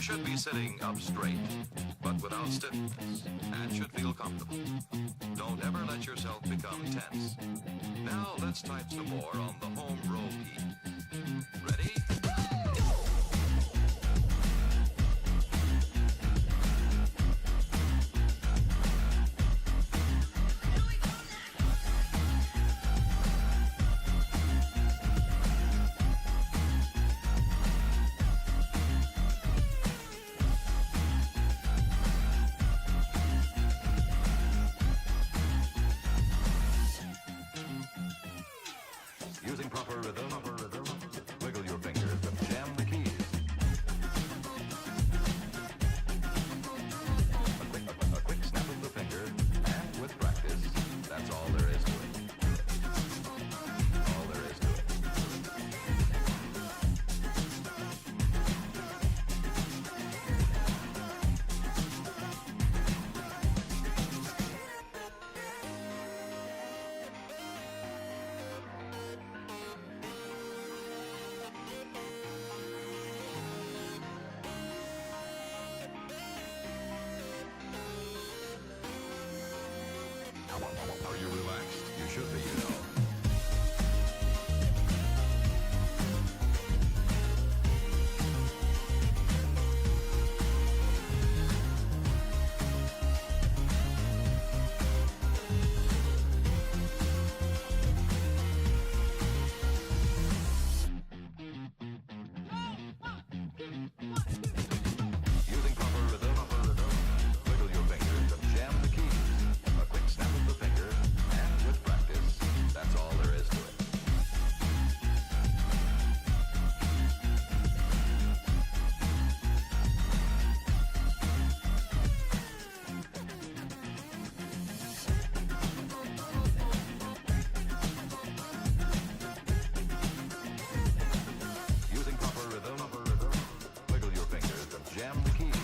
should be sitting up straight, but without stiffness, and should feel comfortable. Don't ever let yourself become tense. Now let's type some more on the home row key. Ready? Using proper rhythm, wiggle your fingers and jam the keys. A quick snap of the finger, and with practice, that's all there is to it. All there is to it. Are you relaxed? You should be, you know. Using proper rhythm, wiggle your fingers and jam the keys. A quick snap of the finger, and with practice, that's all there is to it. Using proper rhythm, wiggle your fingers and jam the keys.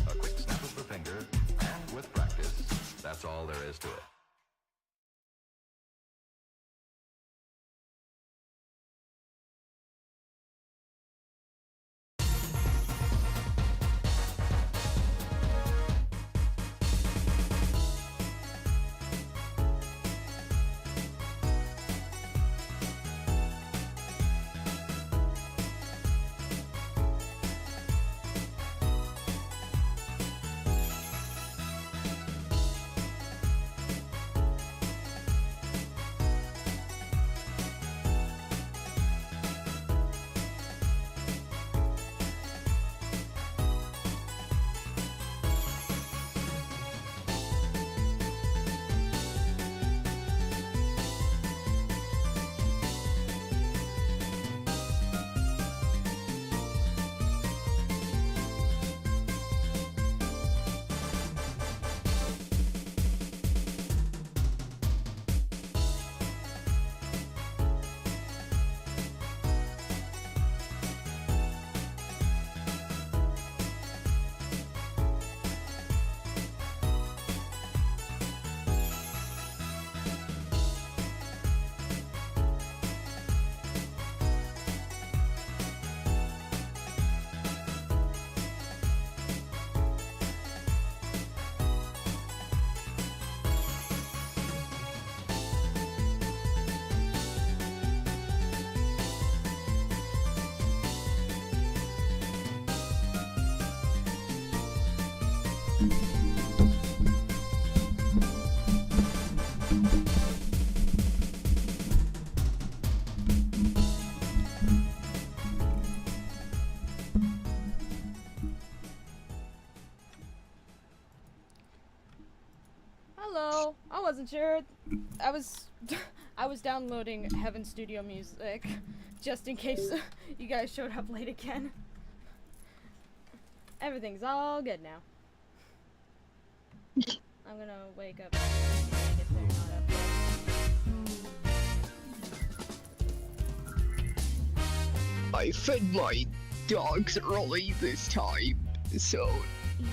A quick snap of the finger, and with practice, that's all there is to it. Hello. I wasn't sure. I was I was downloading Heaven Studio Music just in case you guys showed up late again. Everything's all good now. I'm gonna wake up if they're not up yet. I fed my dogs early this time, so...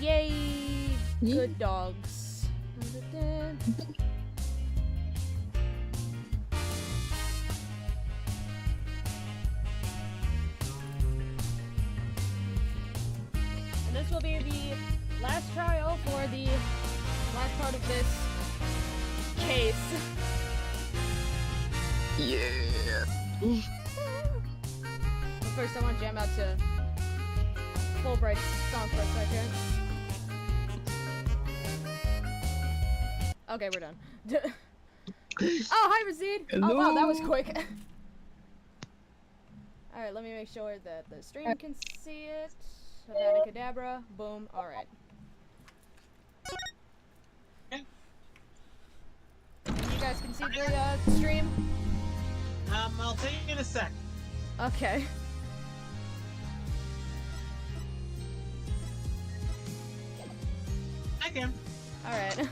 Yay! Good dogs. this will be the last trial for the last part of this case. Yeah. But first, I want to jam out to Fulbright's song for a second. Okay, we're done. Oh, hi, Razid! Oh, wow, that was quick. Alright, let me make sure that the stream can see it. Havana Kedavra. Boom. Alright. You guys can see the stream? I'll tell you in a sec. Okay. I can. Alright.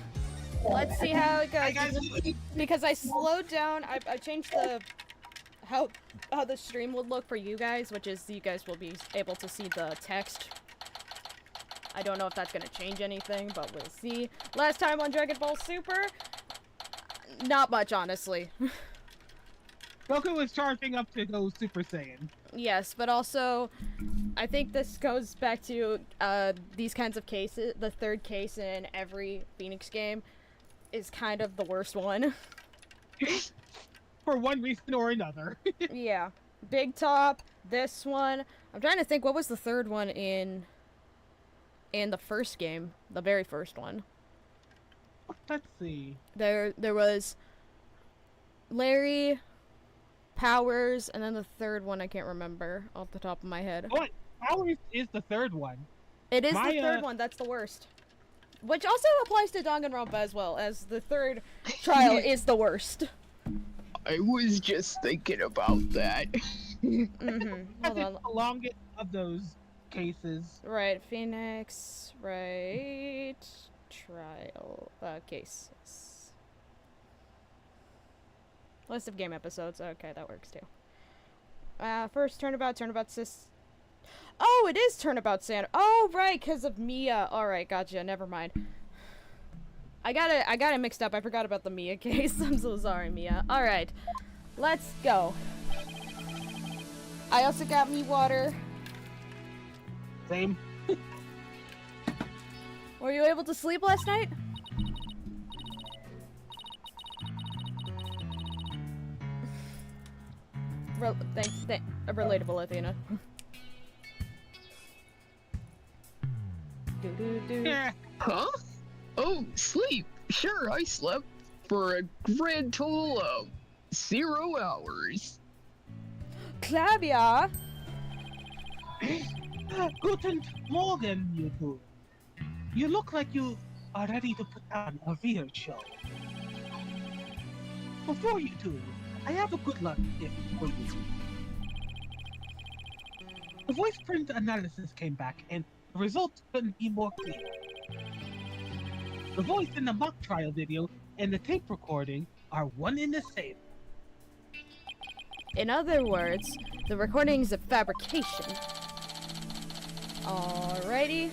Let's see how it Hi goes. guys. Because I slowed down, I changed the how the stream would look for you guys, which is you guys will be able to see the text. I don't know if that's gonna change anything, but we'll see. Last time on Dragon Ball Super, not much, honestly. Goku was charging up to go Super Saiyan. Yes, but also, I think this goes back to these kinds of cases. The third case in every Phoenix game is kind of the worst one. For one reason or another. Yeah. Big Top, this one. I'm trying to think, what was the third one in the first game? The very first one. Let's see. There was Larry, Powers, and then the third one I can't remember off the top of my head. What? Powers is the third one. It is My, the third one, that's the worst. Which also applies to Danganronpa as well, as the third trial is the worst. I was just thinking about that. Mm-hmm. Hold on. It's the longest of those cases. Right, Phoenix, right, trial, cases. List of game episodes, okay, that works too. First, Turnabout sis. Oh, it is Turnabout Santa. Oh, right, because of Mia. Alright, gotcha, never mind. I got it mixed up, I forgot about the Mia case. I'm so sorry, Mia. Alright, let's go. I also got me water. Same. Were you able to sleep last night? Relatable, Athena. Yeah. Huh? Oh, sleep. Sure, I slept for a grand total of 0 hours. Clavia! Guten Morgen, you two. You look like you are ready to put on a real show. Before you do, I have a good luck gift for you. The voice print analysis came back, and the results couldn't be more clear. The voice in the mock trial video and the tape recording are one and the same. In other words, the recording is a fabrication. Alrighty.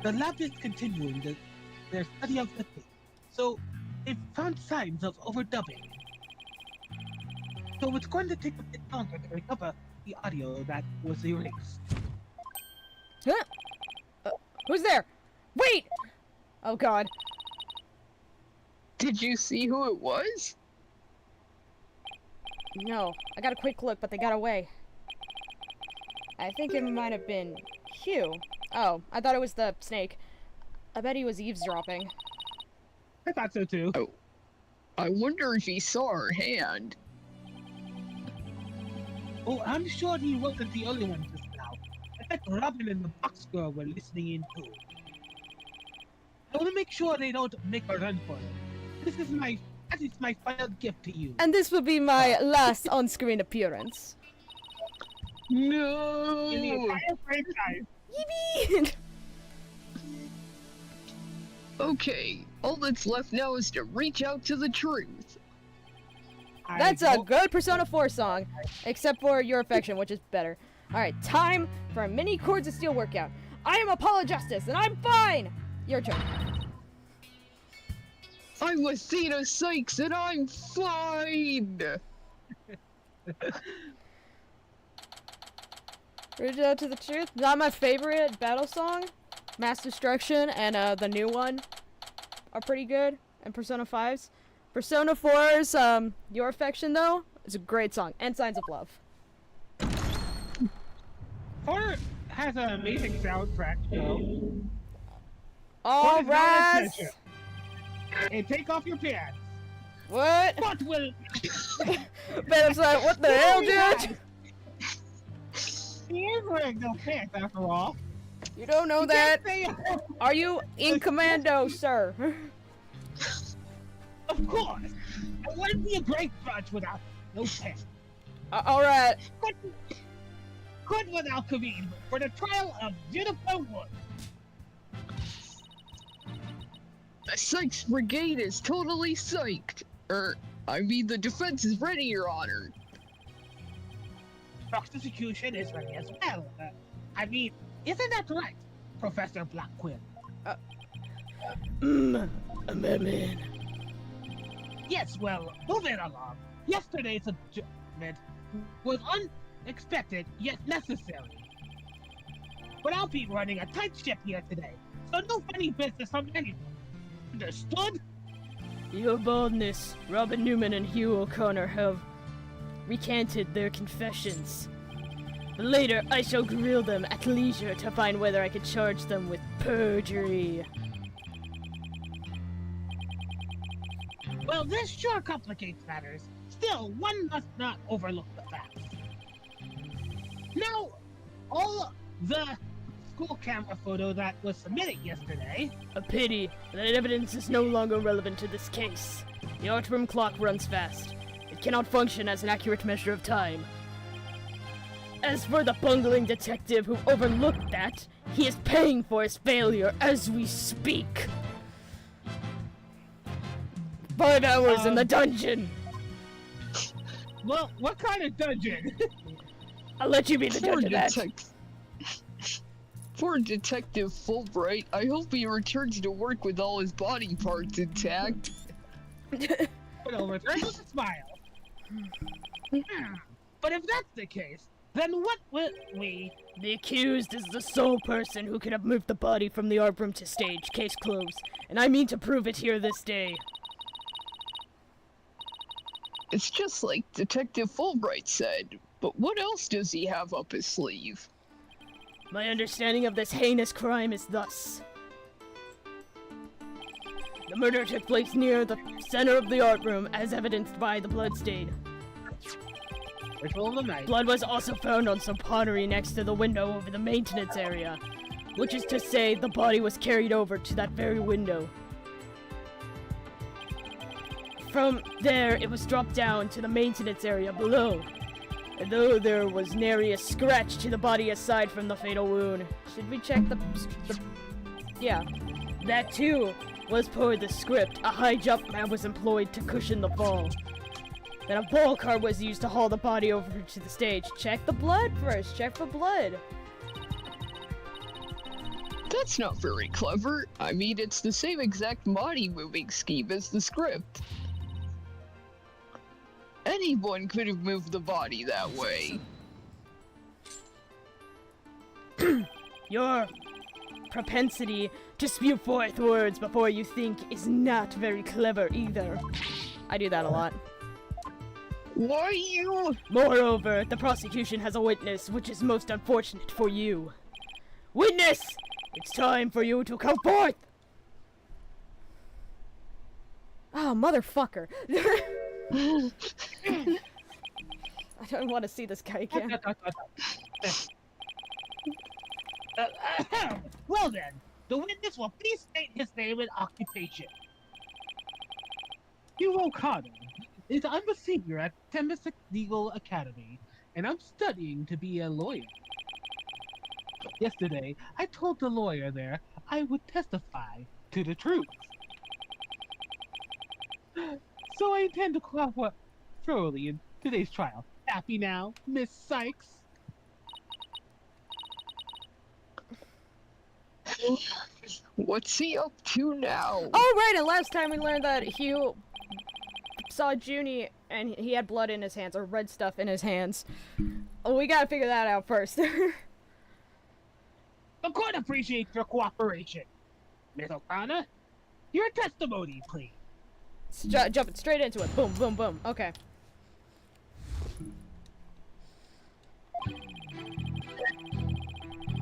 The lab is continuing their study of the tape, so they've found signs of overdubbing. So it's going to take a bit longer to recover the audio that was erased. Huh? Who's there? Wait! Oh god. Did you see who it was? No, I got a quick look, but they got away. I think it might have been Hugh. Oh, I thought it was the snake. I bet he was eavesdropping. I thought so too. Oh. I wonder if he saw her hand. Oh, I'm sure he wasn't the only one just now. I bet Robin and the box girl were listening in too. I want to make sure they don't make a run for it. That is my final gift to you. And this will be my last on-screen appearance. No! In the entire franchise. Yippee! Okay, all that's left now is to reach out to the truth. That's a good Persona 4 song, except for Your Affection, which is better. Alright, time for a mini Chords of Steel workout. I am Apollo Justice, and I'm fine! Your turn. I'm Athena Sykes, and I'm fine! Reach out to the truth. Not my favorite battle song. Mass Destruction and the new one are pretty good. And Persona 5's. Persona 4's Your Affection though is a great song. And Signs of Love. 4 has an amazing soundtrack, though. All What is right. adventure? Hey, take off your pants. What? What will... Ben's like, what the hell, dude? He is wearing no pants, after all. You don't know You that. can't say- Are you in commando, sir? Of course. I wouldn't be a great judge without no pants. All right. Good without Kaveen for the trial of Juniper Wood. The Sykes Brigade is totally psyched. I mean, the defense is ready, Your Honor. Prosecution is ready as well. I mean, isn't that right, Professor Blackquill? Amendment. Yes, well, moving along. Yesterday's adjournment was unexpected yet necessary. But I'll be running a tight ship here today, so no funny business from anyone. Understood? Your boldness, Robin Newman and Hugh O'Connor have recanted their confessions. Later, I shall grill them at leisure to find whether I could charge them with perjury. Well, this sure complicates matters. Still, one must not overlook the facts. Now, all the school camera photo that was submitted yesterday... A pity that evidence is no longer relevant to this case. The art room clock runs fast. It cannot function as an accurate measure of time. As for the bungling detective who overlooked that, he is paying for his failure as we speak. 5 hours in the dungeon! Well, what kind of dungeon? I'll let you be the judge of that. Poor Detective Fulbright. I hope he returns to work with all his body parts intact. But I'll return with a smile. But if that's the case, then what will we... The accused is the sole person who could have moved the body from the art room to stage. Case closed. And I mean to prove it here this day. It's just like Detective Fulbright said, but what else does he have up his sleeve? My understanding of this heinous crime is thus. The murder took place near the center of the art room, as evidenced by the bloodstain. Ritual of the night. Blood was also found on some pottery next to the window over the maintenance area, which is to say the body was carried over to that very window. From there, it was dropped down to the maintenance area below. And though there was nary a scratch to the body aside from the fatal wound. Should we check the yeah. That too was per the script. A high jump man was employed to cushion the fall. Then a ball cart was used to haul the body over to the stage. Check the blood first. Check for blood. That's not very clever. I mean, it's the same exact body moving scheme as the script. Anyone could have moved the body that way. Your propensity to spew forth words before you think is not very clever either. I do that a lot. Why you? Moreover, the prosecution has a witness, which is most unfortunate for you. Witness! It's time for you to come forth! Oh, motherfucker. I don't want to see this guy again. Well then, the witness will please state his name and occupation. Hugh O'Connor. I'm a senior at Temesek Legal Academy, and I'm studying to be a lawyer. Yesterday, I told the lawyer there I would testify to the truth. So I intend to cooperate thoroughly in today's trial. Happy now, Miss Sykes? What's he up to now? Oh, right, and last time we learned that Hugh saw Junie And he had blood in his hands, or red stuff in his hands. Oh, we gotta figure that out first. The court appreciates your cooperation. Miss O'Connor, your testimony, please. Jumping straight into it. Boom, boom, boom. Okay.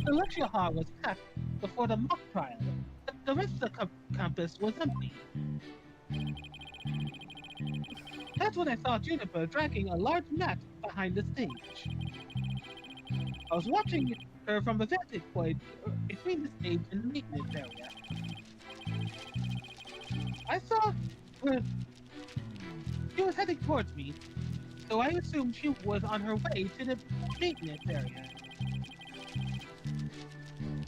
The lecture hall was packed before the mock trial, but the rest of the campus was empty. That's when I saw Juniper dragging a large mat behind the stage. I was watching her from the vantage point between the stage and the maintenance area. I saw her. She was heading towards me, so I assumed she was on her way to the maintenance area.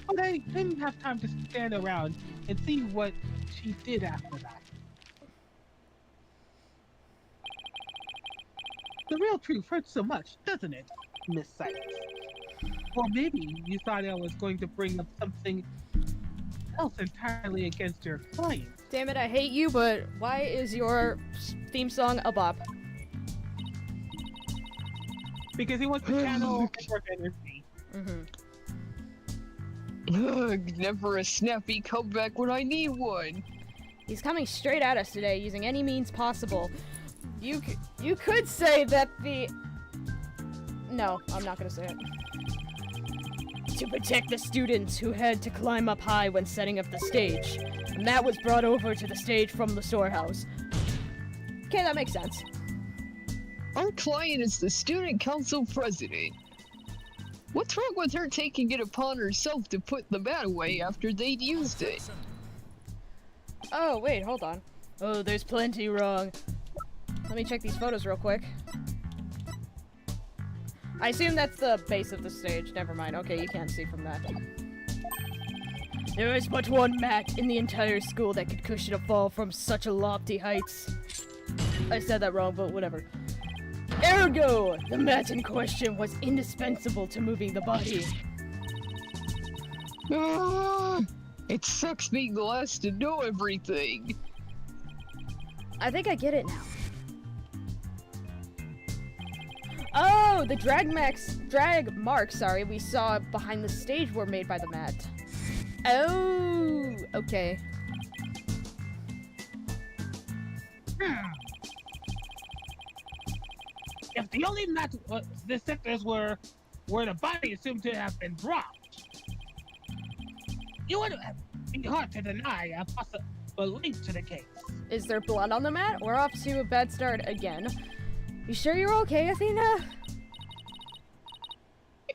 But I didn't have time to stand around and see what she did after that. The real truth hurts so much, doesn't it, Miss Sykes? Or maybe you thought I was going to bring up something else entirely against your client. Damn it, I hate you, but why is your theme song a bop? Because he wants to channel more energy. Ugh, never a snappy comeback when I need one. He's coming straight at us today, using any means possible. You could say that the... No, I'm not gonna say it. To protect the students who had to climb up high when setting up the stage. And that was brought over to the stage from the storehouse. Okay, that makes sense. Our client is the student council president. What's wrong with her taking it upon herself to put the mat away after they'd used it? Oh, wait, hold on. Oh, there's plenty wrong. Let me check these photos real quick. I assume that's the base of the stage. Never mind. Okay, you can't see from that. There is but one mat in the entire school that could cushion a fall from such a lofty heights. I said that wrong, but whatever. Ergo, the mat in question was indispensable to moving the body. It sucks being the last to know everything. I think I get it now. Oh, the drag marks, we saw behind the stage were made by the mat. Oh, okay. If the only mat the sectors were where the body is assumed to have been dropped, it would be hard to deny a possible link to the case. Is there blood on the mat? We're off to a bad start again. You sure you're okay, Athena?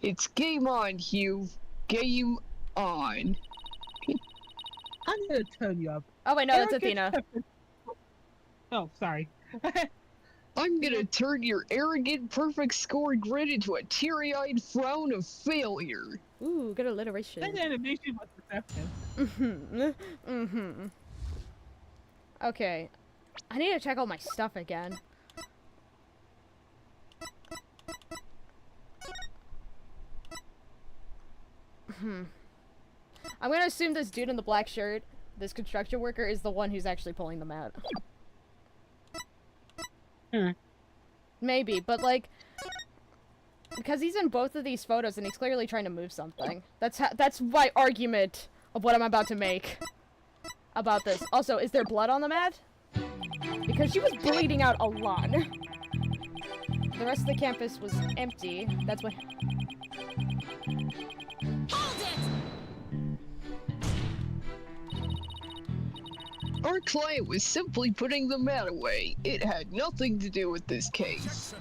It's game on, Hugh. Game on. I'm gonna turn you up. Oh wait, no, that's Athena. Oh, sorry. I'm gonna turn your arrogant, perfect score grid into a teary-eyed frown of failure. Ooh, good alliteration. That animation was deceptive. Okay. I need to check all my stuff again. I'm gonna assume this dude in the black shirt, this construction worker, is the one who's actually pulling them out. Maybe, but like, because he's in both of these photos and he's clearly trying to move something. That's my argument of what I'm about to make about this. Also, is there blood on the mat? Because she was bleeding out a lot. The rest of the campus was empty. That's what... Our client was simply putting the mat away. It had nothing to do with this case.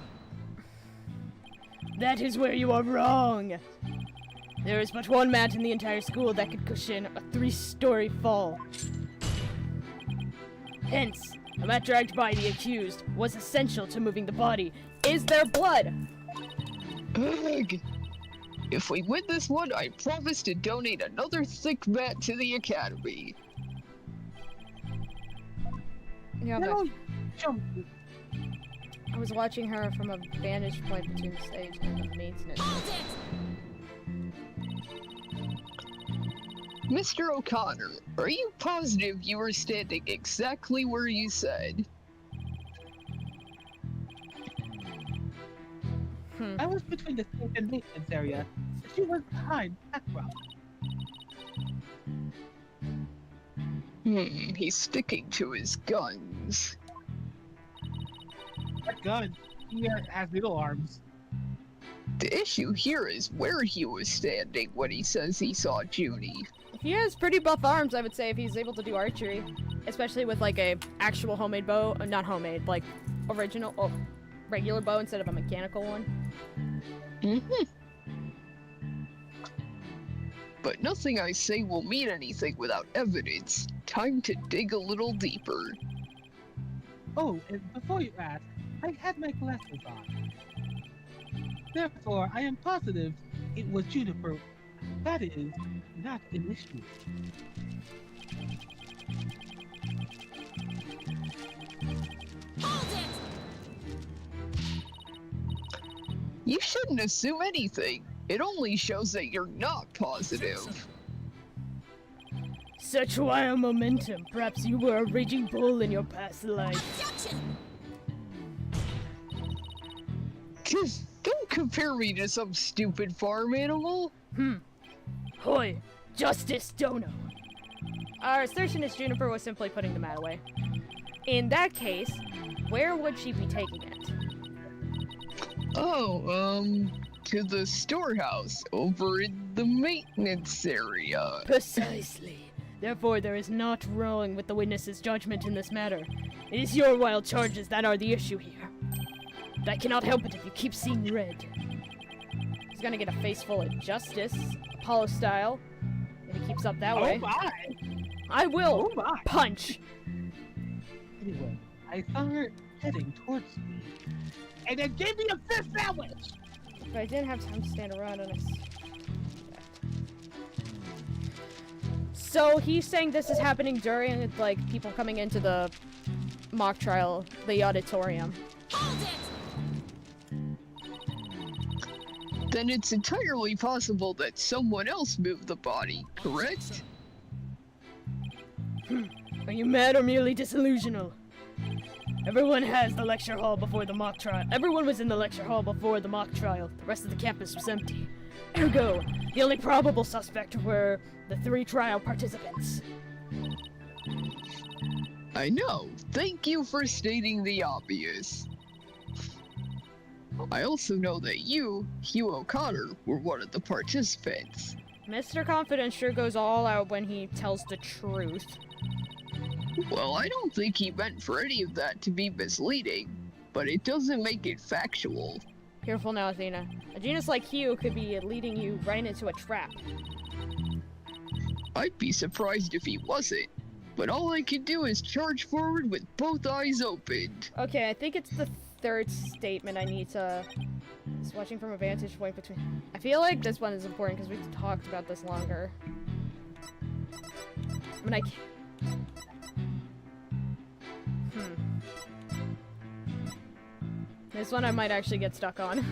That is where you are wrong. There is but one mat in the entire school that could cushion a 3-story fall. Hence, the mat dragged by the accused was essential to moving the body. Is there blood? Ugh. If we win this one, I promise to donate another thick mat to the academy. Yeah, but No, jump. I was watching her from a vantage point between the stage and the maintenance. Mr. O'Connor, are you positive you were standing exactly where you said? I was between the stage and maintenance area, so she was behind that route. He's sticking to his guns. That gun here has little arms. The issue here is where he was standing when he says he saw Junie. He has pretty buff arms, I would say, if he's able to do archery. Especially with, like, a actual homemade bow. Not homemade, like, original, regular bow instead of a mechanical one. But nothing I say will mean anything without evidence. Time to dig a little deeper. Oh, and before you ask, I had my glasses on. Therefore, I am positive it was Juniper. That is not an issue. You shouldn't assume anything. It only shows that you're not positive. Such wild momentum. Perhaps you were a raging bull in your past life. Just don't compare me to some stupid farm animal. Hoi, Justice Dono. Our assertionist Juniper was simply putting the mat away. In that case, where would she be taking it? Oh, to the storehouse over in the maintenance area. Precisely. Therefore, there is not wrong with the witness's judgment in this matter. It is your wild charges that are the issue here. But I cannot help it if you keep seeing red. He's gonna get a face full of justice, Apollo style. If he keeps up that way. Oh my! I will Oh my! punch. Anyway, I saw her heading towards me, and then gave me a fish sandwich! If I didn't have time to stand around and So he's saying this is happening during, like, people coming into the mock trial, the auditorium. Then it's entirely possible that someone else moved the body, correct? Are you mad or merely disillusional? Everyone has the lecture hall before the mock trial. Everyone was in the lecture hall before the mock trial. The rest of the campus was empty. Ergo, the only probable suspect were the 3 trial participants. I know. Thank you for stating the obvious. I also know that you, Hugh O'Connor, were one of the participants. Mr. Confidence sure goes all out when he tells the truth. Well, I don't think he meant for any of that to be misleading, but it doesn't make it factual. Careful now, Athena. A genius like Hugh could be leading you right into a trap. I'd be surprised if he wasn't, but all I can do is charge forward with both eyes opened. Okay, I think it's the 3rd statement I need to... It's watching from a vantage point between... I feel like this one is important because we talked about this longer. I mean, I can't... This one I might actually get stuck on.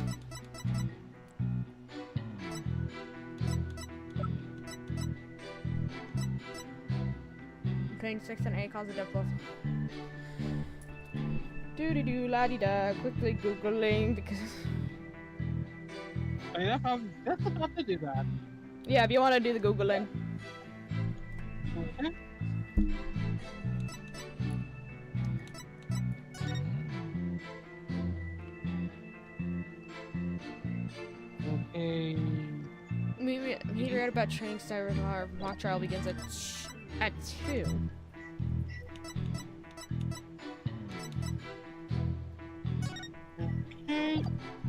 Playing 6 and 8 causes a death. Doo-doo-doo, la-di-da, quickly googling because... I mean, that's about to do that. Yeah, if you want to do the googling. Okay. Okay. We read about training start. Our mock trial begins at 2. Okay.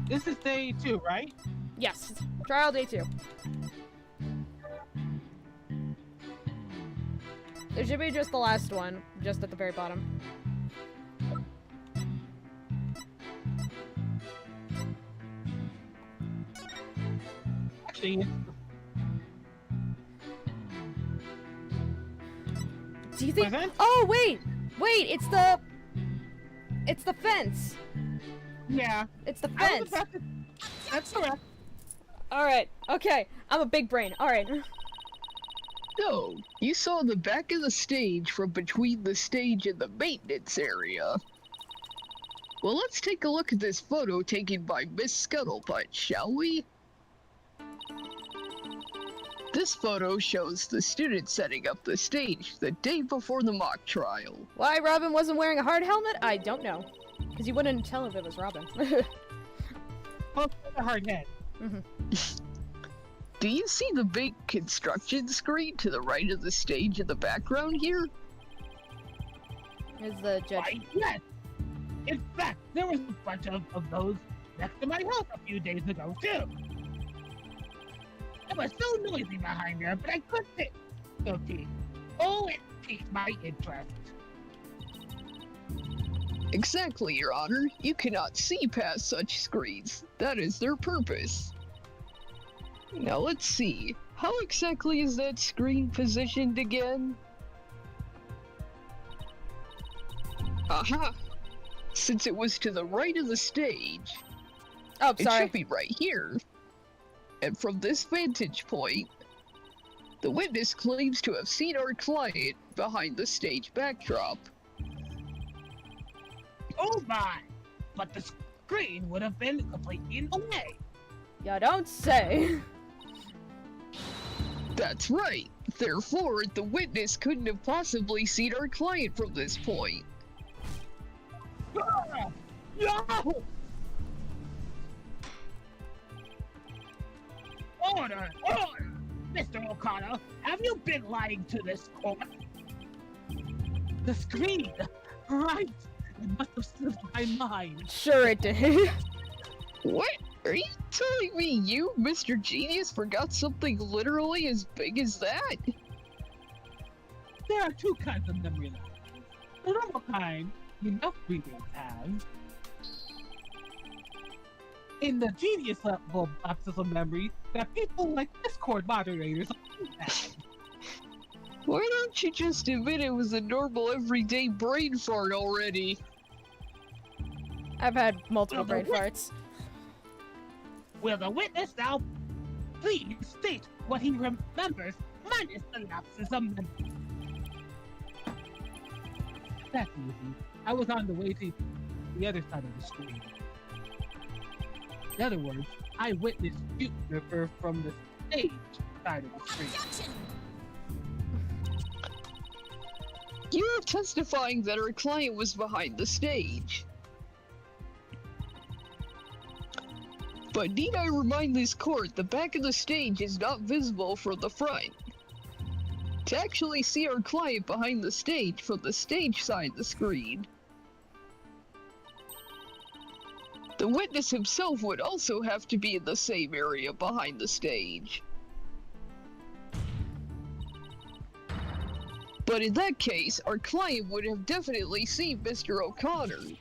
This is day 2, right? Yes, trial day 2. There should be just the last one, just at the very bottom. Actually, Do you think? Present? Oh wait, it's the fence. yeah. It's the I was fence. about to... That's correct. All right. Okay. I'm a big brain. All right. No, you saw the back of the stage from between the stage and the maintenance area. Well, let's take a look at this photo taken by Miss Scuttlebutt, shall we? This photo shows the students setting up the stage the day before the mock trial. Why Robin wasn't wearing a hard helmet? I don't know. Because you wouldn't tell if it was Robin. Oh, a hard head. Do you see the big construction screen to the right of the stage in the background here? Is the judge... Why, yes. In fact, there was a bunch of those next to my house a few days ago, too. It was so noisy behind there, but I couldn't sit. Okay. Oh, it piqued my interest. Exactly, Your Honor. You cannot see past such screens. That is their purpose. Now let's see. How exactly is that screen positioned again? Aha! Since it was to the right of the stage, Oh, it sorry. should be right here. And from this vantage point, the witness claims to have seen our client behind the stage backdrop. Oh my! But the screen would have been completely in the way. Ya don't say. That's right. Therefore, the witness couldn't have possibly seen our client from this point. Ah! No! Order! Order! Mr. O'Connor, have you been lying to this court? The screen! Right! It must have slipped my mind. Sure it did. What? Are you telling me you, Mr. Genius, forgot something literally as big as that? There are two kinds of memory lapses. The normal kind, enough readers have. In the genius level lapses of memory that people like Discord moderators have. Why don't you just admit it was a normal everyday brain fart already? I've had multiple Well, brain farts. Will the witness now please state what he remembers minus the lapses of memory? That's easy. I was on the way to the other side of the screen. In other words, I witnessed Jupiter from the stage side of the screen. You are testifying that our client was behind the stage. But need I remind this court, the back of the stage is not visible from the front. To actually see our client behind the stage from the stage side of the screen, the witness himself would also have to be in the same area behind the stage. But in that case, our client would have definitely seen Mr. O'Connor.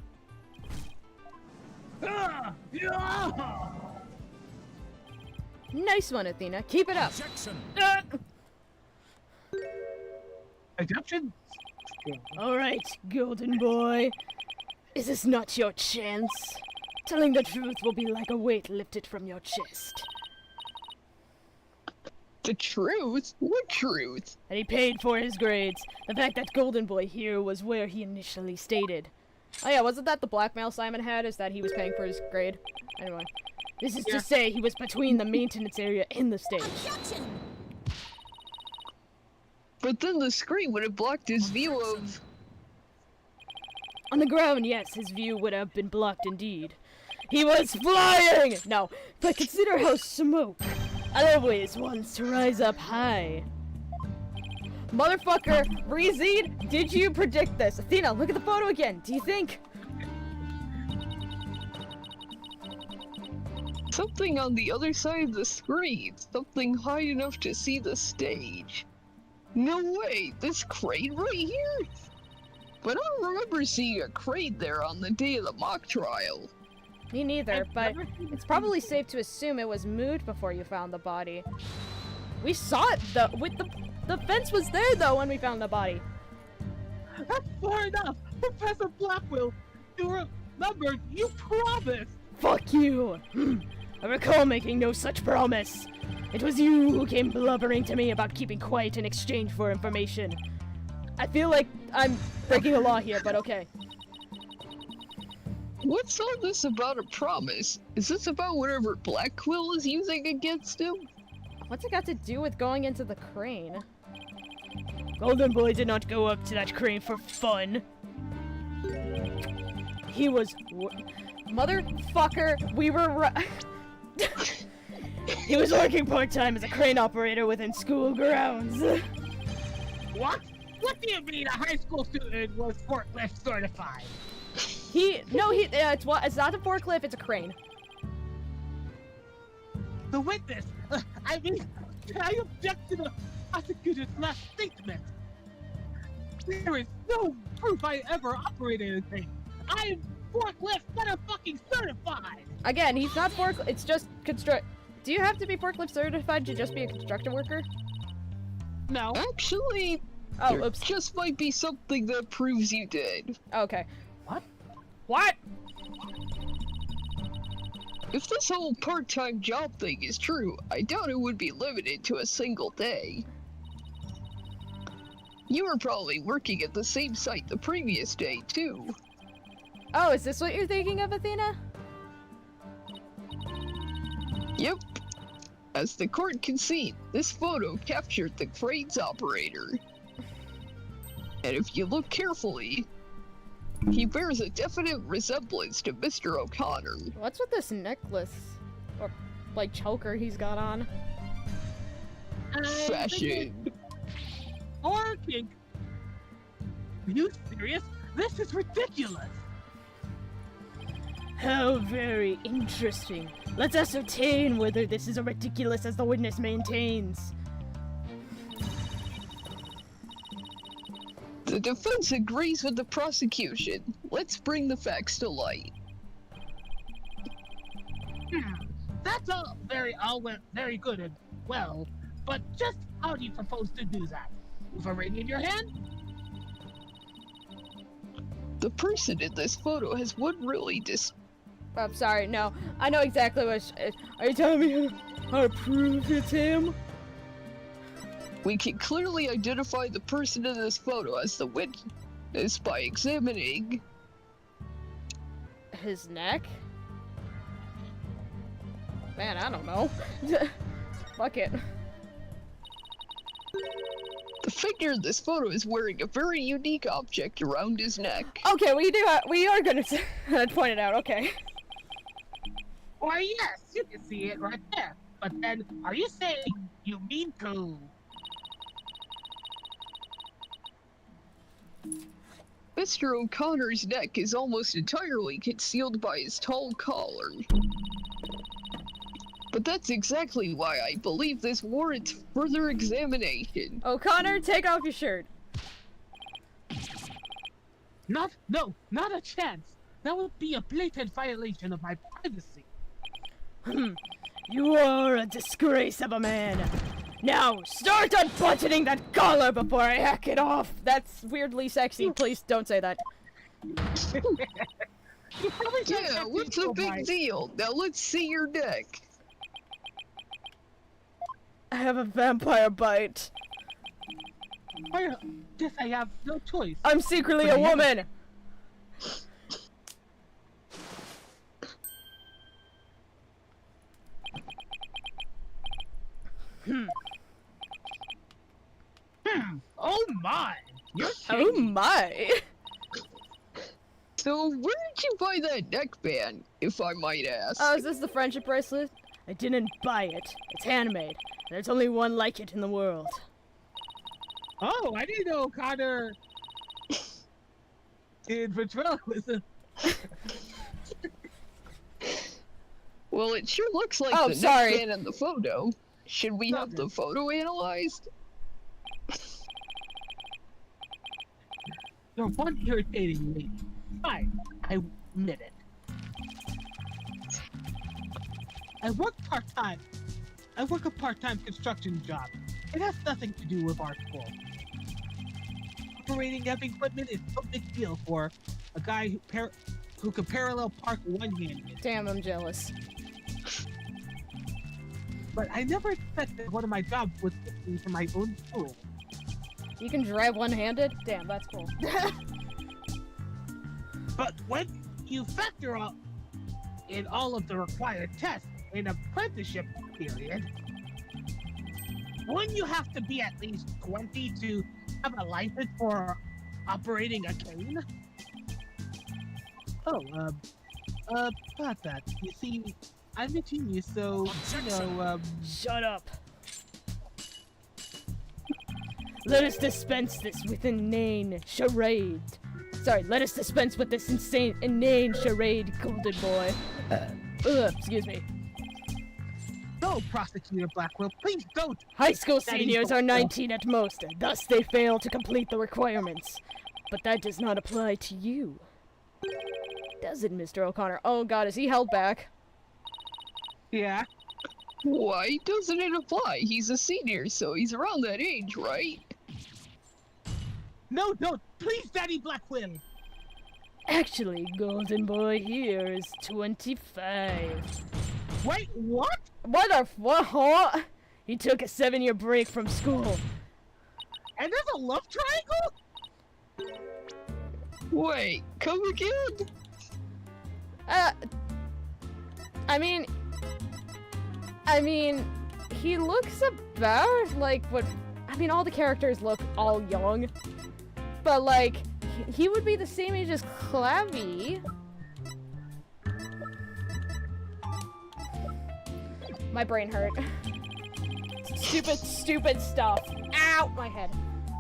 Ah! Yeah! Nice one, Athena. Keep it up. Objection! Adoption? Alright, golden boy. Is this not your chance? Telling the truth will be like a weight lifted from your chest. The truth? What truth? And he paid for his grades. The fact that golden boy here was where he initially stated. Oh yeah, wasn't that the blackmail Simon had, is that he was paying for his grade? Anyway. This is to say he was between the maintenance area and the stage. But then the screen would have blocked his view of... On the ground, yes, his view would have been blocked indeed. He was flying! No, but consider how smoke always wants to rise up high. Motherfucker, Rezine, did you predict this? Athena, look at the photo again. Do you think? Something on the other side of the screen. Something high enough to see the stage. No way, this crane right here? But I don't remember seeing a crane there on the day of the mock trial. Me neither, but it's probably safe to assume it was moved before you found the body. We saw it though, with the fence was there though when we found the body. That's far enough! Professor Blackwell, you remembered, you promised! Fuck you! I recall making no such promise. It was you who came blubbering to me about keeping quiet in exchange for information. I feel like I'm breaking a law here, but okay. What's all this about a promise? Is this about whatever Black Quill is using against him? What's it got to do with going into the crane? Golden Boy did not go up to that crane for fun. He was... Motherfucker, we were... He was working part-time as a crane operator within school grounds. What? What do you mean a high school student was forklift certified? It's not a forklift, it's a crane. The witness! I mean, I object to the prosecutor's last statement. There is no proof I ever operated a crane. I'm forklift motherfucking certified! Again, he's not forklift, it's just construct... Do you have to be forklift certified to just be a construction worker? No. Actually, Oh, there oops. just might be something that proves you did. Okay. What? What? If this whole part-time job thing is true, I doubt it would be limited to a single day. You were probably working at the same site the previous day, too. Oh, is this what you're thinking of, Athena? Yep. As the court can see, this photo captured the crane's operator. And if you look carefully, he bears a definite resemblance to Mr. O'Connor. What's with this necklace? Or, like, choker he's got on? Fashion. Or kink. Are you serious? This is ridiculous! How very interesting. Let's ascertain whether this is as ridiculous as the witness maintains. The defense agrees with the prosecution. Let's bring the facts to light. That's all very good and well, but just how do you propose to do that? With a ring in your hand? The person in this photo has one really I'm sorry, no. I know exactly what are you telling me how to prove it's him? We can clearly identify the person in this photo as the witness by examining His neck? Man, I don't know. Fuck it. the figure in this photo is wearing a very unique object around his neck. Okay, we are gonna point it out, okay. Why yes, you can see it right there. But then, are you saying you mean to? Mr. O'Connor's neck is almost entirely concealed by his tall collar. But that's exactly why I believe this warrants further examination. O'Connor, take off your shirt. Not a chance. That would be a blatant violation of my privacy. You are a disgrace of a man. Now, start unbuttoning that collar before I hack it off. That's weirdly sexy. Please don't say that. You probably said Yeah, that what's to the go big by- deal? Now let's see your neck. I have a vampire bite. Well, guess I have no choice. I'm secretly a woman. Oh my! You're Oh my. So where did you buy that neckband, if I might ask? Oh, is this the friendship bracelet? I didn't buy it. It's handmade. And there's only one like it in the world. Oh, I didn't know Connor in ventriloquism. Well, it sure looks like Oh, the sorry. neckband in the photo. Should we have the photo analyzed? You're one irritating lady. Fine, I admit it. I work part-time. I work a part-time construction job. It has nothing to do with our school. Operating heavy equipment is no big deal for a guy who can parallel park one-handed. Damn, I'm jealous. But I never expected one of my jobs would fit me for my own school. You can drive one-handed? Damn, that's cool. But when you factor out in all of the required tests in apprenticeship period, wouldn't you have to be at least 20 to have a license for operating a cane? Oh, about that. You see, I'm a genius, so, Shut up. Let us dispense this with inane charade. Sorry, let us dispense with this inane charade, golden boy. Excuse me. No, Prosecutor Blackwell, please don't! High school That is seniors are the- 19 at most, thus they fail to complete the requirements. But that does not apply to you. Does it, Mr. O'Connor? Oh god, is he held back? Yeah. Why doesn't it apply? He's a senior, so he's around that age, right? No, please, Daddy Blackwell! Actually, golden boy here is 25. Wait, what? What? He took a 7-year break from school. And there's a love triangle? Wait, come again? I mean, he looks about like what, all the characters look all young, but like, he would be the same age as Clavy. My brain hurt. Stupid stuff. Ow, my head.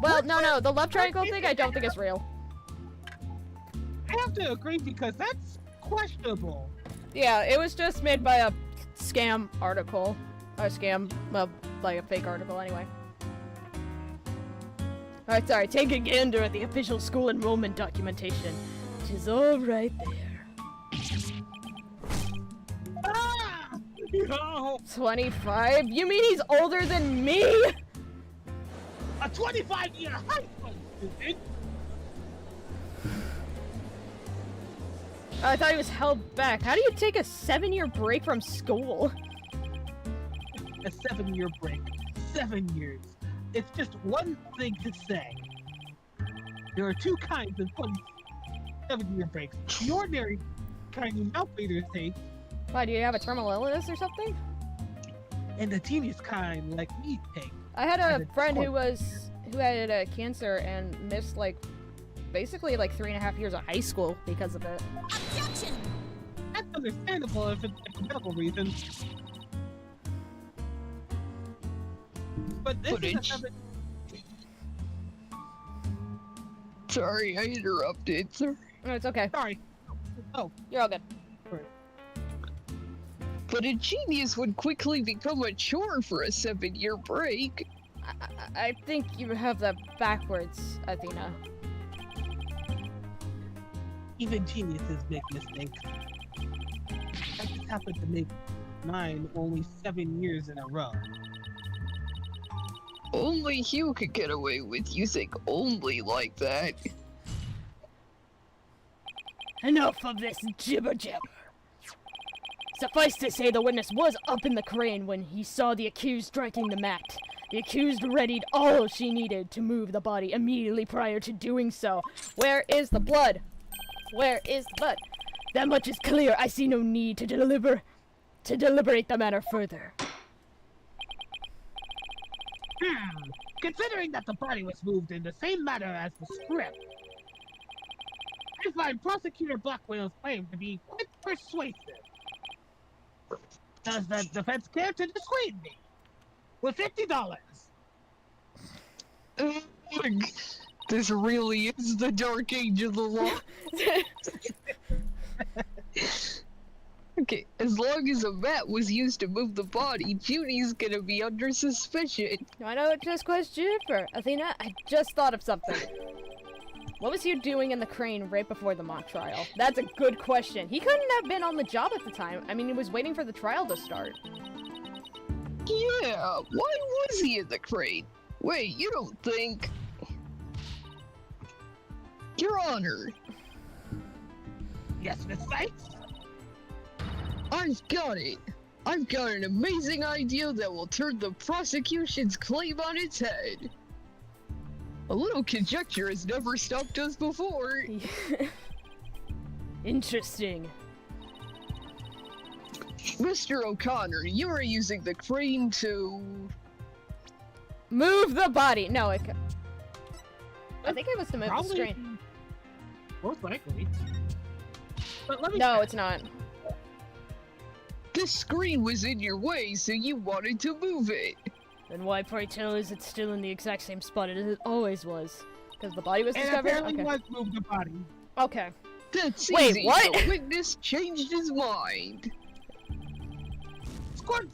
Well, no, the love triangle thing I don't think is real. I have to agree because that's questionable. Yeah, it was just made by a scam article. Well, like a fake article anyway. Alright, sorry, take a gander at the official school enrollment documentation, which is all right there. Ah! No! 25? You mean he's older than me? A 25-year high school student? I thought he was held back. How do you take a 7-year break from school? A 7-year break. 7 years. It's just one thing to say. There are two kinds of 7-year breaks. The ordinary kind you mouth breathers take, Why, do you have a terminal illness or something? and the genius kind like me take. I had And a it's friend who hard. had cancer and missed basically 3.5 years of high school because of it. That's understandable if it's for medical reasons. But this is a Footage. 7... Sorry, I interrupted. Sorry. No, it's okay. Sorry. Oh, You're all good. But a genius would quickly become a chore for a 7-year break. I think you have that backwards, Athena. even geniuses make mistakes. I just happened to make mine only 7 years in a row. Only you could get away with using only like that. Enough of this jibber jabber. Suffice to say, the witness was up in the crane when he saw the accused striking the mat. The accused readied all she needed to move the body immediately prior to doing so. Where is the blood? Where is the blood? That much is clear. I see no need to deliberate the matter further. Considering that the body was moved in the same manner as the script, I find Prosecutor Blackwell's claim to be quite persuasive. Does the defense care to dissuade me? With $50. This really is the dark age of the law. Okay, as long as a mat was used to move the body, Judy's gonna be under suspicion. I know it just question for Athena. I just thought of something. What was he doing in the crane right before the mock trial? That's a good question. He couldn't have been on the job at the time. I mean, he was waiting for the trial to start. Yeah, why was he in the crate? Wait, you don't think... Your Honor, Yes, Miss Sykes? I've got it. I've got an amazing idea that will turn the prosecution's claim on its head. A little conjecture has never stopped us before. Interesting. Mr. O'Connor, you are using the crane to... Move the body! No, I think it was to move the Probably, screen. most likely. But let me No, check. it's not. This screen was in your way, so you wanted to move it. Then why, pray tell, is it still in the exact same spot as it always was? Because the body was And discovered? apparently Okay. was moved the body. Okay. That's Wait, easy. what? The witness changed his mind. Squad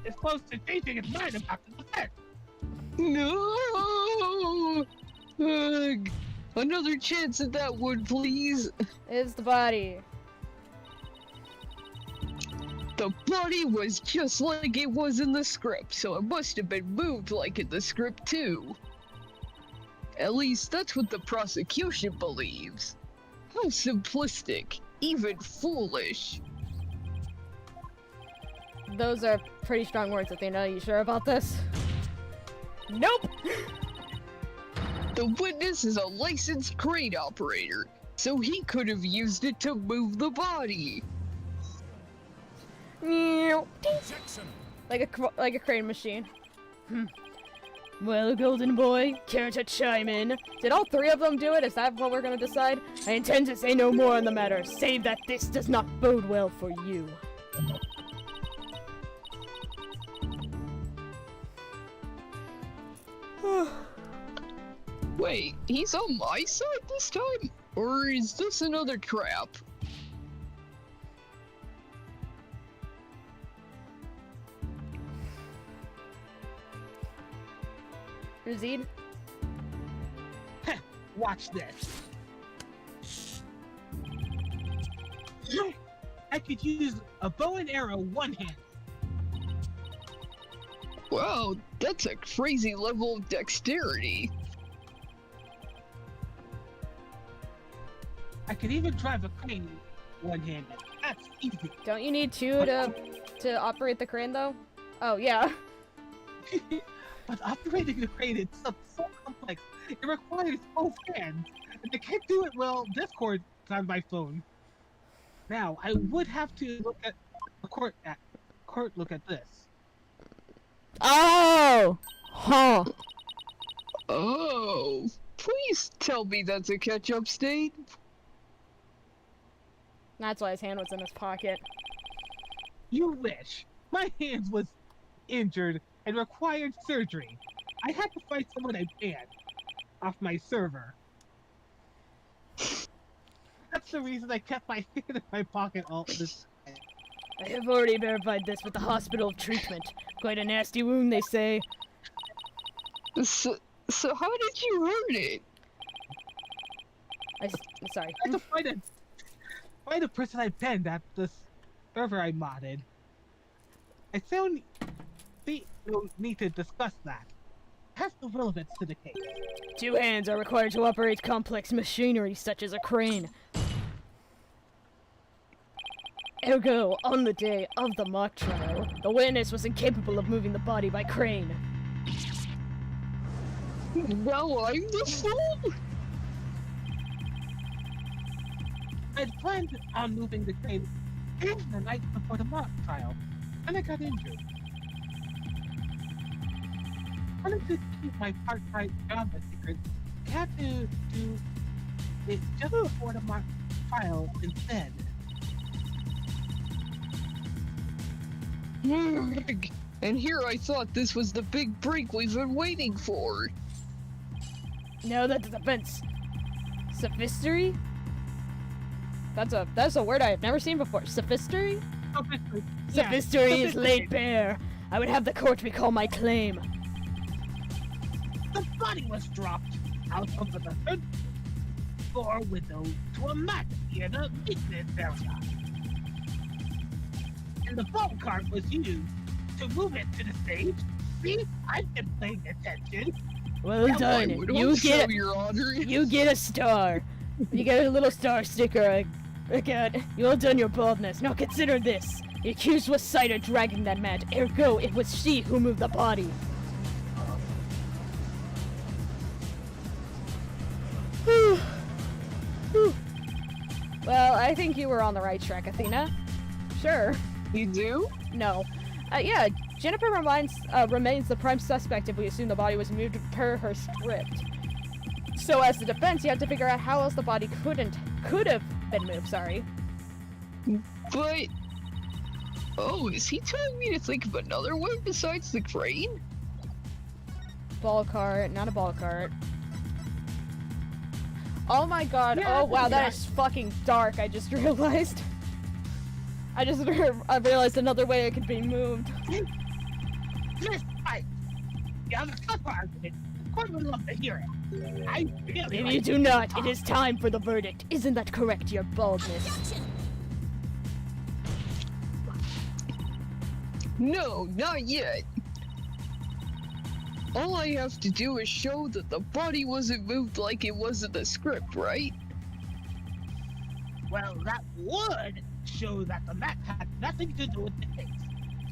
is close to changing its mind about the defense. No! Ugh. Another chance at that one, please. Is the body. The body was just like it was in the script, so it must have been moved like in the script too. At least that's what the prosecution believes. How simplistic, even foolish. Those are pretty strong words, Athena. Are you sure about this? Nope! The witness is a licensed crane operator, so he could have used it to move the body. Meow. Like a crane machine. Well, Golden Boy, care to chime in? Did all three of them do it? Is that what we're gonna decide? I intend to say no more on the matter, save that this does not bode well for you. Wait, he's on my side this time? Or is this another trap? Razid? Watch this. I could use a bow and arrow one-handed. Wow, that's a crazy level of dexterity. I could even drive a crane one-handed. That's easy. Don't you need two to operate the crane, though? Oh, yeah. But operating the crane is so complex. It requires both hands. And I can't do it well. Discord's on my phone. Now, I would have to look at the court. Look at this. Oh! Huh. Oh, please tell me that's a ketchup stain. That's why his hand was in his pocket. You wish. My hands was injured and required surgery. I had to fight someone I banned off my server. That's the reason I kept my hand in my pocket all this time. I have already verified this with the hospital of treatment. Quite a nasty wound, they say. So how did you hurt it? Sorry. I had to find a person I banned at this server I modded. I still need to discuss that. It has no relevance to the case. Two hands are required to operate complex machinery such as a crane. Ergo, on the day of the mock trial, the witness was incapable of moving the body by crane. Now I'm the fool? I'd planned on moving the crane the night before the mock trial, and I got injured. I wanted to keep my part-time job a secret. I had to do it just before the mock trial instead. And here I thought this was the big break we've been waiting for. No, that's a defense. Sophistery? That's a word I have never seen before. Sophistery? Sophistery is laid bare. I would have the court recall my claim. The body was dropped out of the third floor window to a mat near the maintenance area. And the phone cart was used to move it to the stage. See, I've been paying attention. Well I done. would You hope so, get Your Honor. you get a star. You get a little star sticker. Again, you well done your boldness. Now consider this. The accused was sighted dragging that mat. Ergo, it was she who moved the body. Whew. Well, I think you were on the right track, Athena. Sure. You do? No. Yeah, Jennifer remains the prime suspect if we assume the body was moved per her script. So as the defense, you have to figure out how else the body could have been moved, sorry. But... Oh, is he telling me to think of another way besides the crane? Ball cart, not a ball cart. Oh my god, Yeah, oh wow, that yeah. is fucking dark, I just realized. I realized another way it could be moved. Just right. You have a tough argument. The court would love to hear it. I really If like you do not, it is time for the verdict. Isn't that correct, your baldness? No, not yet. All I have to do is show that the body wasn't moved like it was in the script, right? Well, that would show that the map had nothing to do with the case.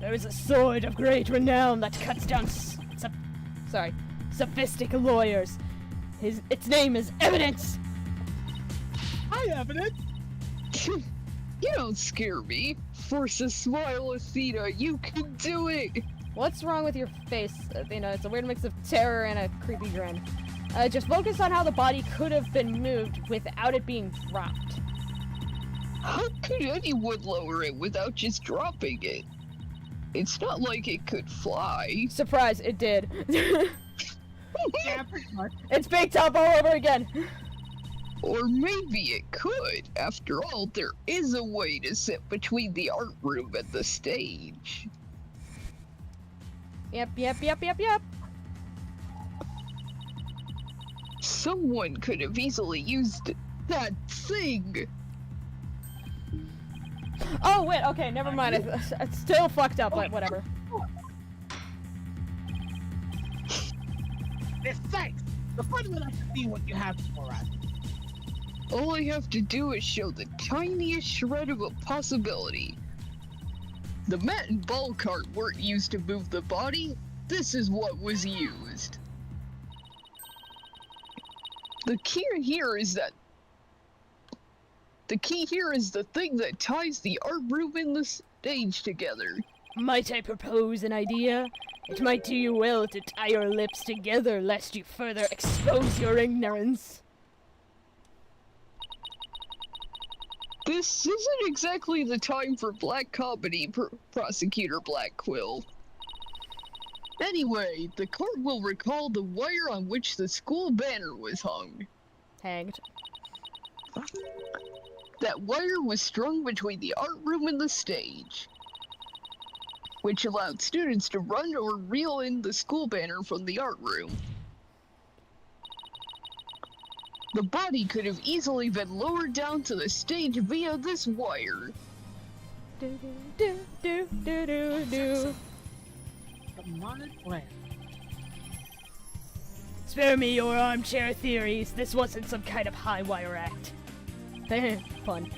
There is a sword of great renown that cuts down sophistic lawyers. Its name is evidence. Hi, evidence. You don't scare me. Force a smile, Athena. You can do it. What's wrong with your face, Athena? It's a weird mix of terror and a creepy grin. Just focus on how the body could have been moved without it being dropped. How could anyone lower it without just dropping it? It's not like it could fly. Surprise, it did. Yeah, pretty much. It's baked up all over again. Or maybe it could. After all, there is a way to sit between the art room and the stage. Yep. Someone could have easily used that thing. Oh, wait, okay, never mind. It's still fucked up, but whatever. Thanks. The fun would like to see what you have for us. All I have to do is show the tiniest shred of a possibility. The mat and ball cart weren't used to move the body. This is what was used. The key here is the thing that ties the art room and the stage together. Might I propose an idea? It might do you well to tie your lips together, lest you further expose your ignorance. This isn't exactly the time for black comedy, Prosecutor Black Quill. Anyway, the court will recall the wire on which the school banner was hung. Hanged. That wire was strung between the art room and the stage, which allowed students to run or reel in the school banner from the art room. The body could have easily been lowered down to the stage via this wire. Do do do do do do. The modern plan. Spare me your armchair theories. This wasn't some kind of high wire act. Fun.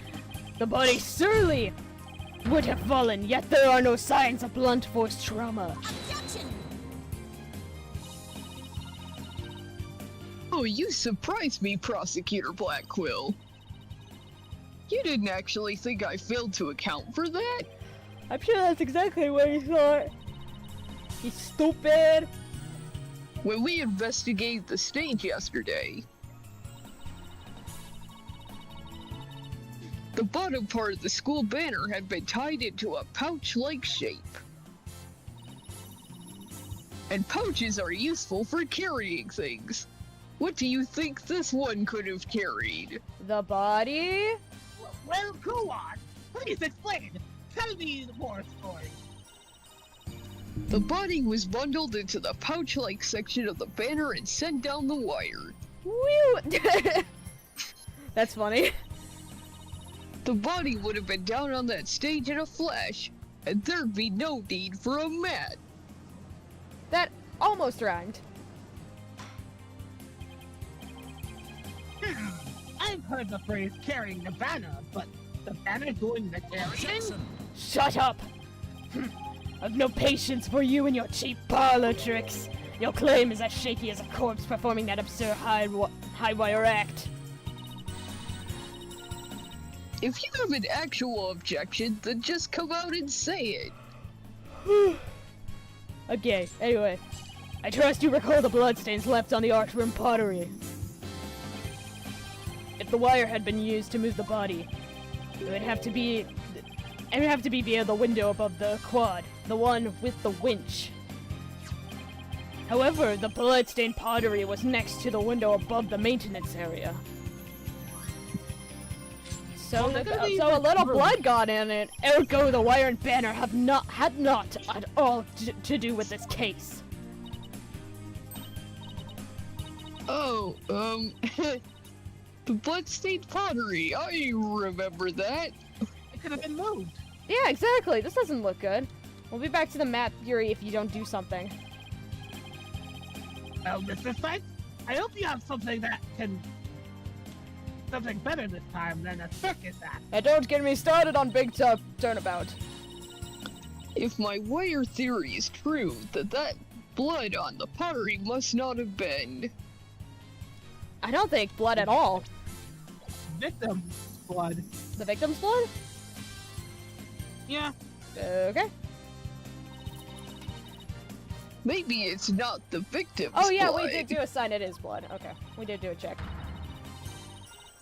The body surely would have fallen, yet there are no signs of blunt force trauma. Oh, you surprised me, Prosecutor Black Quill. You didn't actually think I failed to account for that? I'm sure that's exactly what he thought. You stupid. When we investigated the stage yesterday, the bottom part of the school banner had been tied into a pouch-like shape. And pouches are useful for carrying things. What do you think this one could have carried? The body? Well, go on. Please explain. Tell me more story. The body was bundled into the pouch-like section of the banner and sent down the wire. Whew. That's funny. The body would have been down on that stage in a flash, and there'd be no need for a mat. That almost rhymed. I've heard the phrase carrying the banner, but the banner doing the carrying? Shut up! I've no patience for you and your cheap parlor tricks. Your claim is as shaky as a corpse performing that absurd high wire act. If you have an actual objection, then just come out and say it. Okay, anyway. I trust you recall the bloodstains left on the arch room pottery. If the wire had been used to move the body, it would have to be via the window above the quad, the one with the winch. However, the bloodstained pottery was next to the window above the maintenance area. So, a little blood got in it. Ergo, the wire and banner had not at all to do with this case. Oh, the bloodstained pottery. I remember that. It could have been moved. Yeah, exactly. This doesn't look good. We'll be back to the map theory if you don't do something. Well, Mr. Spike, I hope you have something better this time than a circus act. And don't get me started on Big Tub Turnabout. If my wire theory is true, that blood on the pottery must not have been... I don't think blood at all. Victim's blood. The victim's blood? Yeah. Okay. Maybe it's not the victim's Oh yeah, blood. we did do a sign it is blood. Okay, we did do a check.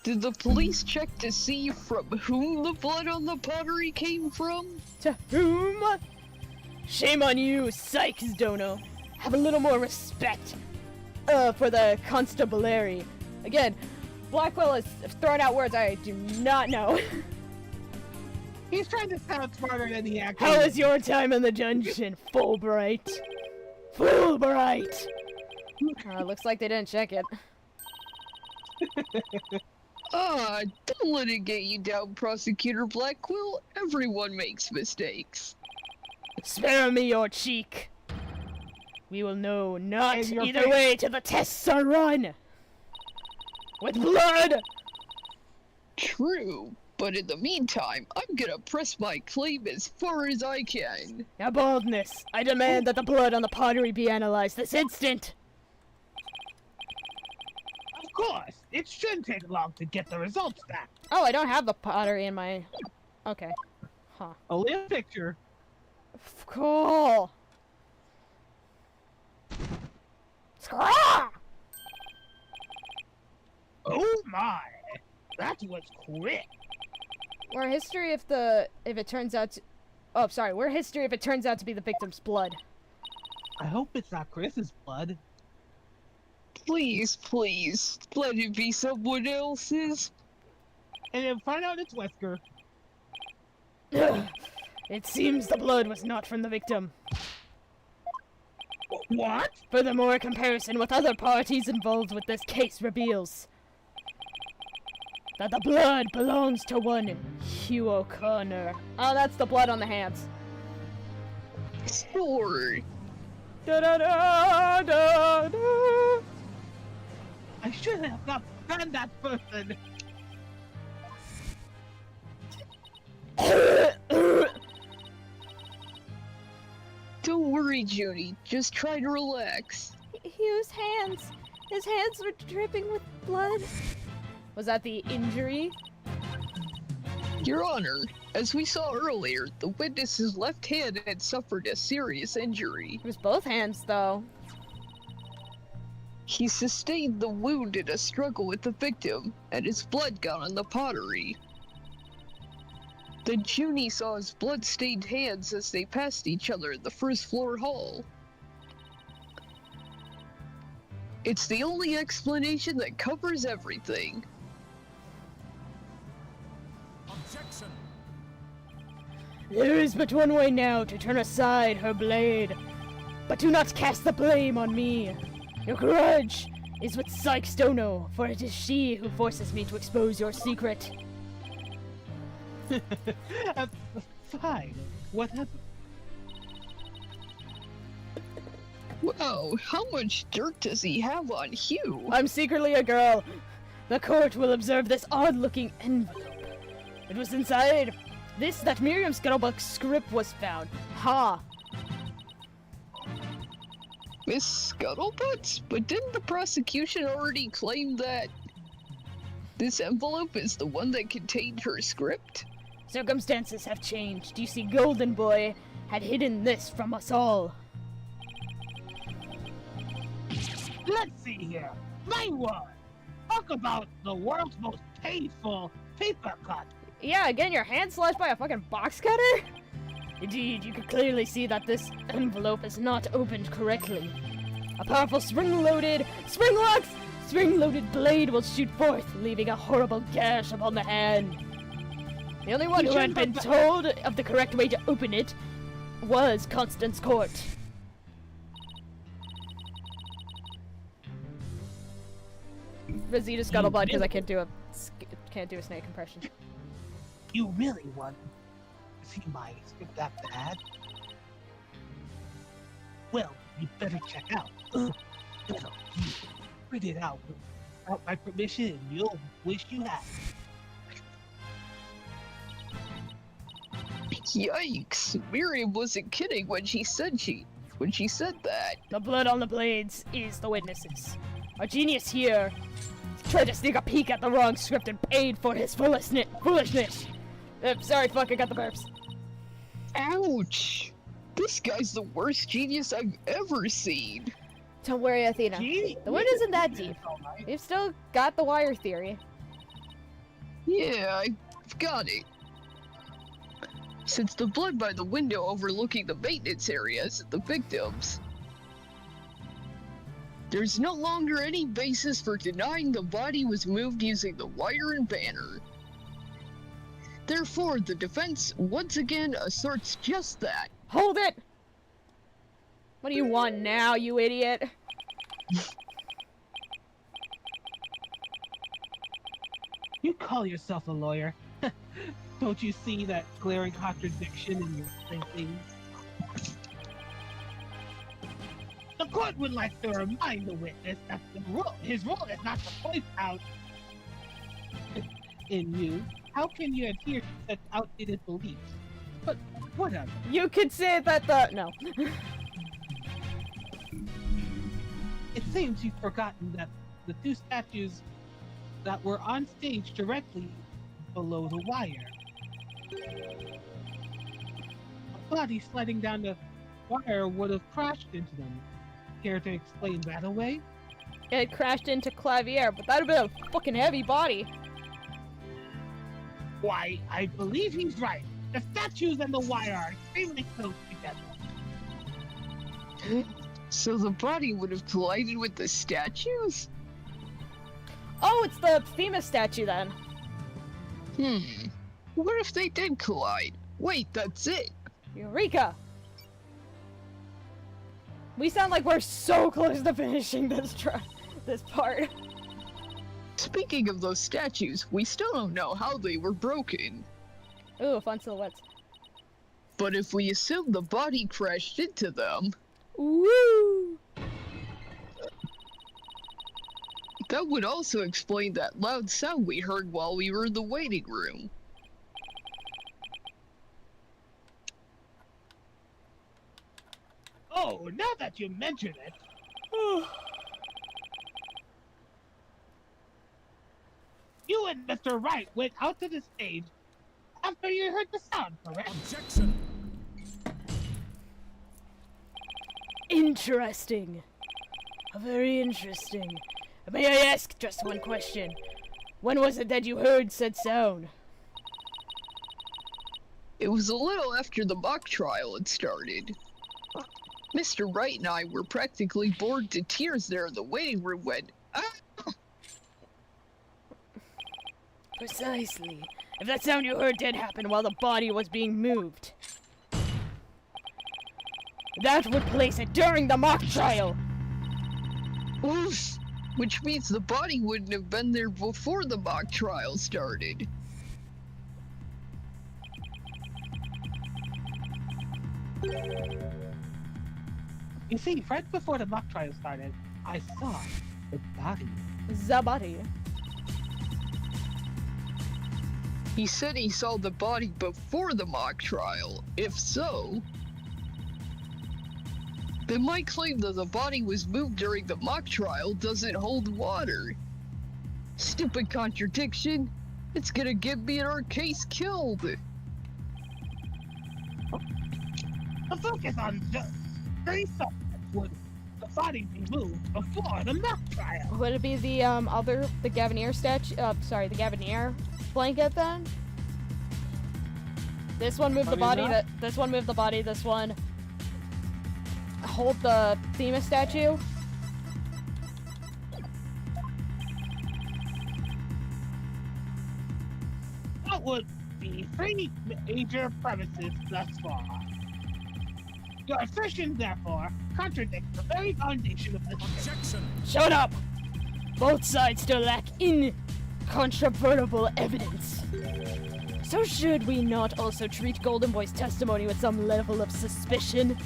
Did the police check to see from whom the blood on the pottery came from? To whom? Shame on you, Sykes Dono. Have a little more respect for the constabulary. Again, Blackwell has thrown out words I do not know. He's trying to sound smarter than he actually How was your time in the dungeon, Fulbright? Fulbright! Looks like they didn't check it. Don't let it get you down, Prosecutor Blackwell. Everyone makes mistakes. Spare me your cheek. We will know not And your either face. way till the tests are run. With blood! True, but in the meantime, I'm gonna press my claim as far as I can. Now, boldness, I demand that the blood on the pottery be analyzed this instant. Of course, it shouldn't take long to get the results back. Oh, I don't have the pottery in my... Okay. Huh. Only a picture. Cool. Scraw! Oh my, that was quick. We're history if it turns out to... Oh, sorry. We're history if it turns out to be the victim's blood. I hope it's not Chris's blood. Please, please, let it be someone else's. And then find out it's Wesker. It seems the blood was not from the victim. What? Furthermore, a comparison with other parties involved with this case reveals that the blood belongs to one Hugh O'Connor. Oh, that's the blood on the hands. Sure. Da da da da da. I should have not found that person. Don't worry, Judy. Just try to relax. Hugh's hands. His hands were dripping with blood. Was that the injury? Your Honor, as we saw earlier, the witness's left hand had suffered a serious injury. It was both hands, though. He sustained the wound in a struggle with the victim, and his blood got on the pottery. Then Junie saw his blood-stained hands as they passed each other in the first-floor hall. It's the only explanation that covers everything. Objection! There is but one way now to turn aside her blade. But do not cast the blame on me. Your grudge is with Sykes Dono, for it is she who forces me to expose your secret. Fine. What happened? Wow, how much dirt does he have on Hugh? I'm secretly a girl. The court will observe this odd-looking envelope. It was inside this that Miriam Scuttlebuck's script was found. Ha! Miss Scuttlebutts? But didn't the prosecution already claim that? This envelope is the one that contained her script? Circumstances have changed. You see, Golden Boy had hidden this from us all. Let's see here. My word. Talk about the world's most painful paper cut. Yeah, again, your hand slashed by a fucking box cutter? Indeed, you can clearly see that this envelope is not opened correctly. A powerful spring-loaded blade will shoot forth, leaving a horrible gash upon the hand. The only one who had been told of the correct way to open it was Constance Court. Rosita Scuttlebutt, because I can't do a snake impression. You really want to see my script that bad? Well, you better check out. Well, you print it out without my permission, and you'll wish you had. Yikes! Miriam wasn't kidding when she said that. The blood on the blades is the witnesses. Our genius here tried to sneak a peek at the wrong script and paid for his foolishness. Sorry, fuck, I got the burps. Ouch! This guy's the worst genius I've ever seen. Don't worry, Athena. The wound isn't that deep. We've still got the wire theory. Yeah, I've got it. Since the blood by the window overlooking the maintenance area isn't the victims, there's no longer any basis for denying the body was moved using the wire and banner. Therefore, the defense once again asserts just that. Hold it! What do you want now, you idiot? You call yourself a lawyer. Don't you see that glaring contradiction in your thinking? The court would like to remind the witness that his role is not to point out in you. How can you adhere to such outdated beliefs? But whatever. You could say that no. It seems you've forgotten that the two statues that were on stage directly below the wire. A body sliding down the wire would have crashed into them. Care to explain that away? It crashed into Clavier, but that'd have been a fucking heavy body. Why, I believe he's right. The statues and the wire are extremely close together. So the body would have collided with the statues? Oh, it's the famous statue then. What if they did collide? Wait, that's it. Eureka! We sound like we're so close to finishing this part. Speaking of those statues, we still don't know how they were broken. Ooh, fun silhouettes. But if we assume the body crashed into them, Woo! that would also explain that loud sound we heard while we were in the waiting room. Oh, now that you mention it. You and Mr. Wright went out to the stage after you heard the sound, correct? Objection! Interesting. Very interesting. May I ask just one question? When was it that you heard said sound? It was a little after the mock trial had started. Mr. Wright and I were practically bored to tears there in the waiting room when... Precisely. If that sound you heard did happen while the body was being moved, that would place it during the mock trial. Oof! Which means the body wouldn't have been there before the mock trial started. You see, right before the mock trial started, I saw the body. The body. He said he saw the body before the mock trial. If so, then my claim that the body was moved during the mock trial doesn't hold water. Stupid contradiction. It's gonna get me and our case killed. The focus on the three suspects would the body be moved before the mock trial. Would it be the the Gavinier statue? Sorry, the Gavinier blanket then? This one moved the Probably body. not. This one moved the body. This one hold the Thema statue. That would be three major premises thus far. Your assertion, therefore, contradicts the very foundation of this case. Shut up! Both sides still lack incontrovertible evidence. So should we not also treat Golden Boy's testimony with some level of suspicion?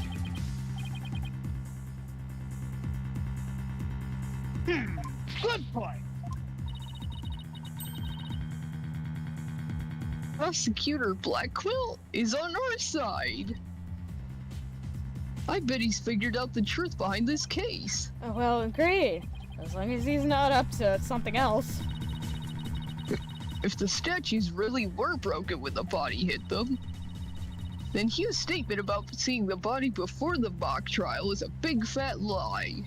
Good point. Prosecutor Blackquill is on our side. I bet he's figured out the truth behind this case. Oh, well, agreed. As long as he's not up to something else. If the statues really were broken when the body hit them, then Hugh's statement about seeing the body before the mock trial is a big fat lie.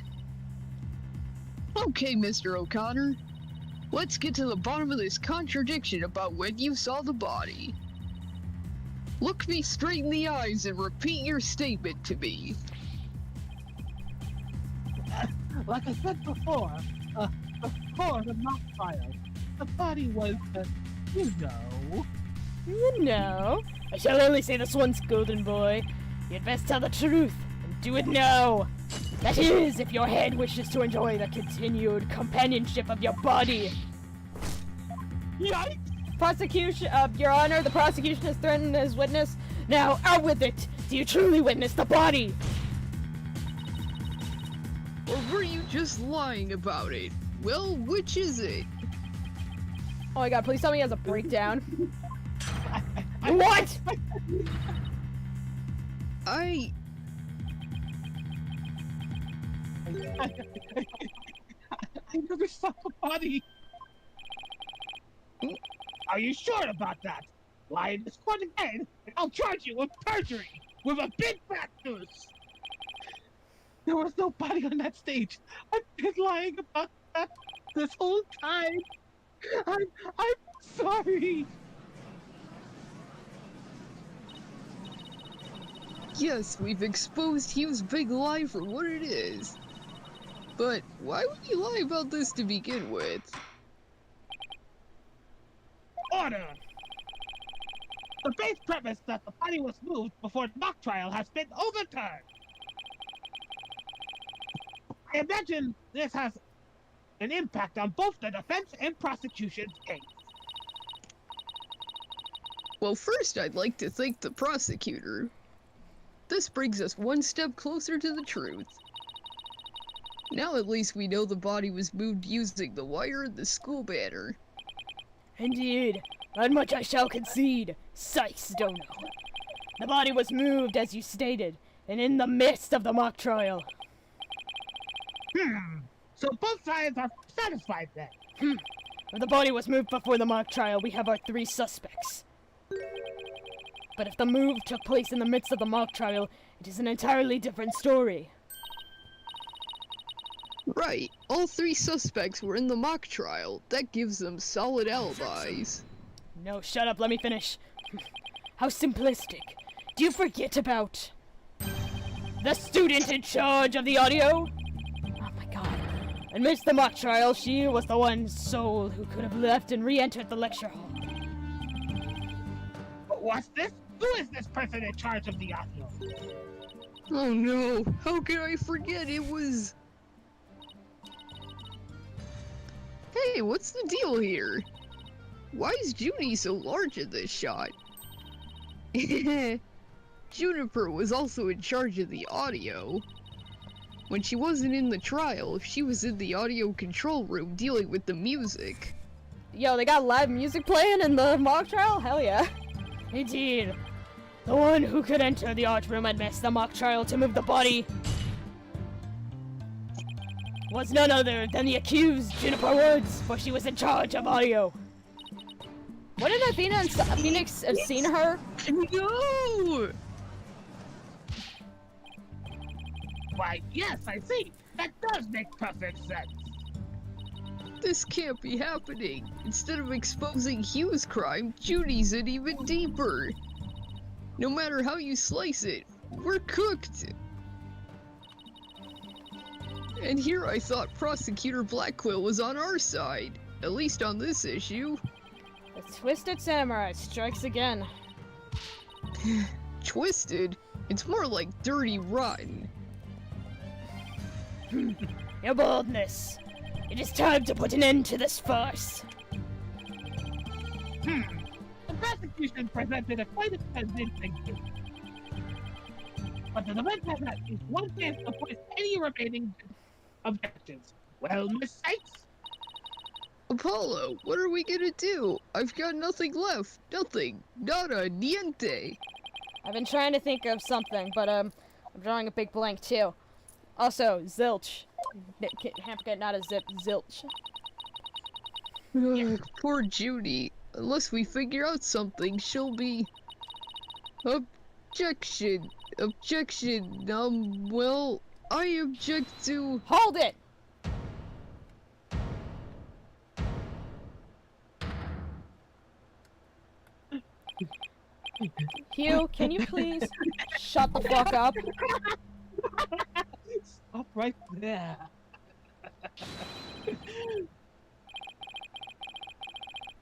Okay, Mr. O'Connor. Let's get to the bottom of this contradiction about when you saw the body. Look me straight in the eyes and repeat your statement to me. Like I said before, before the mock trial, the body was, you know. You know. I shall only say this once, Golden Boy. You'd best tell the truth, and do it now. That is, if your head wishes to enjoy the continued companionship of your body. Yikes! Prosecution, Your Honor, the prosecution has threatened his witness. Now, out with it! Do you truly witness the body? Or were you just lying about it? Well, which is it? Oh my god, please tell me he has a breakdown. What? I never saw the body. Are you sure about that? Lie in this court again, and I'll charge you with perjury with a big fat noose. There was no body on that stage. I've been lying about that this whole time. I'm sorry. Yes, we've exposed Hugh's big lie for what it is. But why would you lie about this to begin with? Order! The base premise that the body was moved before the mock trial has been overturned. I imagine this has an impact on both the defense and prosecution's case. Well, first I'd like to thank the prosecutor. This brings us one step closer to the truth. Now at least we know the body was moved using the wire and the school banner. Indeed. That much I shall concede. Sykes, Dono. The body was moved, as you stated, and in the midst of the mock trial. So both sides are satisfied then. If the body was moved before the mock trial, we have our three suspects. But if the move took place in the midst of the mock trial, it is an entirely different story. Right, all three suspects were in the mock trial. That gives them solid alibis. No, shut up, let me finish. How simplistic. Do you forget about the student in charge of the audio? Oh my god. Amidst the mock trial, she was the one soul who could have left and re-entered the lecture hall. But what's this? Who is this person in charge of the audio? Oh no, how could I forget it was... Hey, what's the deal here? Why is Junie so large in this shot? Juniper was also in charge of the audio. When she wasn't in the trial, she was in the audio control room dealing with the music. Yo, they got live music playing in the mock trial? Hell yeah. Indeed. The one who could enter the art room and miss the mock trial to move the body. was none other than the accused Juniper Woods, for she was in charge of audio. Wouldn't Athena and Phoenix have seen her? No! Why, yes, I see. That does make perfect sense. This can't be happening. Instead of exposing Hugh's crime, Judy's in even deeper. No matter how you slice it, we're cooked. And here I thought Prosecutor Blackquill was on our side, at least on this issue. The Twisted Samurai strikes again. Twisted? It's more like dirty rotten. Your boldness. It is time to put an end to this farce. The prosecution presented a quite extensive thinking. But the defense has at least one chance to voice any remaining objections. Well, Miss Sykes? Apollo, what are we gonna do? I've got nothing left. Nothing. Nada, niente. I've been trying to think of something, but I'm drawing a big blank too. Also, zilch. Can't forget not a zip, zilch. Ugh, poor Judy. Unless we figure out something, she'll be... Objection. Objection. Well, I object to... Hold it! Hugh, can you please shut the fuck up? Stop right there.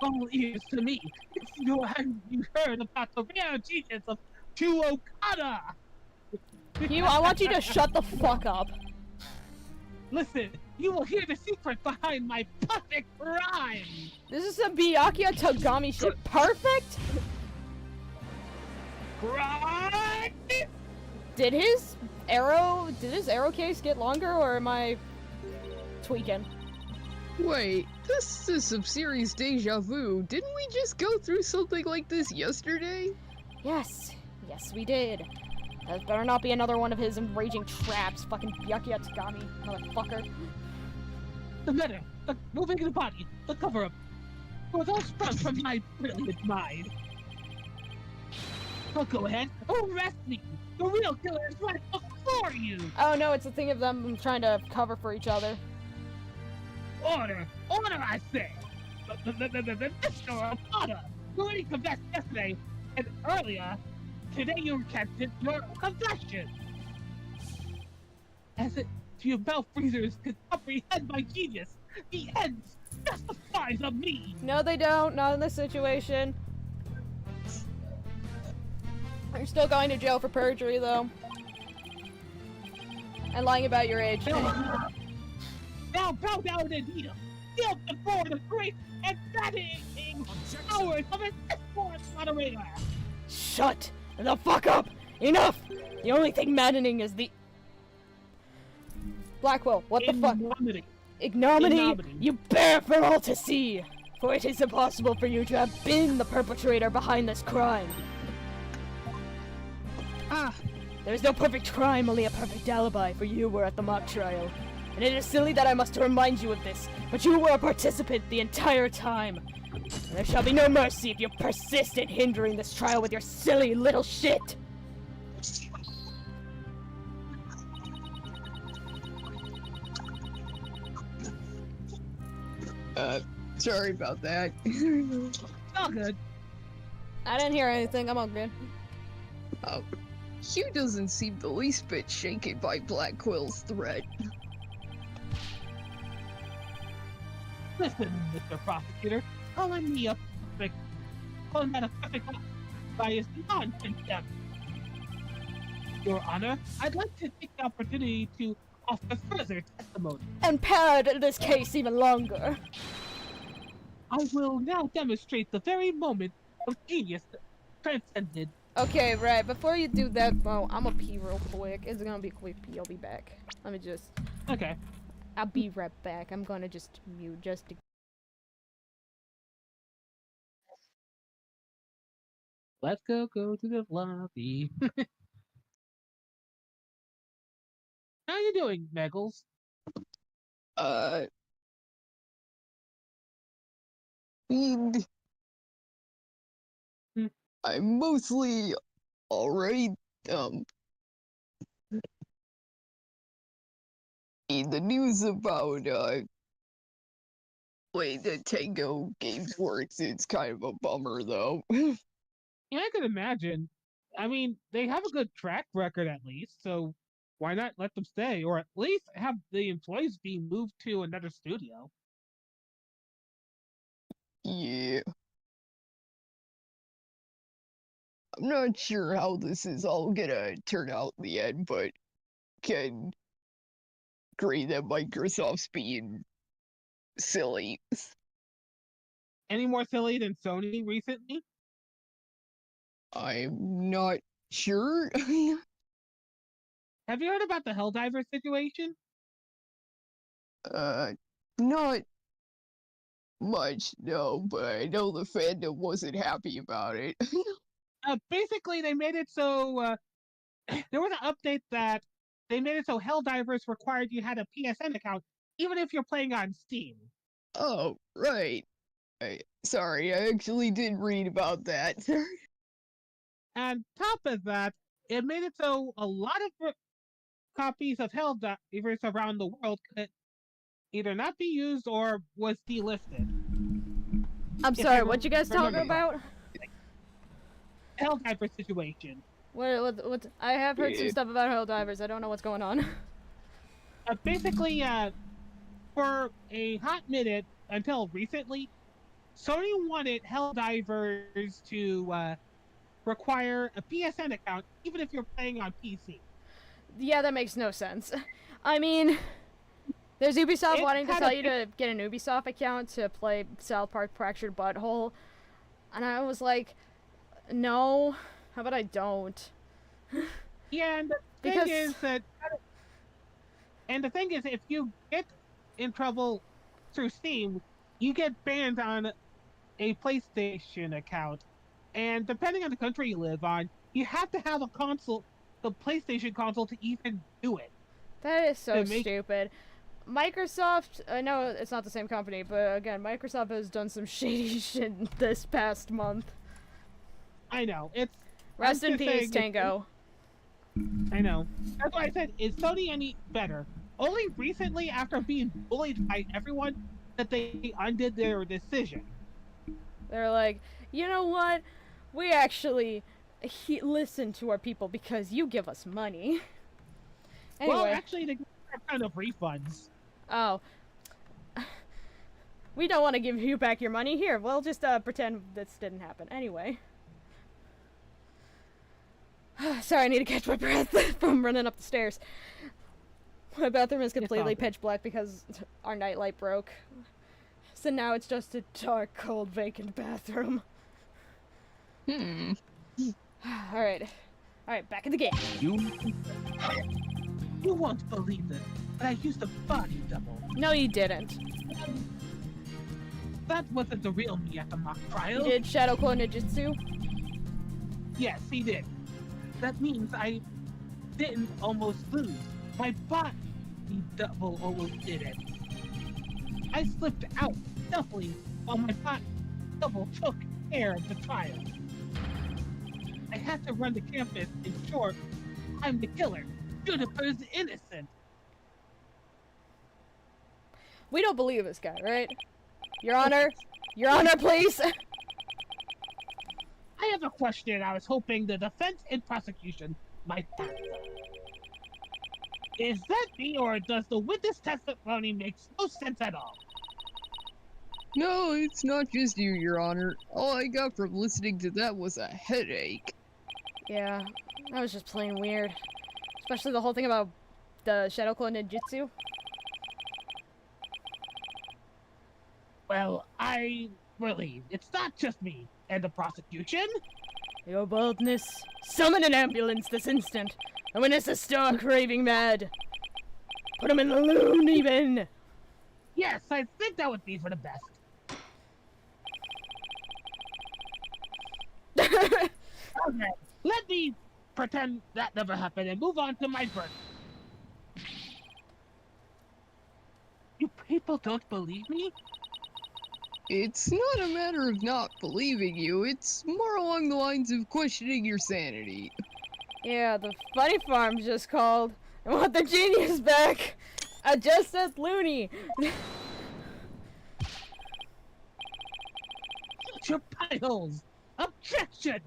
All ears to me. You heard about the rare genius of Chu Okada. Hugh, I want you to shut the fuck up. Listen, you will hear the secret behind my perfect rhyme. This is some Byakuya Togami shit. Perfect? Right? Did his arrow case get longer, or am I tweaking? Wait, this is some serious deja vu. Didn't we just go through something like this yesterday? Yes, we did. That better not be another one of his enraging traps, fucking Byakuya Togami, motherfucker. The letter, the moving the body, the cover-up. For those sprung from my brilliant mind. Oh, go ahead, arrest me. The real killer is right before you. Oh no, it's a thing of them trying to cover for each other. Order, I say. Mr. Okada, you already confessed yesterday and earlier. Today you recanted your confession. As it to your malfreezers could comprehend my genius, the ends justifies of me. No, they don't. Not in this situation. You're still going to jail for perjury, though. And lying about your age. Now bow down and kneel before the great and maddening powers of an escort moderator. Shut the fuck up! Enough! The only thing maddening is the... Blackwell, what the fuck? Ignominy? You bear for all to see! For it is impossible for you to have been the perpetrator behind this crime. There's no perfect crime, only a perfect alibi, for you were at the mock trial. And it is silly that I must remind you of this, but you were a participant the entire time. And there shall be no mercy if you persist in hindering this trial with your silly little shit! Sorry about that. All good. I didn't hear anything, I'm all good. Hugh doesn't seem the least bit shaken by Blackwill's threat. Listen, Mr. Prosecutor, calling me a perfect, calling that a perfect lie is non-contempt. Your Honor, I'd like to take the opportunity to offer further testimony. And pad this case even longer. I will now demonstrate the very moment of genius transcended. Okay, right, before you do that, though, I'm gonna pee real quick. It's gonna be a quick pee, I'll be back. Let me just... Okay. I'll be right back. I'm gonna just mute just to... Let's go to the lobby. How you doing, Meggles? Uh, mean, Hmm. I'm mostly alright. Um, in the news about way that Tango Games works, it's kind of a bummer though. Yeah, I can imagine. I mean, they have a good track record at least, so why not let them stay, or at least have the employees be moved to another studio? Yeah, I'm not sure how this is all gonna turn out in the end, but can agree that Microsoft's being silly. Any more silly than Sony recently? I'm not sure. Have you heard about the Helldiver situation? uh, not much, no, but I know the fandom wasn't happy about it. Basically, they made it so there was an update that they made it so Helldivers required you had a PSN account, even if you're playing on Steam. Oh, right. Sorry, I actually did read about that. And top of that, it made it so a lot of copies of Helldivers around the world could either not be used or was delisted. I'm If sorry, you what you guys talking remember about? Helldiver situation. What? I have heard some Yeah. stuff about Helldivers. I don't know what's going on. Basically, for a hot minute until recently, Sony wanted Helldivers to require a PSN account, even if you're playing on PC. Yeah, that makes no sense. I mean, there's Ubisoft It wanting to had tell a you to get an Ubisoft account to play South Park Fractured Butthole, and I was like, no, how about I don't? Yeah, and the Because thing is that, and the thing is, if you get in trouble through Steam, you get banned on a PlayStation account, and depending on the country you live on, you have to have a console, the PlayStation console, to even do it. that is so to make- stupid. Microsoft, I know it's not the same company, but again, Microsoft has done some shady shit this past month. I know it's. Rest I'm in just peace, saying, Tango. I know. That's why I said, is Sony any better? Only recently, after being bullied by everyone, that they undid their decision. They're like, you know what? We actually listen to our people because you give us money. Anyway, Well, actually, they got that kind of refunds. oh, we don't want to give you back your money. Here, we'll just pretend this didn't happen. Anyway. Sorry, I need to catch my breath from running up the stairs. My bathroom is completely all good. pitch black because our nightlight broke. So now it's just a dark, cold, vacant bathroom. Hmm. Alright. Alright, back in the game. You won't believe this, but I used a body double. No, you didn't. That wasn't the real me at the mock You trial. did Shadow Clone Ninjutsu? Yes, he did. That means I didn't almost lose. My body double almost did it. I slipped out stealthily while my body double took care of the trial. I had to run the campus. In short, I'm the killer. Juniper's innocent. We don't believe this guy, right? Your Honor? Your Honor, please! I have a question I was hoping the defense and prosecution might answer. Is that me, or does the witness testimony make no sense at all? No, it's not just you, Your Honor. All I got from listening to that was a headache. Yeah, that was just plain weird. Especially the whole thing about the Shadow Clone Ninjutsu. Well, I believe it's not just me and the prosecution. Your boldness. Summon an ambulance this instant. The witness is stark raving mad. Put him in the loony bin. Yes, I think that would be for the best. Okay, let me pretend that never happened and move on to my verdict. You people don't believe me? It's not a matter of not believing you, it's more along the lines of questioning your sanity. Yeah, the Funny Farm just called. I want the genius back. I just said loony. Future piles! Objection!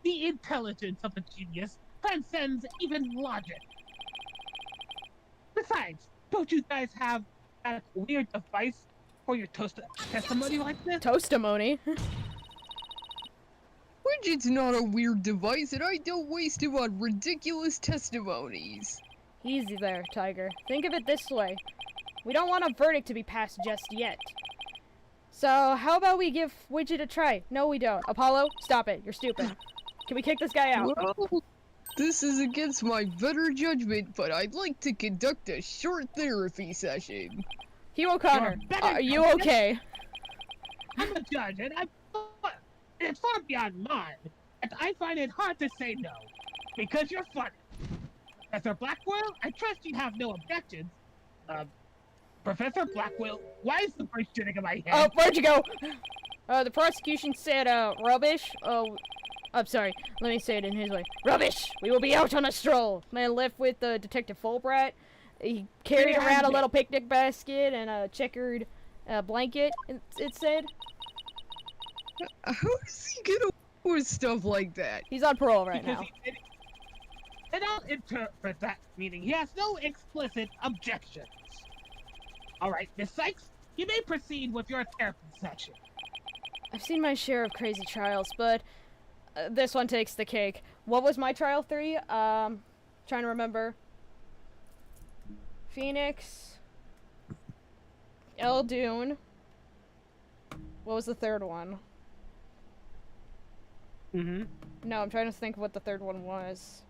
The intelligence of a genius transcends even logic. Besides, don't you guys have that weird device for your testimony like this? Toastamony. Widget's not a weird device, and I don't waste it on ridiculous testimonies. Easy there, Tiger. Think of it this way. We don't want a verdict to be passed just yet. So, how about we give Widget a try? No, we don't. Apollo, stop it. You're stupid. Can we kick this guy out? Well, this is against my better judgment, but I'd like to conduct a short therapy session. Hugh O'Connor, are you okay? I'm a judge, and it's far beyond mine, and I find it hard to say no, because you're funny. Professor Blackwell, I trust you have no objections. Professor Blackwell, why is the voice shooting in my head? Oh, where'd you go? The prosecution said, rubbish. Oh, I'm sorry. Let me say it in his way. Rubbish! We will be out on a stroll. Man left with Detective Fulbright. He carried around a little picnic basket and a checkered blanket, it said. How does he get away with stuff like that? He's on parole right now. And I'll interpret that meaning he has no explicit objections. Alright, Miss Sykes, you may proceed with your therapy session. I've seen my share of crazy trials, but this one takes the cake. What was my trial 3? Trying to remember. Phoenix. Eldoon. What was the third one? No, I'm trying to think what the third one was.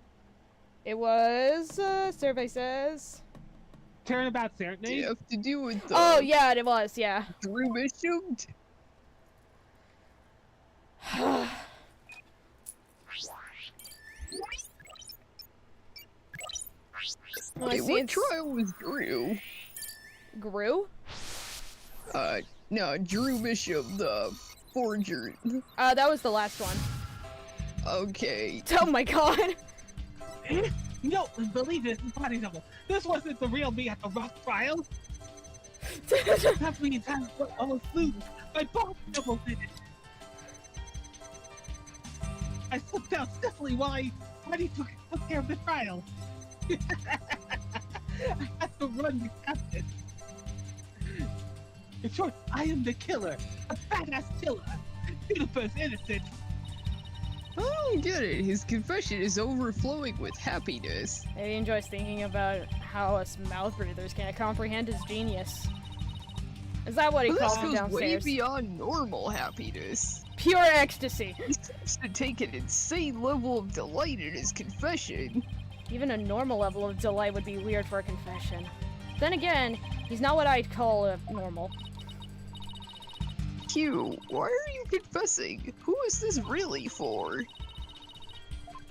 It was, survey says... Turnabout Serenade? Do you have to do with the... Oh, yeah, it was, yeah. Drew Bishop? Well, What trial was Drew? Gru? No, Drew Bishop, the forger. That was the last one. Okay. Oh my god! No, believe it, body double. This wasn't the real me at the rock trial. That means I almost lose. My body double did it. I slipped down stiffly while he took care of the trial. I had to run the captain. In short, I am the killer, a badass killer. Juniper's innocent. I don't get it. His confession is overflowing with happiness. Maybe he enjoys thinking about how us mouth breathers can't comprehend his genius. Is that what he But calls this it goes downstairs? way beyond normal happiness. Pure ecstasy. He seems to take an insane level of delight in his confession. Even a normal level of delight would be weird for a confession. Then again, he's not what I'd call normal. Q, why are you confessing? Who is this really for?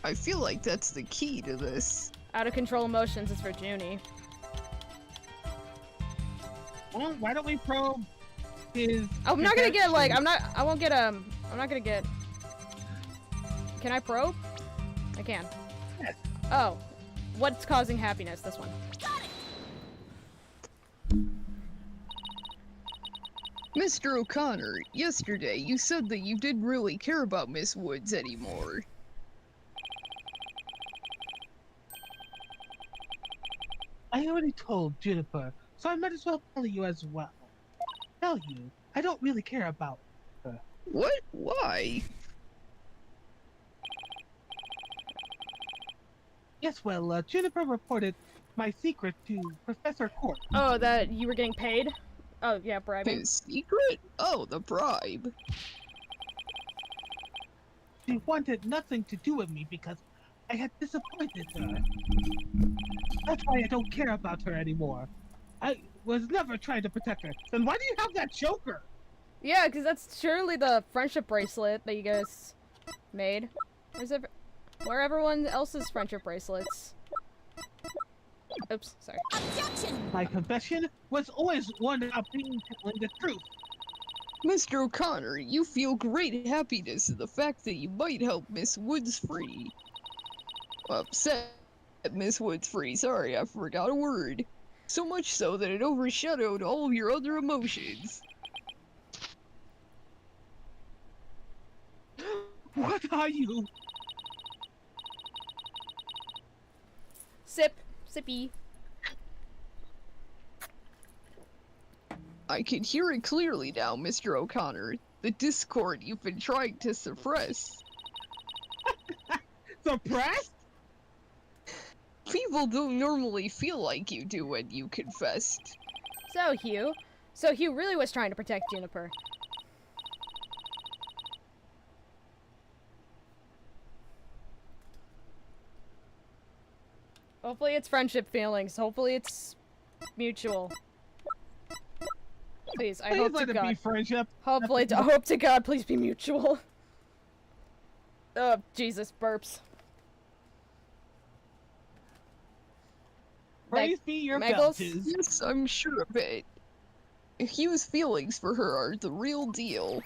I feel like that's the key to this. Out of control emotions is for Junie. Well, why don't we probe his... I'm not gonna get, like, confession? I I'm not gonna get... Can I probe? I can. Yes. Oh. What's causing happiness, this one? Mr. O'Connor, yesterday you said that you didn't really care about Miss Woods anymore. I already told Juniper, so I might as well tell you as well. Tell you, I don't really care about her. What? Why? Yes, well, Juniper reported my secret to Professor Court. Oh, that you were getting paid? Oh, yeah, bribing. His secret? Oh, the bribe. She wanted nothing to do with me because I had disappointed her. That's why I don't care about her anymore. I was never trying to protect her. Then why do you have that choker? Yeah, because that's surely the friendship bracelet that you guys made. Where are everyone else's friendship bracelets? Oops, sorry. My confession was always one about telling the truth. Mr. O'Connor, you feel great happiness in the fact that you might help Miss Woods free. Set Miss Woods free, sorry, I forgot a word. So much so that it overshadowed all of your other emotions. What are you? Sip. Sippy. I can hear it clearly now, Mr. O'Connor. The discord you've been trying to suppress. Suppressed? People don't normally feel like you do when you confessed. So Hugh really was trying to protect Juniper. Hopefully it's friendship feelings. Hopefully it's mutual. Please, I Please hope let to it God. be friendship. Hopefully, I hope to God, please be mutual. Oh, Jesus, burps. Praise be your Megals? belches. Yes, I'm sure of it. Hugh's feelings for her are the real deal.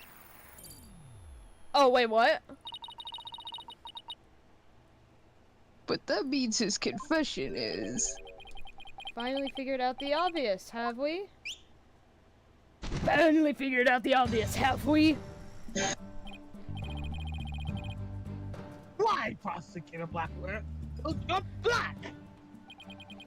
Oh, wait, what? But that means his confession is... Finally figured out the obvious, have we? Finally figured out the obvious, have we? Why, Prosecutor Blackwood? You're black!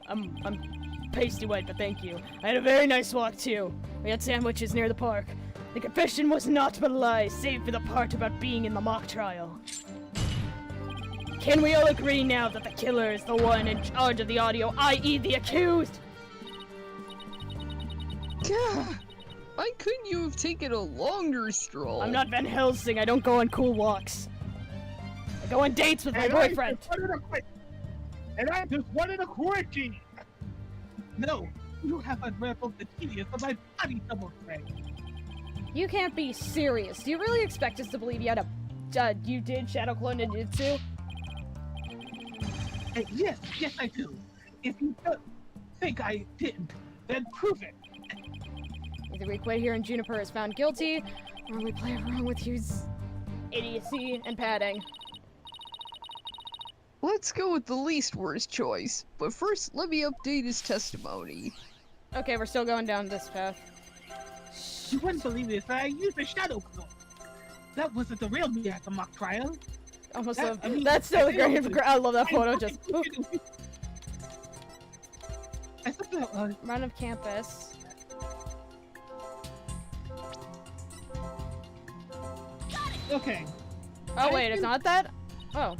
I'm pasty white, but thank you. I had a very nice walk, too. We had sandwiches near the park. The confession was naught but a lie, save for the part about being in the mock trial. Can we all agree now that the killer is the one in charge of the audio, i.e. the accused? Why couldn't you have taken a longer stroll? I'm not Van Helsing, I don't go on cool walks. I go on dates with my boyfriend. And I just wanted a quickie! No, you have unraveled the genius of my body double thread. You can't be serious. Do you really expect us to believe you had you did Shadow Clone Ninjutsu? Yes, I do. If you don't think I didn't, then prove it. Either we quit here and Juniper is found guilty, or we play around with Hugh's idiocy and padding. Let's go with the least worst choice, but first let me update his testimony. Okay, we're still going down this path. You wouldn't believe this, but I used a shadow clone. That wasn't the real me at the mock trial. Almost That- I mean, that's still I great. don't- I love that photo. Just I thought that, run of campus. okay. Oh wait, it's not that. Oh,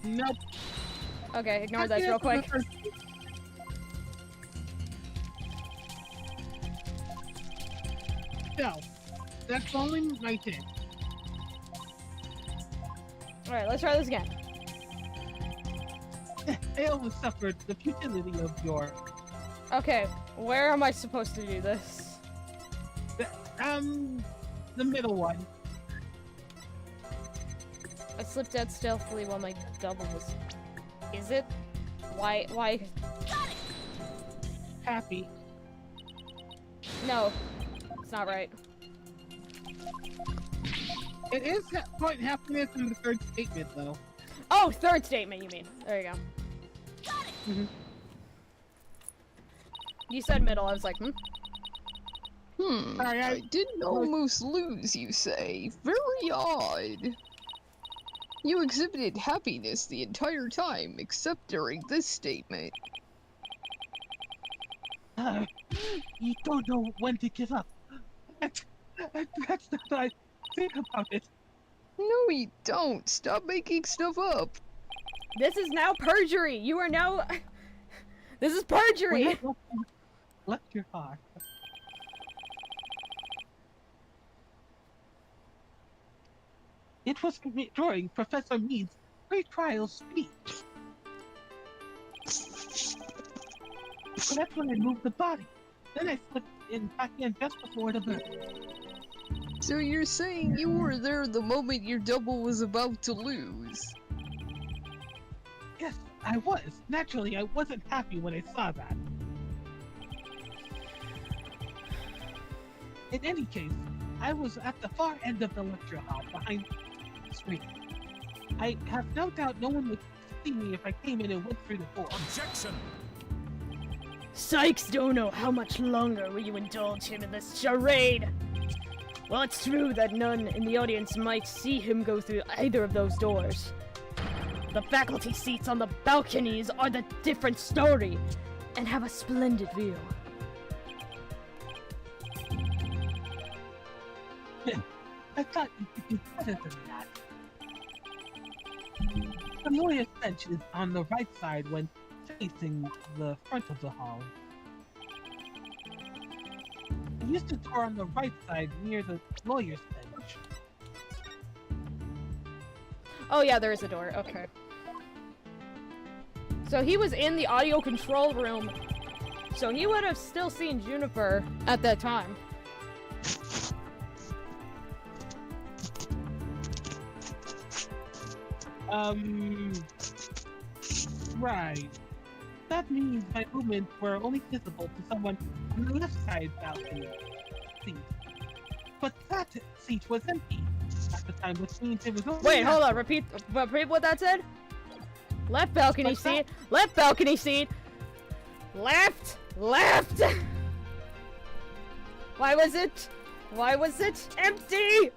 Nope. okay. Ignore this real quick. No, that's only right there. All right, let's try this again. I always suffered the futility of your, Okay, where am I supposed to do this? the middle one. I slipped out stealthily while my double was. Is it? Why? Happy. No, it's not right. It is point happiness in the third statement, though. Oh, third statement, you mean? There you go. Mhm. You said middle. I was like, Sorry, I didn't almost lose, you say. Very odd. You exhibited happiness the entire time, except during this statement. You don't know when to give up. That's not what I think about it. No, you don't. Stop making stuff up. This is now perjury. You are now. This is When perjury. I left your heart. It was during Professor Mead's pre-trial speech. So that's when I moved the body. Then I slipped back in just before the murder. So you're saying you were there the moment your double was about to lose? Yes, I was. Naturally, I wasn't happy when I saw that. In any case, I was at the far end of the lecture hall, behind the screen. I have no doubt no one would see me if I came in and went through the door. Objection! Sykes don't know how much longer will you indulge him in this charade. Well, it's true that none in the audience might see him go through either of those doors. The faculty seats on the balconies are the different story and have a splendid view. I thought you could do better than that. The lawyer's bench is on the right side when facing the front of the hall. I used a door on the right side near the lawyer's bench. Oh yeah, there is a door. Okay. So he was in the audio control room. So he would have still seen Juniper at that time. Right. That means my movements were only visible to someone on the left side balcony seat. But that seat was empty at the time, which means it was only... Wait, hold on. Repeat what that said. Left balcony What's that? seat. Left balcony seat. Left. Why was it empty?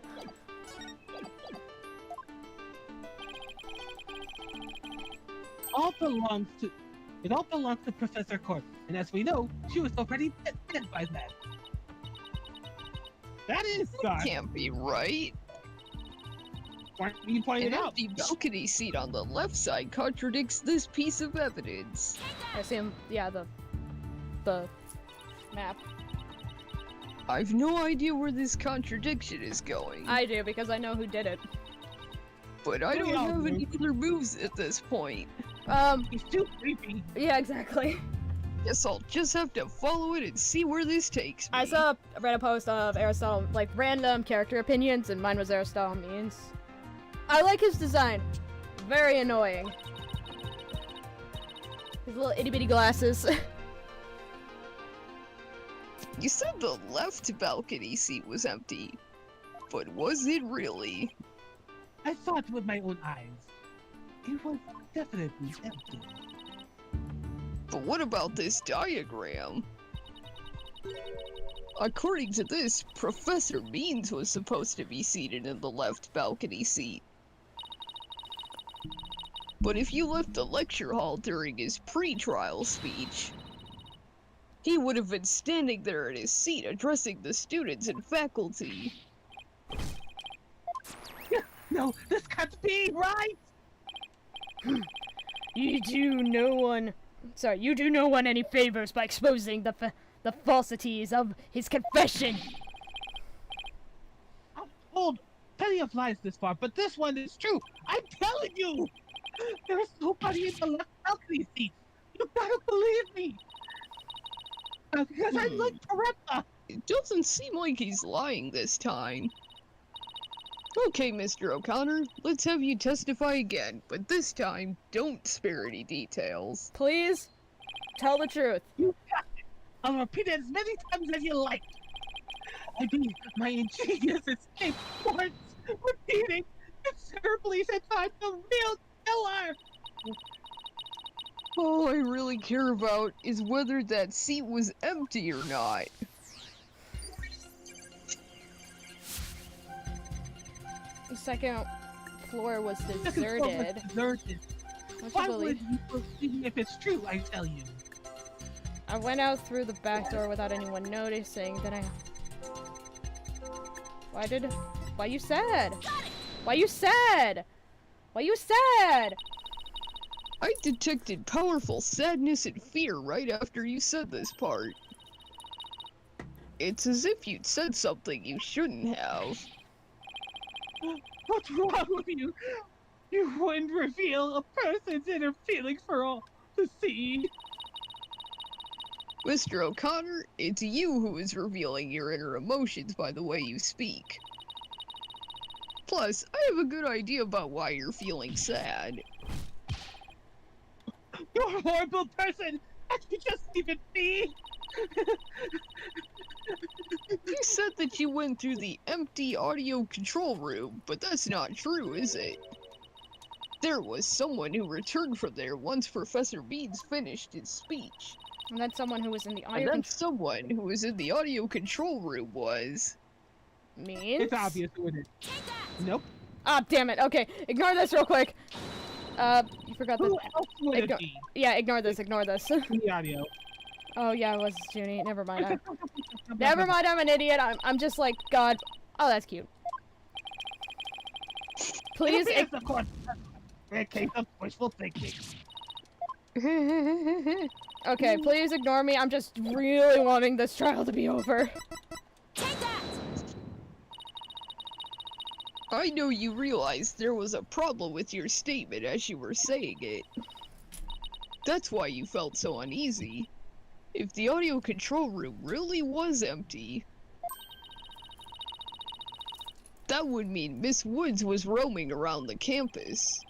It all belongs to Professor Court, and as we know, she was already dead by then. That is God. Can't be right. Why you pointed An out? empty balcony seat on the left side contradicts this piece of evidence. I see him. Yeah, the map. I've no idea where this contradiction is going, I do because I know who did it. but I don't We all have do. any other moves at this point. He's too creepy. Yeah, exactly. Guess I'll just have to follow it and see where this takes me. I read a post of Aristotle, like random character opinions, and mine was Aristotle means. I like his design. Very annoying. His little itty bitty glasses. You said the left balcony seat was empty, but was it really? I saw it with my own eyes. It was definitely empty. But what about this diagram? According to this, Professor Beans was supposed to be seated in the left balcony seat. But if you left the lecture hall during his pre-trial speech, he would have been standing there in his seat addressing the students and faculty. No, this can't be right! You do no one any favors by exposing the falsities of his confession. I've told plenty of lies this far, but this one is true. I'm telling you! There's nobody in the left balcony seat. You gotta believe me! Because I'm like Pareppa! It doesn't seem like he's lying this time. Okay, Mr. O'Connor, let's have you testify again, but this time, don't spare any details. Please, tell the truth. You got it! I'll repeat it as many times as you like! I mean, my ingenious escape warrants repeating considerably since I'm the real killer! All I really care about is whether that seat was empty or not. The second floor was Second floor was deserted. deserted. Don't you Why believe? would you believe me if it's true, I tell you? I went out through the back door without anyone noticing. Then I. Why you said? I detected powerful sadness and fear right after you said this part. It's as if you'd said something you shouldn't have. What's wrong with you? You wouldn't reveal a person's inner feelings for all to see. Mr. O'Connor, it's you who is revealing your inner emotions by the way you speak. Plus, I have a good idea about why you're feeling sad. You're a horrible person! Can't you just leave it be? You said that you went through the empty audio control room, but that's not true, is it? There was someone who returned from there once Professor Beans finished his speech. And then someone who was in the And audio that control someone who was in the audio control room was... means. It's obvious who it is. Nope. Ah, damn it. Okay, ignore this real quick. You forgot Who this. else would it Ignore- be Yeah, ignore this. Ignore this. in the audio? Oh yeah, it was Junie. Never mind. Never mind. I'm an idiot. I'm just like God. Oh, that's cute. Please. Yes, of course. In case of wishful thinking. Okay, please ignore me. I'm just really wanting this trial to be over. I know you realized there was a problem with your statement as you were saying it. That's why you felt so uneasy. If the audio control room really was empty, that would mean Miss Woods was roaming around the campus.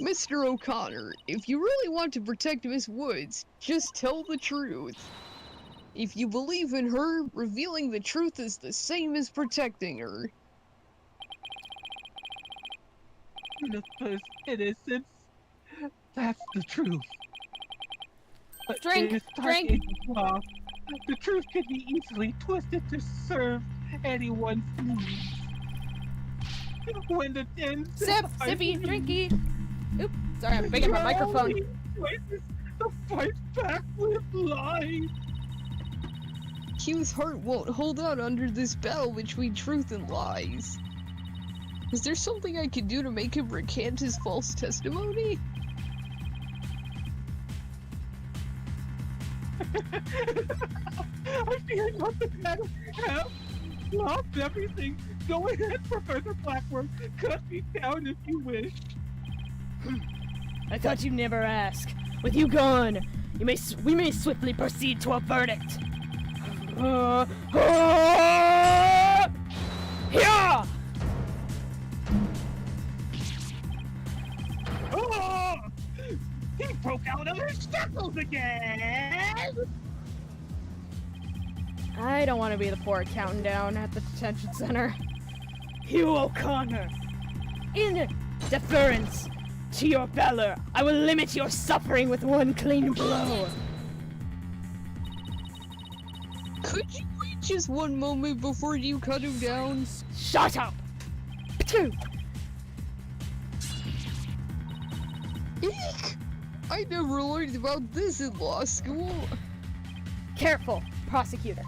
Mr. O'Connor, if you really want to protect Miss Woods, just tell the truth. If you believe in her, revealing the truth is the same as protecting her. Jennifer's innocence. That's the truth. But Drink, in this drink. age of law, the truth can be easily twisted to serve anyone's needs. When the ten Sip, sippy, drinky. Oops, sorry, I'm banging my microphone. Choices to fight back with lies. Hugh's heart won't hold out under this battle between truth and lies. Is there something I can do to make him recant his false testimony? I fear not the battle have lost everything. Go ahead, Professor Blackworm. Cut me down if you wish. I thought you'd never ask. With you gone, we may swiftly proceed to a verdict. Here! Oh! He broke out of his shackles again! I don't want to be the poor counting down at the detention center. Hugh O'Connor, in deference to your valor, I will limit your suffering with one clean blow. Could you wait just one moment before you cut him down? Shut up! Phew. Eek! I never learned about this in law school. Careful, prosecutor.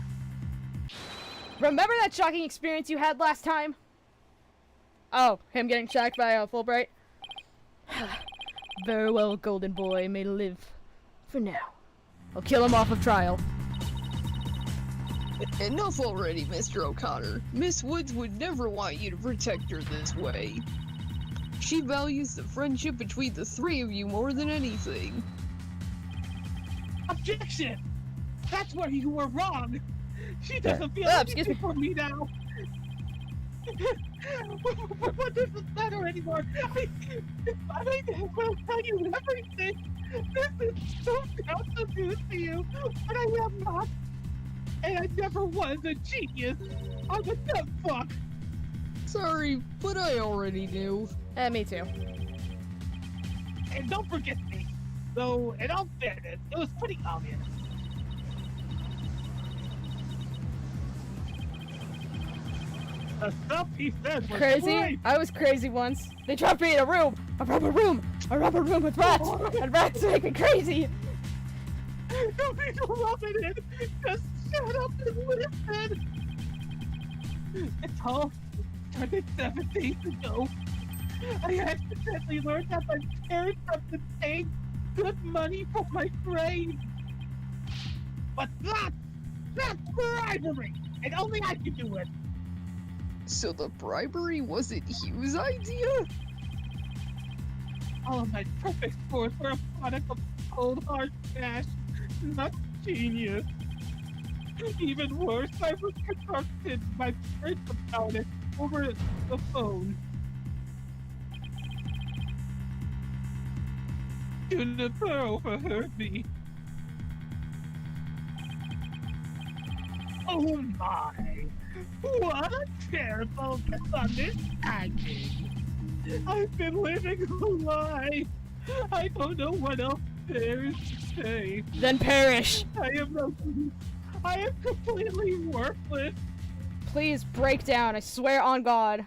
Remember that shocking experience you had last time? Oh, him getting shocked by Fulbright? Very well, golden boy may live for now. I'll kill him off of trial. Enough already, Mr. O'Connor. Miss Woods would never want you to protect her this way. She values the friendship between the three of you more than anything. Objection! That's where you were wrong. She doesn't feel excuse anything for me now. What does it matter anymore? I will tell you everything. This is so doubtful news to you, but I am not. And I never was a genius. I'm a dumb fuck. Sorry, but I already knew. Me too. And don't forget me. Though, in all fairness, it was pretty obvious. The stuff he said was Crazy? right. I was crazy once. They trapped me in a room with rats, and rats make me crazy. Don't need to rub it in. Just shut up and listen. It's all started 7 days ago. I accidentally learned that my parents have been paying good money for my grade. But that's bribery, and only I can do it. So the bribery wasn't Hugh's idea? All of my perfect scores were a product of cold hard cash, not genius. Even worse, I was constructed by parents about it over the phone. Juniper overheard me. Oh my! What a terrible misunderstanding! I've been living a lie! I don't know what else there is to say. Then perish. I am completely worthless! Please break down, I swear on God.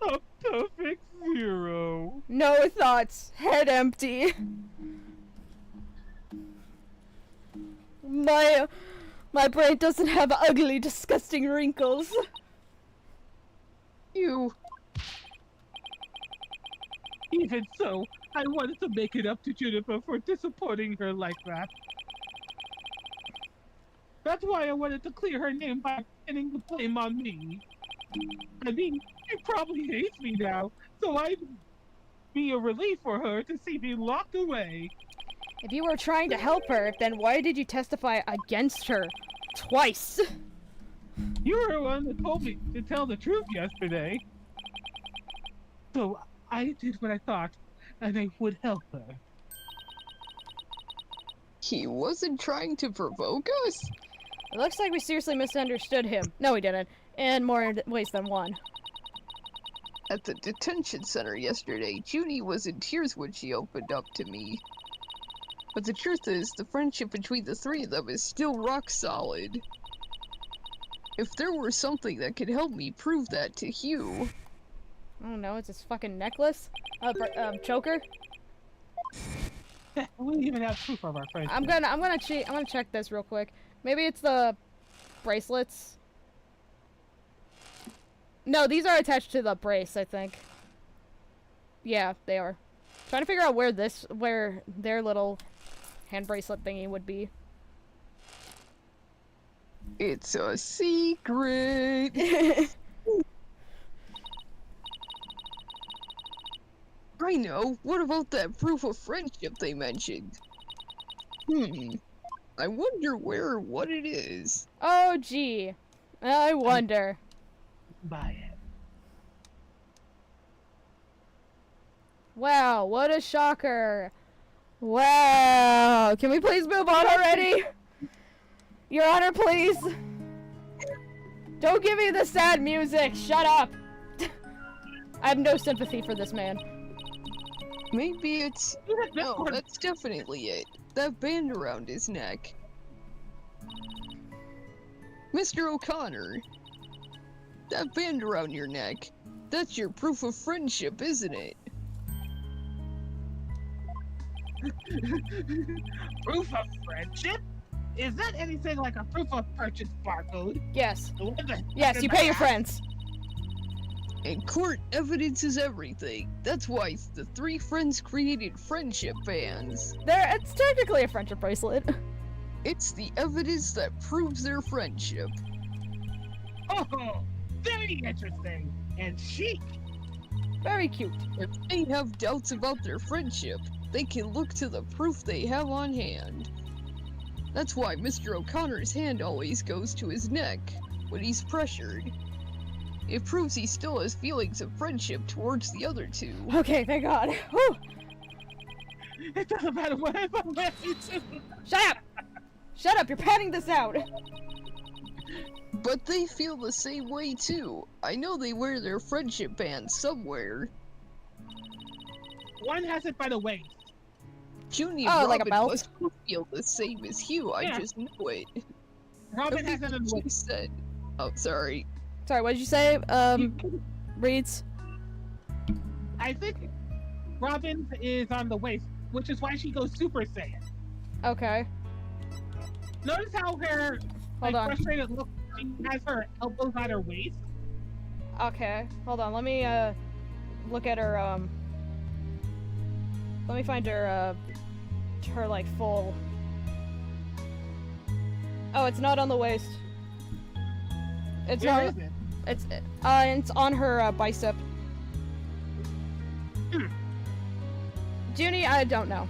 A perfect zero. No thoughts, head empty. My brain doesn't have ugly, disgusting wrinkles. You. Even so, I wanted to make it up to Juniper for disappointing her like that. That's why I wanted to clear her name by pinning the blame on me. I mean, she probably hates me now, so I'd be a relief for her to see me locked away. If you were trying to help her, then why did you testify against her? Twice. You were the one that told me to tell the truth yesterday. So I did what I thought, and I would help her. He wasn't trying to provoke us? It looks like we seriously misunderstood him. No, we didn't. In more ways than one. At the detention center yesterday, Junie was in tears when she opened up to me. But the truth is, the friendship between the three of them is still rock solid. If there were something that could help me prove that to Hugh... I don't know, it's his fucking necklace? Choker? We don't even have proof of our friendship. I'm gonna check this real quick. Maybe it's the bracelets. No, these are attached to the brace, I think. Yeah, they are. Trying to figure out where their little hand bracelet thingy would be. It's a secret! I know! What about that proof of friendship they mentioned? I wonder where or what it is. Oh, gee. I wonder. Buy it. Wow, what a shocker. Wow. Can we please move on already? Your Honor, please. Don't give me the sad music. Shut up. I have no sympathy for this man. Maybe it's... No, that's definitely it. That band around his neck. Mr. O'Connor. That band around your neck. That's your proof of friendship, isn't it? Proof of friendship? Is that anything like a proof of purchase barcode? Yes. Yes, you pay your friends. And court evidence is everything. That's why the three friends created friendship bands. It's technically a friendship bracelet. It's the evidence that proves their friendship. Oh, very interesting and chic. Very cute. If they have doubts about their friendship, they can look to the proof they have on hand. That's why Mr. O'Connor's hand always goes to his neck when he's pressured. It proves he still has feelings of friendship towards the other two. Okay, thank God. Whew. It doesn't matter what I'm Shut up! Shut up, you're padding this out! But they feel the same way too. I know they wear their friendship bands somewhere. One has it by the waist. Junie Oh, and like a Robin belt? must feel the same as Hugh, I Yeah. just know it. Robin has it Everything on the she waist. said. Oh, sorry. Sorry, what did you say? Reeds? I think Robin is on the waist, which is why she goes Super Saiyan. Okay. Notice how her Hold on. frustrated look, she has her elbows on her waist. Okay, hold on, let me, look at her, let me find her, like, full... Oh, it's not on the waist. It's Where not... is it? It's on her, bicep. Junie, I don't know.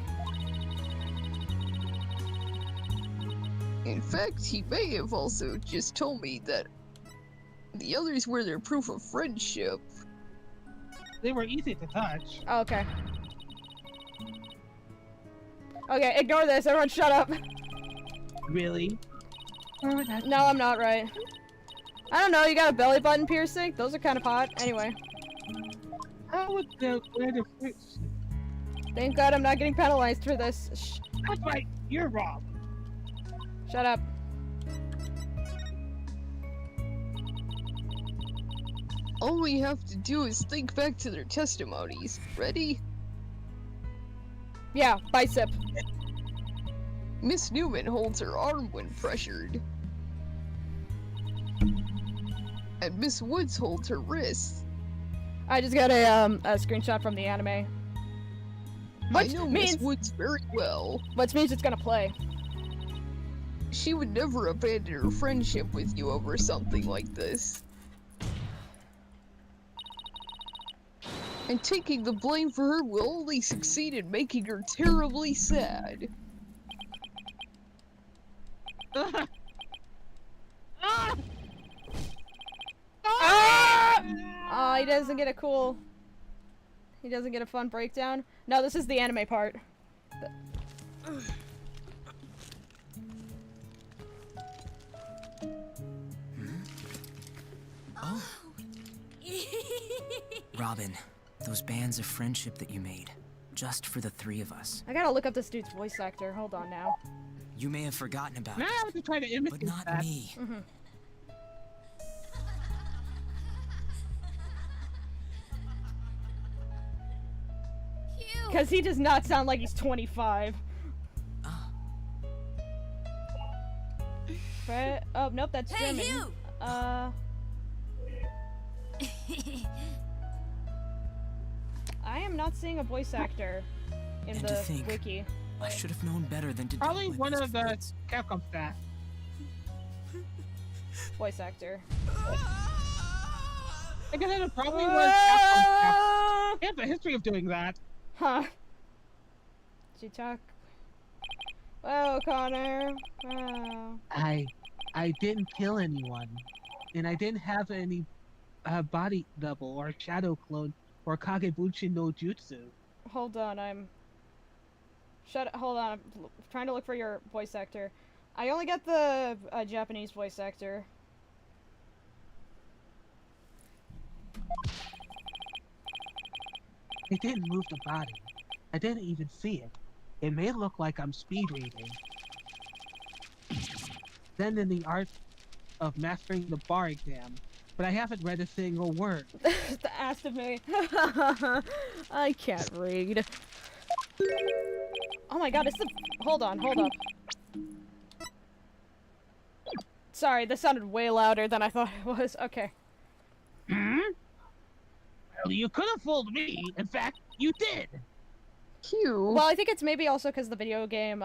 In fact, he may have also just told me that the others were their proof of friendship. They were easy to touch. Oh, okay. Okay, ignore this. Everyone shut up. Really? Where would that No, I'm not right. I don't know, you got a belly button piercing? Those are kind of hot. Anyway. How would the weather fix? Thank God I'm not getting penalized for this. That's right, you're wrong. Shut up. All we have to do is think back to their testimonies. Ready? Yeah, bicep. Miss Newman holds her arm when pressured. And Miss Woods holds her wrist. I just got a screenshot from the anime. I Which know means, Miss Woods very well. which means it's gonna play. She would never abandon her friendship with you over something like this. And taking the blame for her will only succeed in making her terribly sad. Ah! Oh, he doesn't get a cool... He doesn't get a fun breakdown. No, this is the anime part. Oh. Robin, those bands of friendship that you made, just for the three of us. I gotta look up this dude's voice actor. Hold on now. You may have forgotten about Now it, I have to try to but imitate not that. me. Because he does not sound like he's 25. Right? Oh, nope, that's Hey, German. you! I am not seeing a voice actor in And the to think, wiki. I should have known better than to Probably do it one with of the friends. Capcom staff. Voice actor. I guess it probably was Capcom staff. They have a history of doing that. Huh. Did you talk? Oh, Connor. Wow. I didn't kill anyone, and I didn't have any body double or shadow clone or Kagebunshin no Jutsu. Hold on, hold on, I'm trying to look for your voice actor. I only got the Japanese voice actor. I didn't move the body. I didn't even see it. It may look like I'm speed reading. Then in the art of mastering the bar exam, but I haven't read a single word. The ass of me. I can't read. Oh my god, it's the... Hold on, hold up. Sorry, this sounded way louder than I thought it was. Okay. Hmm? Well, you could have fooled me. In fact, you did. Hugh. Well, I think it's maybe also because the video game,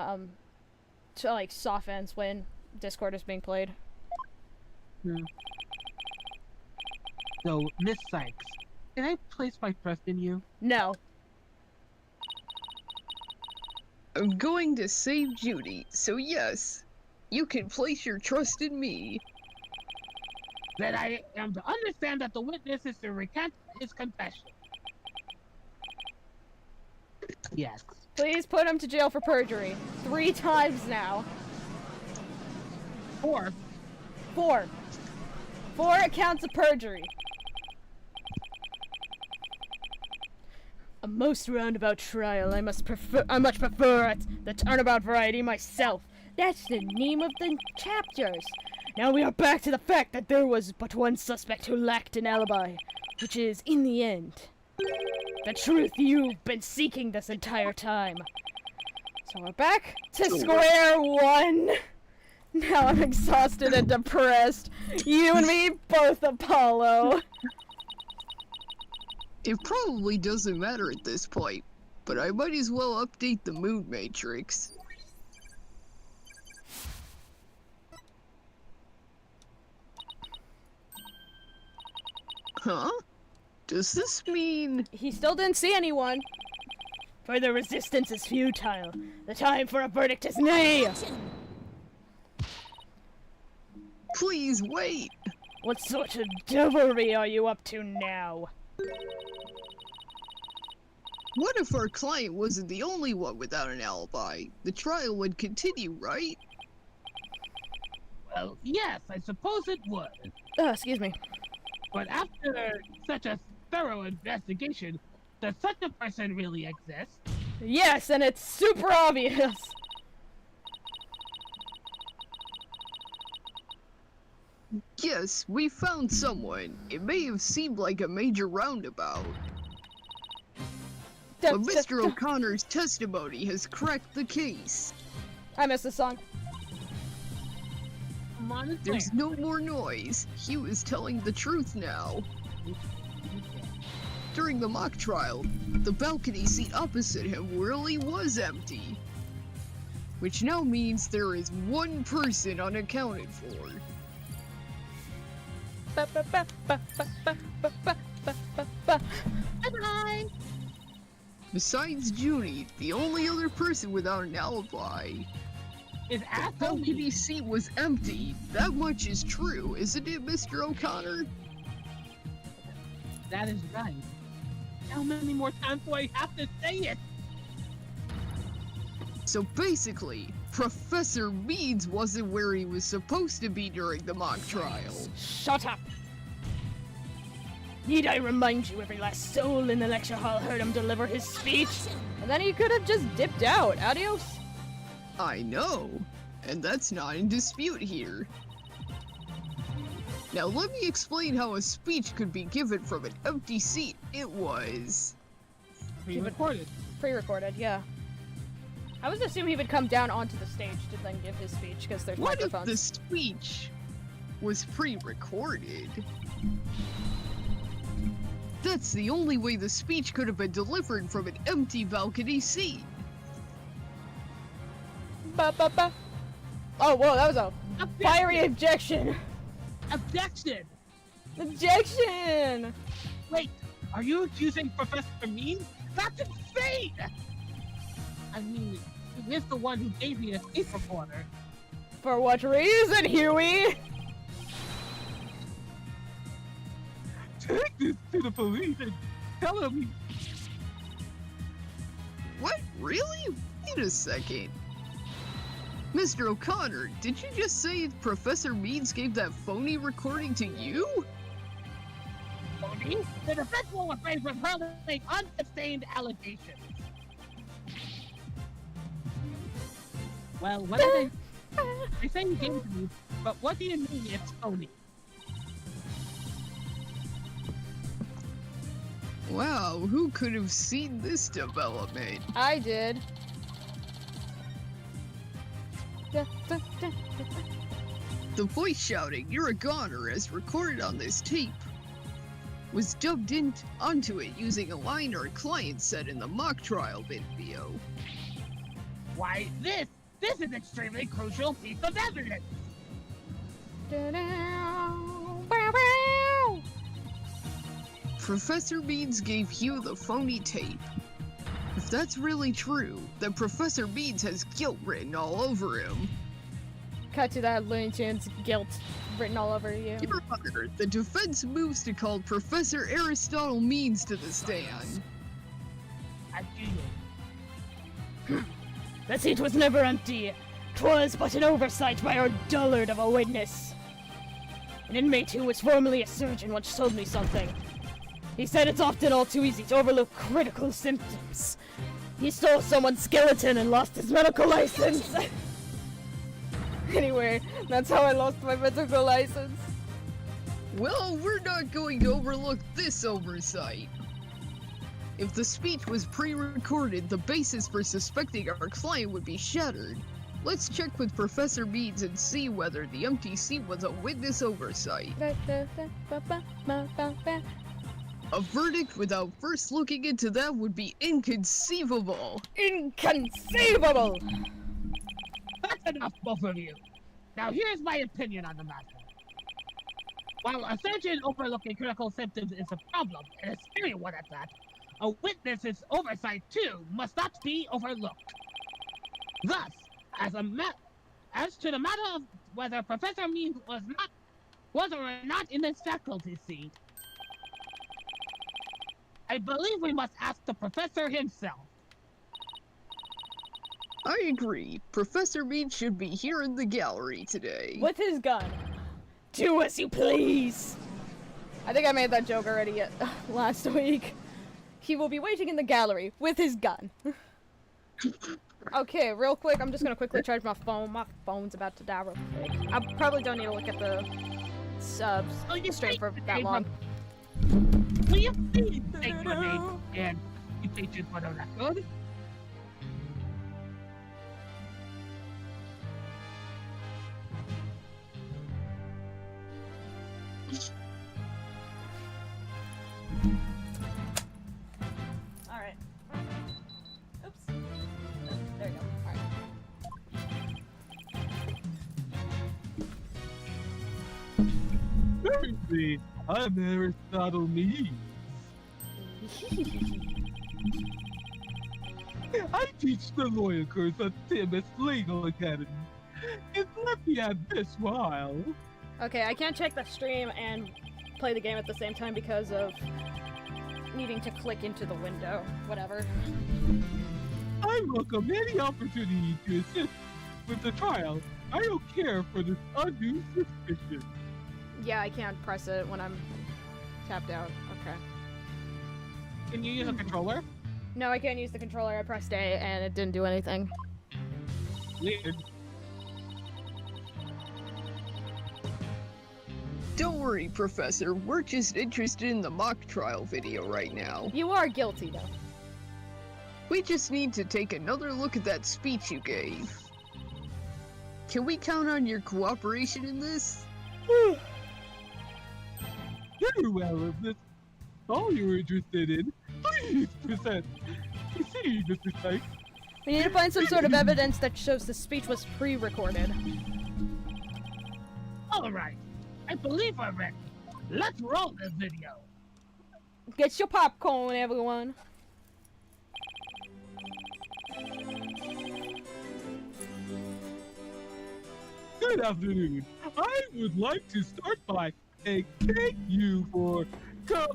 like, softens when Discord is being played. So, Miss Sykes, can I place my trust in you? No. I'm going to save Judy, so yes, you can place your trust in me. That I am to understand that the witness is to recant his confession. Yes. Please put him to jail for perjury. 3 times now. 4. 4. 4 accounts of perjury. A most roundabout trial. I much prefer it. The turnabout variety myself. That's the name of the chapters. Now we are back to the fact that there was but one suspect who lacked an alibi, which is, in the end, the truth you've been seeking this entire time. So we're back to square one. Now I'm exhausted and depressed. You and me both, Apollo. It probably doesn't matter at this point, but I might as well update the moon matrix. Huh? Does this mean... He still didn't see anyone. Further resistance is futile. The time for a verdict is nigh. Please wait! What sort of devilry are you up to now? What if our client wasn't the only one without an alibi? The trial would continue, right? Well, yes, I suppose it would. Excuse me. But after such a thorough investigation, does such a person really exist? Yes, and it's super obvious. Yes, we found someone. It may have seemed like a major roundabout. But Mr. O'Connor's testimony has cracked the case. I missed the song. Come on, it's There's there. no more noise. He was telling the truth now. During the mock trial, the balcony seat opposite him really was empty. Which now means there is one person unaccounted for. Bye-bye. Besides Judy, the only other person without an alibi. Is The asshole balcony seat was empty. That much is true, isn't it, Mr. O'Connor? That is right. How many more times do I have to say it? So basically, Professor Meads wasn't where he was supposed to be during the mock trial. Shut up. Need I remind you, every last soul in the lecture hall heard him deliver his speech? And then he could have just dipped out. Adios. I know, and that's not in dispute here. Now let me explain how a speech could be given from an empty seat. It was... Pre-recorded. Pre-recorded, yeah. I was assuming he would come down onto the stage to then give his speech, because there's What if microphones. the speech was pre-recorded? That's the only way the speech could have been delivered from an empty balcony seat. Ba, ba, ba. Oh, whoa, that was a fiery Objection! objection! Objection! Objection! Wait, are you accusing Professor Mean? That's insane! I mean, he is the one who gave me a tape recorder. For what reason, Huey? Take this to the police and tell them. What? Really? Wait a second. Mr. O'Connor, did you just say Professor Meads gave that phony recording to you? Tony, the defense will refrain from hurling unsustained allegations. Well, what did they say you gave it to me, but what do you mean it's phony? Wow, who could have seen this development? I did. The voice shouting, "You're a goner," as recorded on this tape, was dubbed onto it using a line our client said in the mock trial video. Why, this is an extremely crucial piece of evidence. Professor Meads gave Hugh the phony tape. If that's really true, then Professor Meads has guilt written all over him. Cut to that Looney Tunes guilt written all over you. Your Honor, the defense moves to call Professor Aristotle Meads to the stand. I do you. The seat was never empty. 'Twas but an oversight by our dullard of a witness. An inmate who was formerly a surgeon once told me something. He said it's often all too easy to overlook critical symptoms. He stole someone's skeleton and lost his medical license. Anyway, that's how I lost my medical license. Well, we're not going to overlook this oversight. If the speech was pre-recorded, the basis for suspecting our client would be shattered. Let's check with Professor Meads and see whether the empty seat was a witness oversight. A verdict without first looking into that would be inconceivable. Inconceivable! That's enough, both of you. Now here's my opinion on the matter. While a surgeon overlooking critical symptoms is a problem, and a serious one at that, a witness's oversight too must not be overlooked. Thus, as to the matter of whether Professor Means was or not in his faculty seat, I believe we must ask the professor himself. I agree. Professor Mead should be here in the gallery today. With his gun. Do as you please. I think I made that joke already last week. He will be waiting in the gallery with his gun. Okay, real quick, I'm just gonna quickly charge my phone. My phone's about to die real quick. I probably don't need to look at the subs straight for that long. Will you please take your name and citation for the record? Alright. Oops. There you go. Alright. Hey, I'm Aristotle Mead. I teach the lawyer course at TMS Legal Academy. It's let me have this while. Okay, I can't check the stream and play the game at the same time because of needing to click into the window. Whatever. I welcome any opportunity to assist with the trial. I don't care for this undue suspicion. Yeah, I can't press it when I'm tapped out. Okay. Can you use a controller? No, I can't use the controller. I pressed A and it didn't do anything. Weird. Don't worry, Professor. We're just interested in the mock trial video right now. You are guilty, though. We just need to take another look at that speech you gave. Can we count on your cooperation in this? Very well, if this all you're interested in, please present. Proceed, Mr. Sykes. We need to find some sort of evidence that shows the speech was pre-recorded. Alright, I believe I'm ready. Let's roll this video. Get your popcorn, everyone. Good afternoon. I would like to start by saying thank you for coming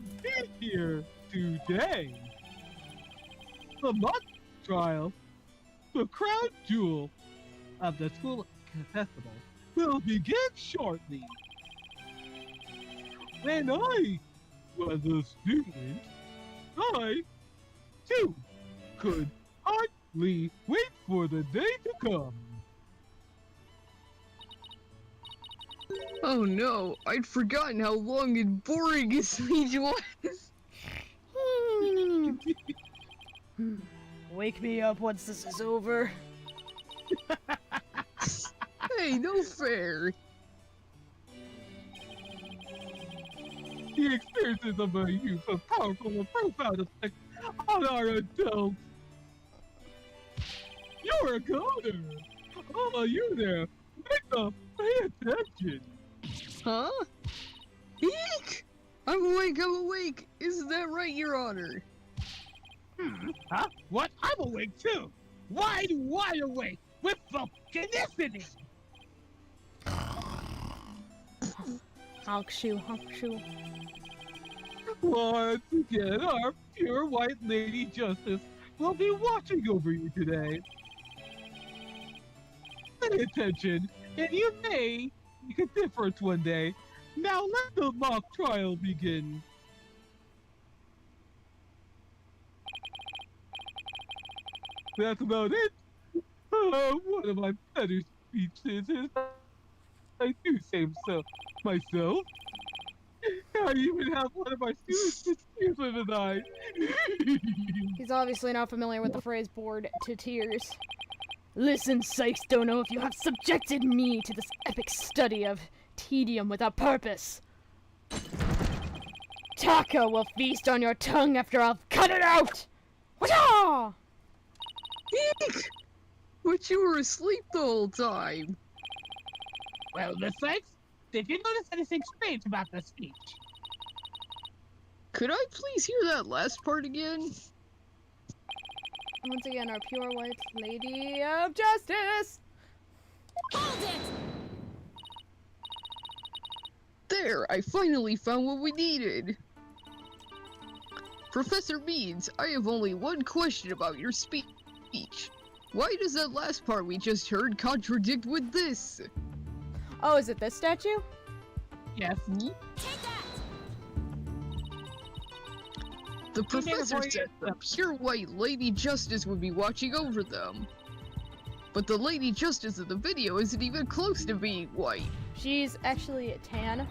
here today. The mock trial, the crown jewel of the school festival, will begin shortly. When I was a student, I, too, could hardly wait for the day to come. Oh no, I'd forgotten how long and boring his speech was. Wake me up once this is over. Hey, no fair. The experiences of my youth have powerful and profound effects on our adults. You're a coder. Oh, you there. Wake up. Pay attention. Huh? Eek! I'm awake. Isn't that right, Your Honor? Huh? What? I'm awake too. Wide awake with volcanicity. Honk shoe, honk shoe. Once again, our pure white lady justice will be watching over you today. Pay attention, and you may make a difference one day. Now let the mock trial begin. That's about it. One of my better speeches is I do say so myself. I even have one of my students to tears in his eye. He's obviously not familiar with the phrase bored to tears. Listen, Sykes, don't know if you have subjected me to this epic study of tedium without purpose. Taka will feast on your tongue after I've cut it out! Wata! Eek! But you were asleep the whole time. Well, Miss Sykes, did you notice anything strange about the speech? Could I please hear that last part again? Once again, our pure white lady of justice! Hold it! There, I finally found what we needed. Professor Beans, I have only one question about your speech. Why does that last part we just heard contradict with this? Oh, is it this statue? Yes. Take that! The Come here professor before you- said the pure white Lady Justice would be watching over them. But the Lady Justice of the video isn't even close to being white. She's actually tan.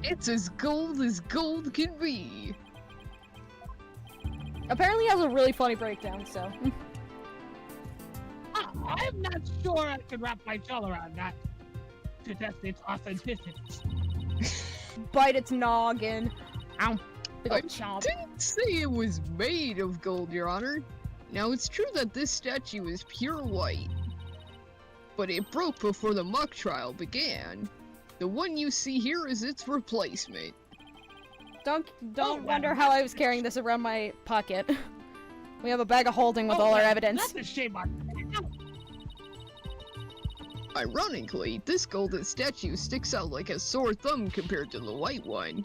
It's as gold can be. Apparently has a really funny breakdown, so. I'm not sure I can wrap my tongue around that to test its authenticity. Bite its noggin. Ow. Big I ol' chomp. didn't say it was made of gold, Your Honor. Now, it's true that this statue is pure white, but it broke before the mock trial began. The one you see here is its replacement. Don't Oh, wonder wow. how I was carrying this around my pocket. We have a bag of holding with all our evidence. That's a shame on Ironically, this golden statue sticks out like a sore thumb compared to the white one.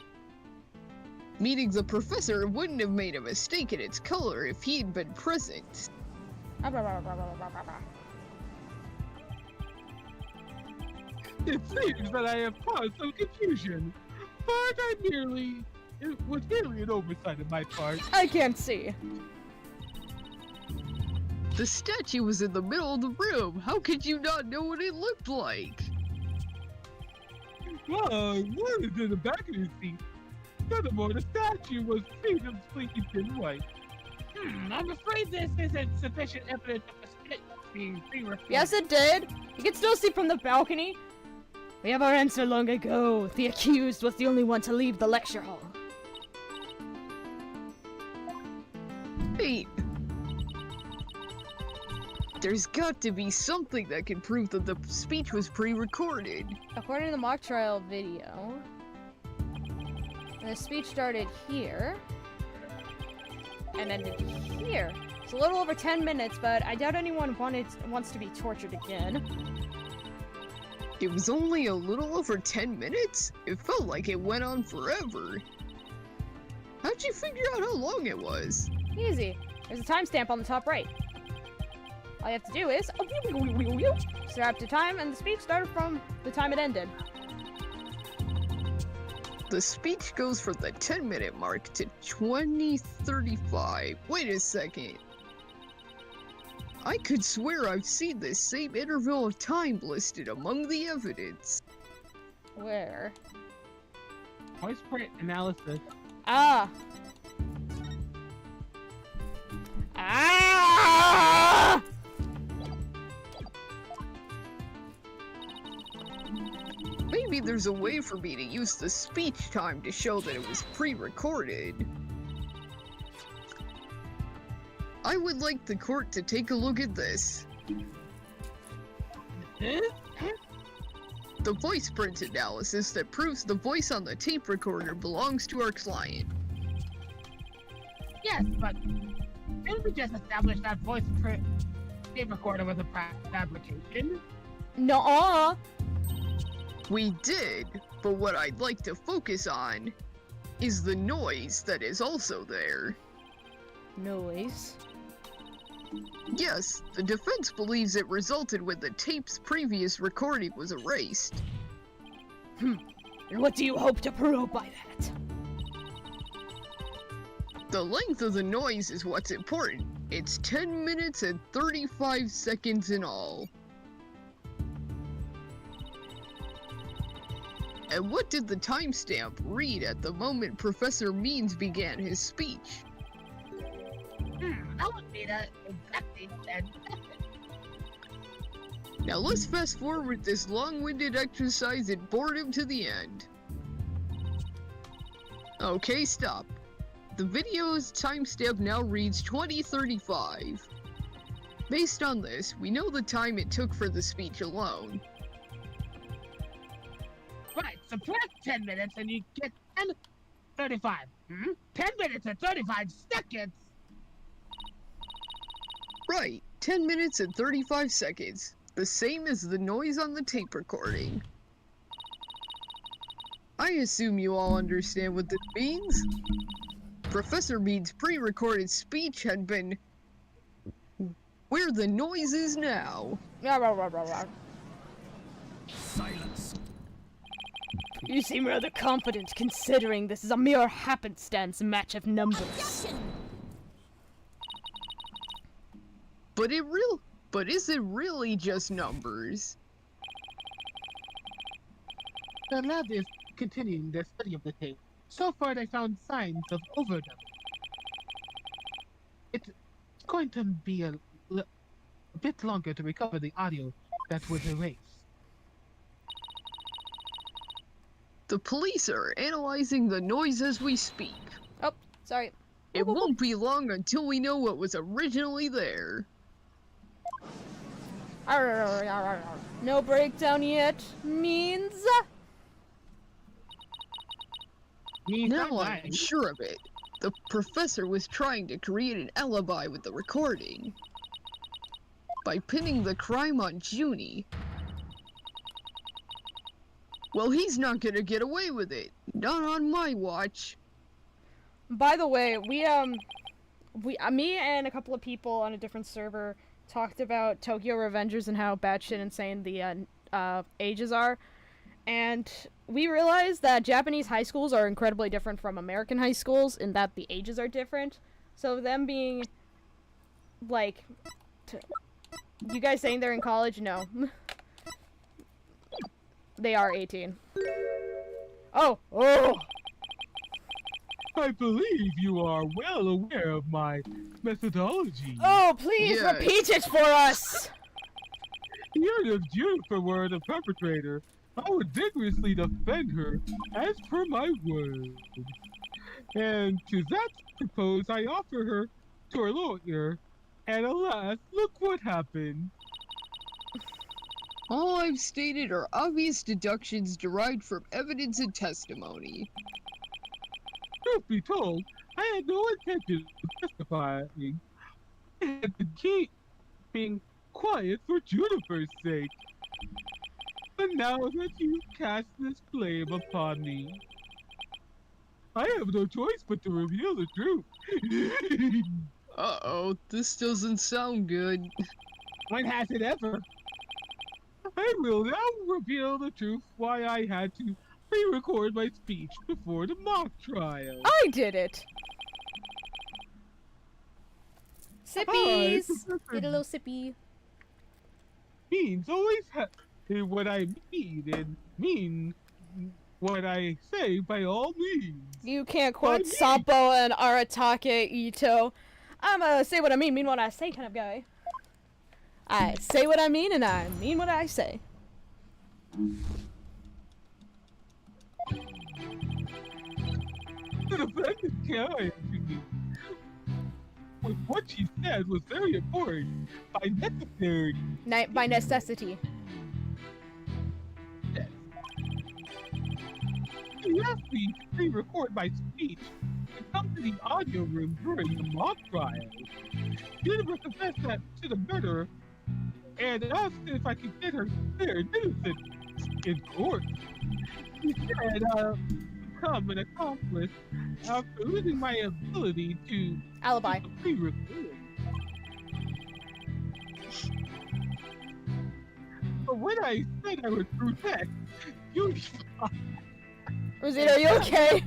Meaning the professor wouldn't have made a mistake in its color if he'd been present. It seems that I have caused some confusion, but it was merely an oversight on my part. I can't see. The statue was in the middle of the room. How could you not know what it looked like? Well, one is in the back of his seat. Furthermore, the statue was made of sleeping in white. I'm afraid this isn't sufficient evidence of the split being pre-recorded. Yes, it did. You can still see from the balcony. We have our answer long ago. The accused was the only one to leave the lecture hall. Wait. There's got to be something that can prove that the speech was pre-recorded. According to the mock trial video, the speech started here and ended here. It's a little over 10 minutes, but I doubt anyone wants to be tortured again. It was only a little over 10 minutes? It felt like it went on forever. How'd you figure out how long it was? Easy. There's a timestamp on the top right. All you have to do is start up to time, and the speech started from the time it ended. The speech goes from the 10-minute mark to 20:35. Wait a second. I could swear I've seen this same interval of time listed among the evidence. Where? Voice print analysis. Ah. Ah! Maybe there's a way for me to use the speech time to show that it was pre-recorded. I would like the court to take a look at this. The voice print analysis that proves the voice on the tape recorder belongs to our client. Yes, but didn't we just establish that voice print tape recorder was a fabrication? Nuh-uh. We did, but what I'd like to focus on is the noise that is also there. Noise. Yes, the defense believes it resulted when the tape's previous recording was erased. And what do you hope to prove by that? The length of the noise is what's important. It's 10 minutes and 35 seconds in all. And what did the timestamp read at the moment Professor Means began his speech? That would be the exactly 10 seconds. Now let's fast forward this long-winded exercise and boredom to the end. Okay, stop. The video's timestamp now reads 20:35. Based on this, we know the time it took for the speech alone. Right, subtract 10 minutes and you get 10:35. 10 minutes and 35 seconds! Right, 10 minutes and 35 seconds. The same as the noise on the tape recording. I assume you all understand what this means? Professor Mead's pre-recorded speech had been... Where the noise is now. Silence. You seem rather confident considering this is a mere happenstance match of numbers. Objection! But is it really just numbers? The lab is continuing their study of the tape. So far, they found signs of overdubbing. It's going to be a bit longer to recover the audio that was erased. The police are analyzing the noise as we speak. Oh, sorry. It won't be long until we know what was originally there. No breakdown yet means... Now I'm sure of it. The professor was trying to create an alibi with the recording. By pinning the crime on Junie. Well, he's not gonna get away with it. Not on my watch. By the way, me and a couple of people on a different server talked about Tokyo Revengers and how batshit insane the ages are. And we realized that Japanese high schools are incredibly different from American high schools in that the ages are different. So them being, like, you guys saying they're in college? No. They are 18. Oh! I believe you are well aware of my methodology. Oh, please Yes. repeat it for us! Even if Juniper were the perpetrator, I would vigorously defend her as per my word. And to that propose, I offer her to her lawyer, and alas, look what happened. All I've stated are obvious deductions derived from evidence and testimony. Truth be told, I had no intention of testifying. I had to keep being quiet for Juniper's sake. But now that you cast this blame upon me, I have no choice but to reveal the truth. Uh-oh, this doesn't sound good. When has it ever? I will now reveal the truth why I had to re-record my speech before the mock trial. I did it! Sippies! Professor Get a little sippy. Means always what I mean and mean what I say by all means. You can't quote me. Sampo and Aratake Ito. I'm a say what I mean what I say kind of guy. I say what I mean and I mean what I say. The defendant can't. What she said was very important by necessary. By necessity. Yes. She asked me to re-record my speech and come to the audio room during the mock trial. Jennifer confessed that to the murderer and asked if I could get her declared innocent in court. She said, become an accomplice after losing my ability to Alibi. Pre-record. But when I said I would protect, you Rosita, are you okay?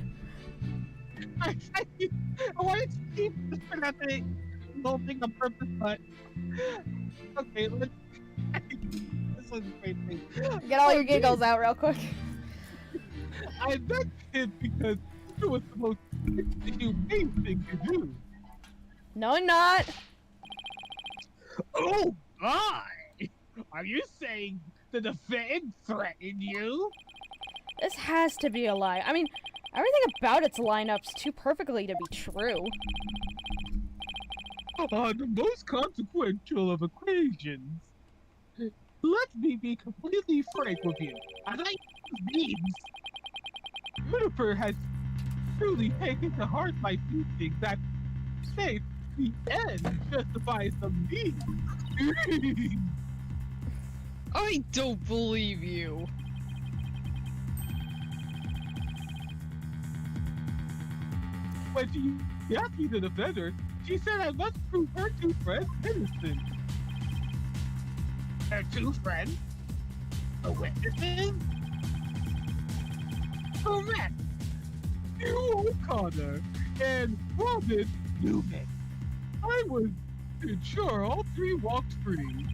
I wanted to keep this for that whole thing on purpose, but okay, let's. This was a great thing. Get all your giggles out real quick. I meant it because it was the most humane thing to do. No, I'm not. Oh my! Are you saying the defendant threatened you? This has to be a lie. I mean, everything about its lineups too perfectly to be true. The most consequential of equations. Let me be completely frank with you. As I means, Jennifer has truly taken to heart my teaching that faith, the end, justifies the means. I don't believe you. When she She asked me to defend her. She said I must prove her two friends innocent. Her two friends? The witnesses? Correct! You, O'Connor, and Robin Newman. I was to ensure all three walked free.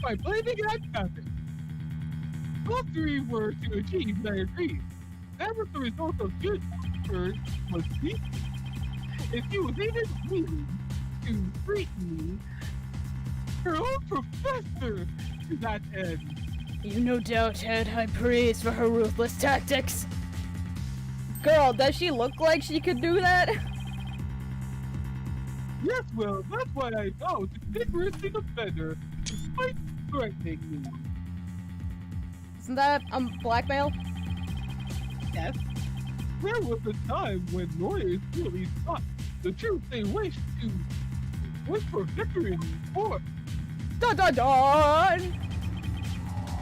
By blaming that nothing. All three were to achieve their dreams. That was the result of Jennifer was speaking. If she was even willing to threaten me, her own professor to that end. You no doubt had high praise for her ruthless tactics. Girl, does she look like she could do that? Yes, well, that's why I vowed to vigorously defend her, despite threatening me. Isn't that blackmail? Yes. There was a time when lawyers really thought the truth they wished to was for victory in court. Dun dun dun!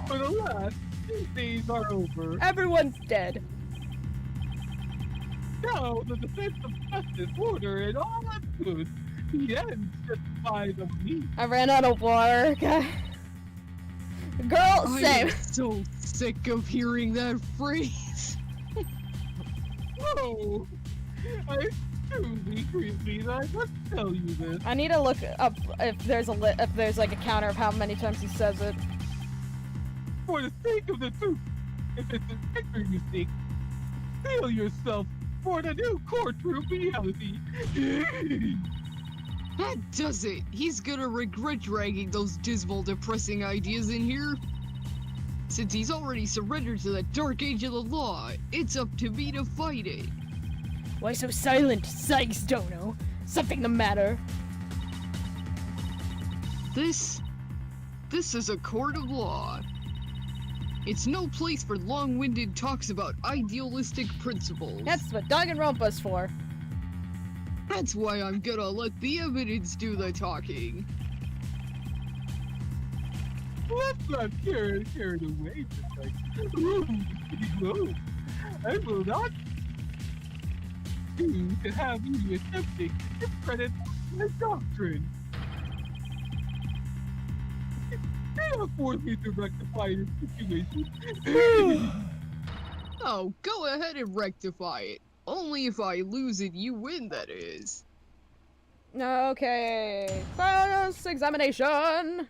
But alas, these days are over. Everyone's dead. Now the defense of justice, order, and all that's good, the end justifies of me. I ran out of water. God. Girl, I same. am so sick of hearing that phrase. Whoa! I truly creepy that I must tell you this. I need to look up if there's like a counter of how many times he says it. For the sake of the truth, if it's a victory you seek, feel yourself for the new courtroom reality. That does it. He's gonna regret dragging those dismal, depressing ideas in here. Since he's already surrendered to the dark age of the law, it's up to me to fight it. Why so silent, Sykes Dono? Something the matter? This is a court of law. It's no place for long-winded talks about idealistic principles. That's what Danganronpa's for. That's why I'm gonna let the evidence do the talking. Let's not carried away just like, ooh, whoa. I will not do to have you attempting to discredit my doctrine. They don't force me to rectify this situation. Oh, go ahead and rectify it. Only if I lose it, you win, that is. Okay. First examination.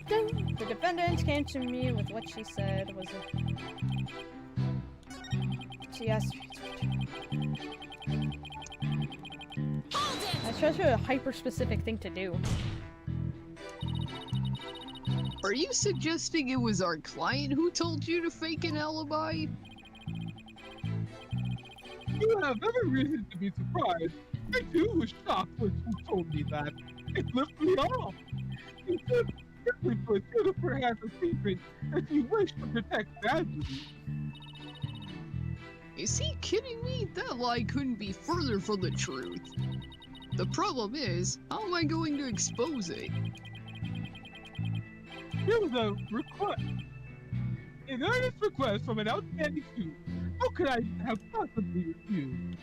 The defendant came to me with what she said was she asked. That's such a hyper-specific thing to do. Are you suggesting it was our client who told you to fake an alibi? You have every reason to be surprised. I too was shocked when you told me that. It flipped me off. You said simply put, Jennifer has a secret that you wish to protect badly. Is he kidding me? That lie couldn't be further from the truth. The problem is, how am I going to expose it? It was a request. An earnest request from an outstanding student. How could I have possibly refused?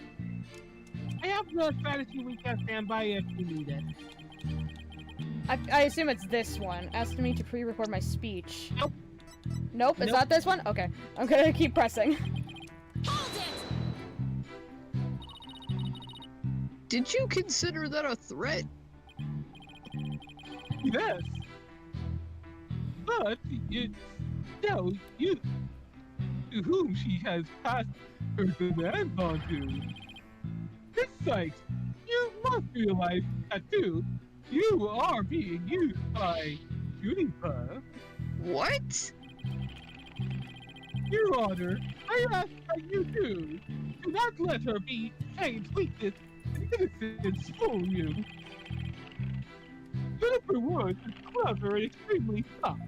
I have the fantasy weekend standby if you need it. I assume it's this one. Asked me to pre-record my speech. Nope. Nope, it's not this one? Okay. I'm gonna keep pressing. Hold it! Did you consider that a threat? Yes. But it's still you to whom she has passed her demands on to. Miss Sykes, you must realize that too, you are being used by Juniper. What? Your Honor, I ask that you do not let her be Shane's weakness and innocence fool you. Jennifer Woods is clever and extremely tough.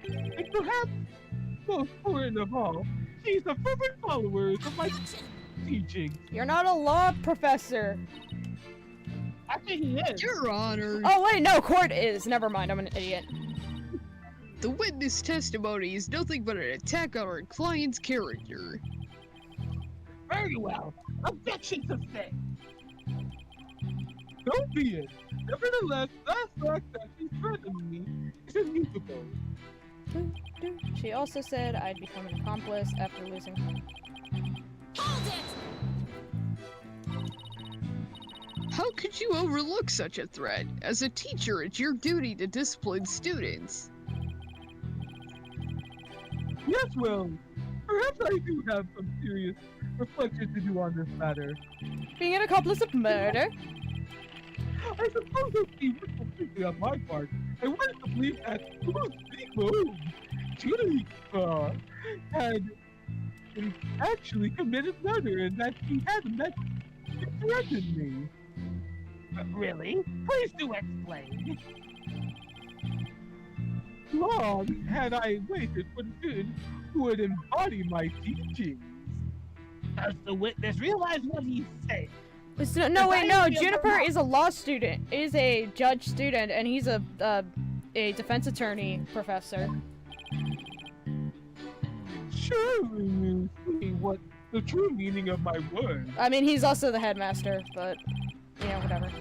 And perhaps, most important of all, she's a fervent follower of my teachings. You're not a law professor. I think he is. Your Honor. Oh wait, no, court is. Never mind, I'm an idiot. The witness testimony is nothing but an attack on our client's character. Very well. Objection sustained. So be it. Nevertheless, that fact that she threatened me is immutable. She also said I'd become an accomplice after losing. Hold it! How could you overlook such a threat? As a teacher, it's your duty to discipline students. Yes, well, perhaps I do have some serious reflection to do on this matter. Being an accomplice of murder? I suppose it would be completely on my part. I wanted to believe that Julie had actually committed murder and that she hadn't that she threatened me. Really? Please do explain. Long had I waited for the student who would embody my teachings. Does the witness realize what he said? No, wait, no. Juniper is a law student, is a judge student, and he's a defense attorney professor. Surely you see what the true meaning of my words. I mean, he's also the headmaster, but yeah, whatever.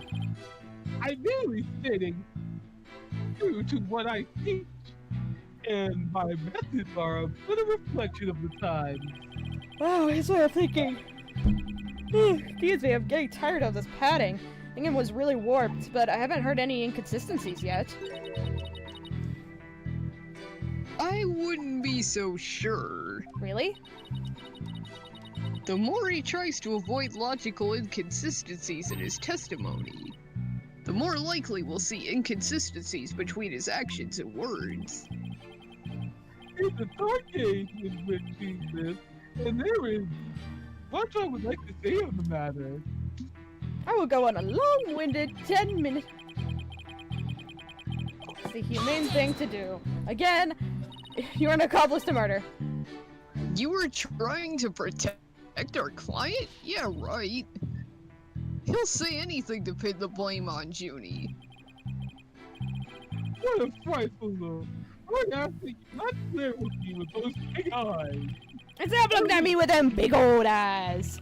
I'm merely stating true to what I teach, and my methods are a bit of a reflection of the times. Wow, his way of thinking. Excuse me, I'm getting tired of this padding. I think it was really warped, but I haven't heard any inconsistencies yet. I wouldn't be so sure. Really? The more he tries to avoid logical inconsistencies in his testimony, the more likely we'll see inconsistencies between his actions and words. It's a dark age in which he lives, and there is much I would like to say on the matter. I will go on a long-winded 10 minutes. It's the humane thing to do. Again, you're an accomplice to murder. You were trying to protect our client? Yeah, right. He'll say anything to pin the blame on Junie. What a frightful look. I ask that you not glare with me with those big eyes. Stop looking at me with them big old eyes.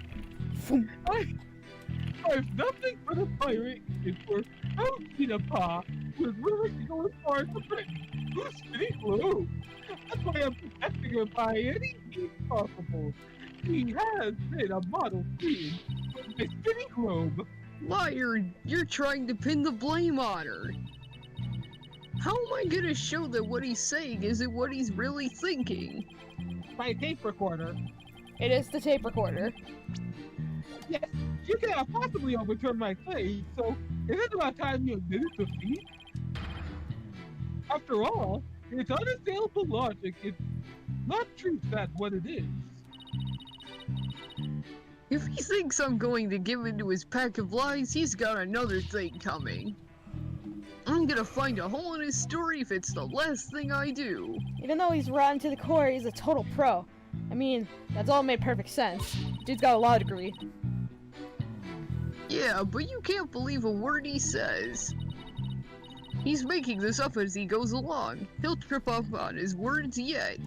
I've nothing but a pirate and for Alcina Pa who is willing to go as far as to Britain. Who's spinning globe? That's why I'm protecting her by any means possible. He has been a model queen with my spinning globe. Liar, you're trying to pin the blame on her. How am I gonna show that what he's saying isn't what he's really thinking? My tape recorder. It is the tape recorder. Yes, you cannot possibly overturn my claim, so is it about time you admitted defeat? After all, it's unassailable logic. It's not truth that's what it is. If he thinks I'm going to give in to his pack of lies, he's got another thing coming. I'm gonna find a hole in his story if it's the last thing I do. Even though he's rotten to the core, he's a total pro. I mean, that's all made perfect sense. Dude's got a law degree. Yeah, but you can't believe a word he says. He's making this up as he goes along. He'll trip up on his words yet.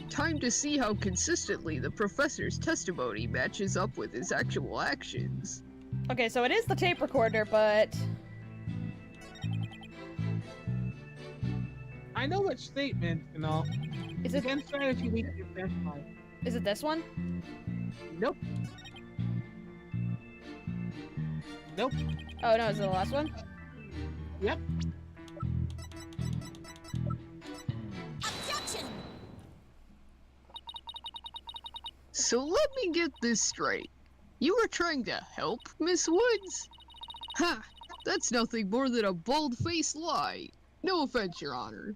Time to see how consistently the professor's testimony matches up with his actual actions. Okay, so it is the tape recorder, but... I know which statement, you know. Is it... Against strategy we can identify. Is it this one? Nope. Nope. Oh no, is it the last one? Yep. Objection! So let me get this straight. You were trying to help, Miss Woods? Ha! That's nothing more than a bald-faced lie. No offense, Your Honor.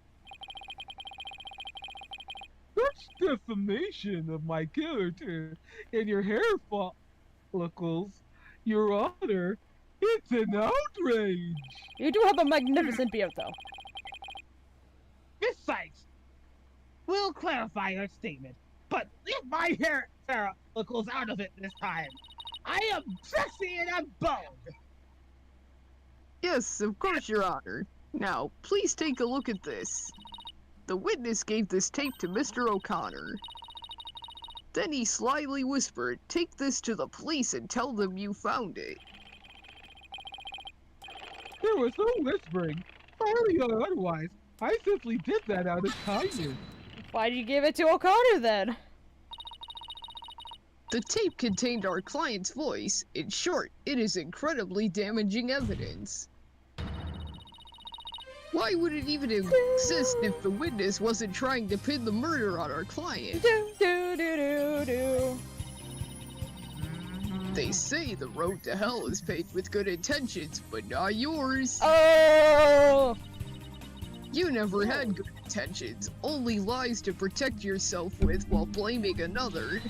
Such defamation of my character and your hair follicles, Your Honor, it's an outrage! You do have a magnificent beard, though. Miss Sykes, we'll clarify your statement, but leave my hair follicles out of it this time. I am sexy and I'm bold! Yes, of course, Your Honor. Now, please take a look at this. The witness gave this tape to Mr. O'Connor. Then he slyly whispered, "Take this to the police and tell them you found it." There was no whispering, or otherwise. I simply did that out of kindness. Why'd you give it to O'Connor then? The tape contained our client's voice. In short, it is incredibly damaging evidence. Why would it even exist if the witness wasn't trying to pin the murder on our client? Do do do do do. They say the road to hell is paved with good intentions, but not yours. Oh! You never had good intentions, only lies to protect yourself with while blaming another.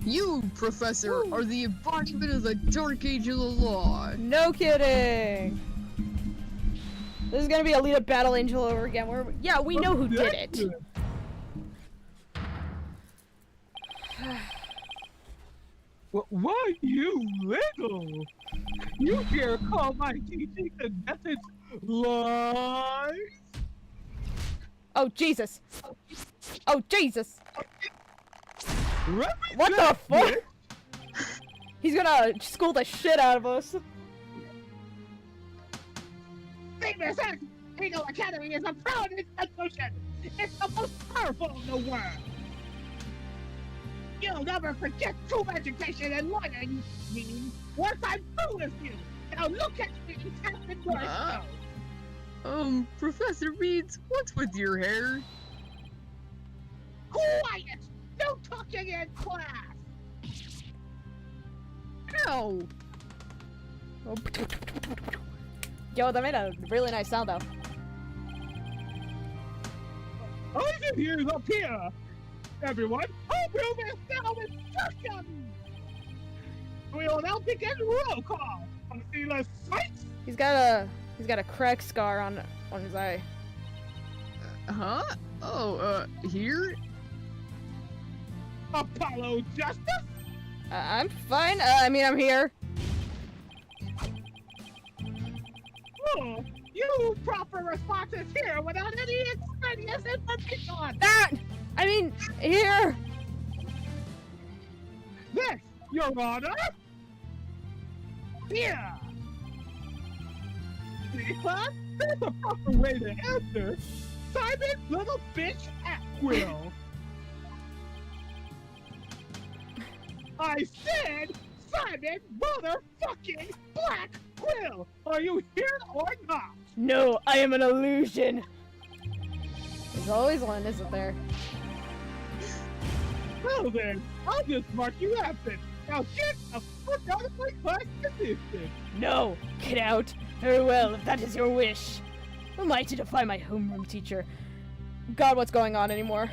You, Professor, are the embodiment of the Dark Age of the Law. No kidding! This is gonna be Alita Battle Angel over again. Yeah, we know who did it. Why, you little? You dare call my teachings and methods lies? Oh, Jesus. Oh, Jesus. Represent What the fuck? this? He's gonna school the shit out of us. Famous Eagle Academy is a proud institution. It's the most powerful in the world. You'll never forget true education and learning means once I'm through with you. Now look at me, Captain Morrisville. Professor Beans, what's with your hair? Quiet! No talking in class! Ow! Yo, that made a really nice sound though. Poison here's up here! Everyone, open this now instruction! We'll now begin roll call on Steelers fights! He's got a crack scar on his eye. Huh? Oh, here? Apollo Justice? I'm fine. I mean, I'm here. Oh, you proper responses here without any extraneous information! Ah! I mean, here. This, Your Honor? Here! See, huh? There's a proper way to answer. Simon Little Bitch at will. I said Simon Motherfucking Black Quill! Are you here or not? No, I am an illusion. There's always one, isn't there? Well then, I'll just mark you absent. Now get the fuck out of my class position. No, get out. Very well, if that is your wish. Who am I to defy my homeroom teacher? God, what's going on anymore?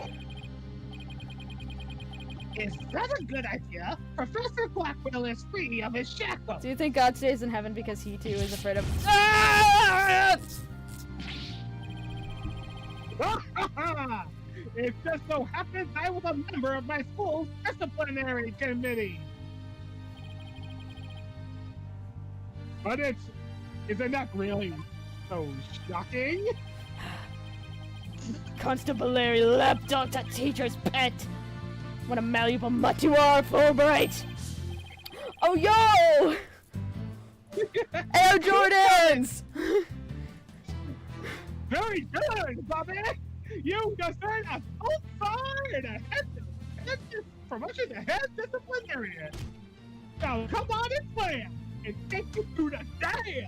Is that a good idea? Professor Blackwell is free of his shackles. Do you think God stays in heaven because he too is afraid of? Ah! It just so happens I was a member of my school's disciplinary committee. But isn't that really so shocking? Constabulary lapdog to teacher's pet. What a malleable mutt you are, Fulbright! Oh, yo! Air Jordans! Very good, Bobby! You deserve a full fire and a head promotion to head disciplinarian. Now come on and plan and take you through the day.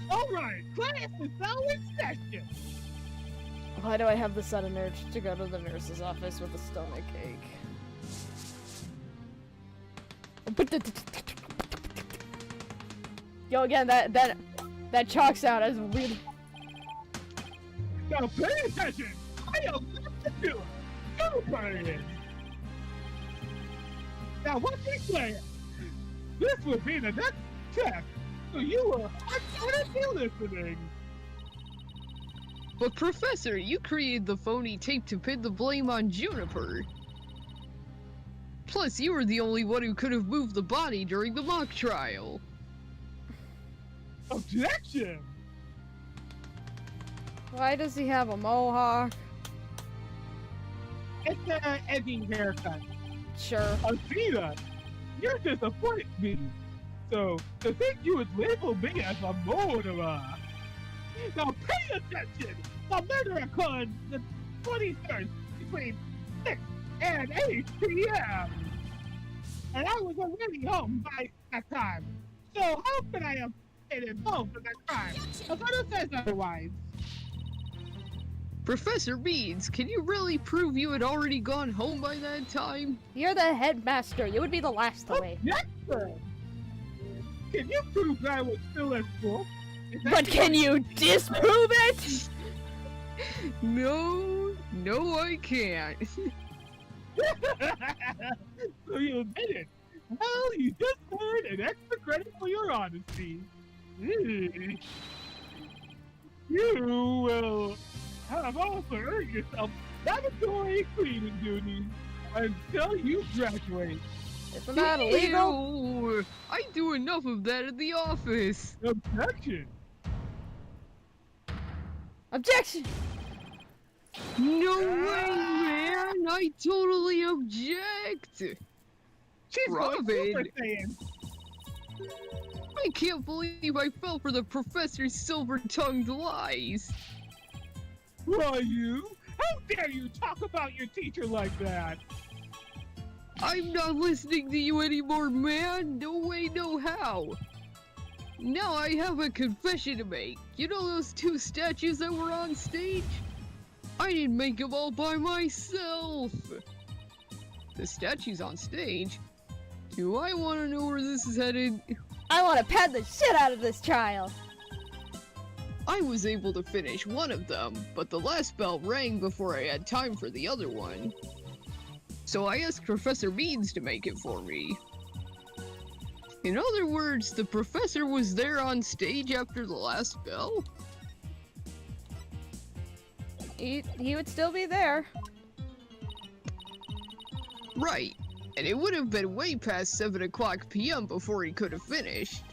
Alright, class is now in session. Why do I have the sudden urge to go to the nurse's office with a stomach ache? Yo, again, that chalk sound is weird. Now pay attention! I am not to do it! Now what's this plan? This will be the next test, so you will have to be listening. But Professor, you created the phony tape to pin the blame on Juniper. Plus, you were the only one who could have moved the body during the mock trial. Objection! Why does he have a mohawk? It's an edging haircut. Sure. Athena, you disappoint me. So, to think you would label me as a murderer. Now pay attention! The murder occurred the 23rd between 6 and 8 p.m. And I was already home by that time. So how could I have been involved in that crime? Athena says otherwise. Professor Beans, can you really prove you had already gone home by that time? You're the headmaster. You would be the last to leave. Yes, sir. Can you prove that I was still at school? But can you disprove it? No, I can't. So you admit it. Well, you just earned an extra credit for your honesty. You will have also earned yourself laboratory cleaning duties until you graduate. Isn't that illegal? Ew, I do enough of that at the office. Objection! Objection! No way, man! I totally object! She's going Robin. Super Saiyan. I can't believe I fell for the professor's silver-tongued lies! Why you? How dare you talk about your teacher like that? I'm not listening to you anymore, man! No way, no how! Now I have a confession to make. You know those 2 statues that were on stage? I didn't make them all by myself! The statues on stage? Do I want to know where this is headed? I want to pet the shit out of this child. I was able to finish one of them, but the last bell rang before I had time for the other one. So I asked Professor Beans to make it for me. In other words, the professor was there on stage after the last bell? He would still be there. Right, and it would have been way past 7 o'clock p.m. before he could have finished.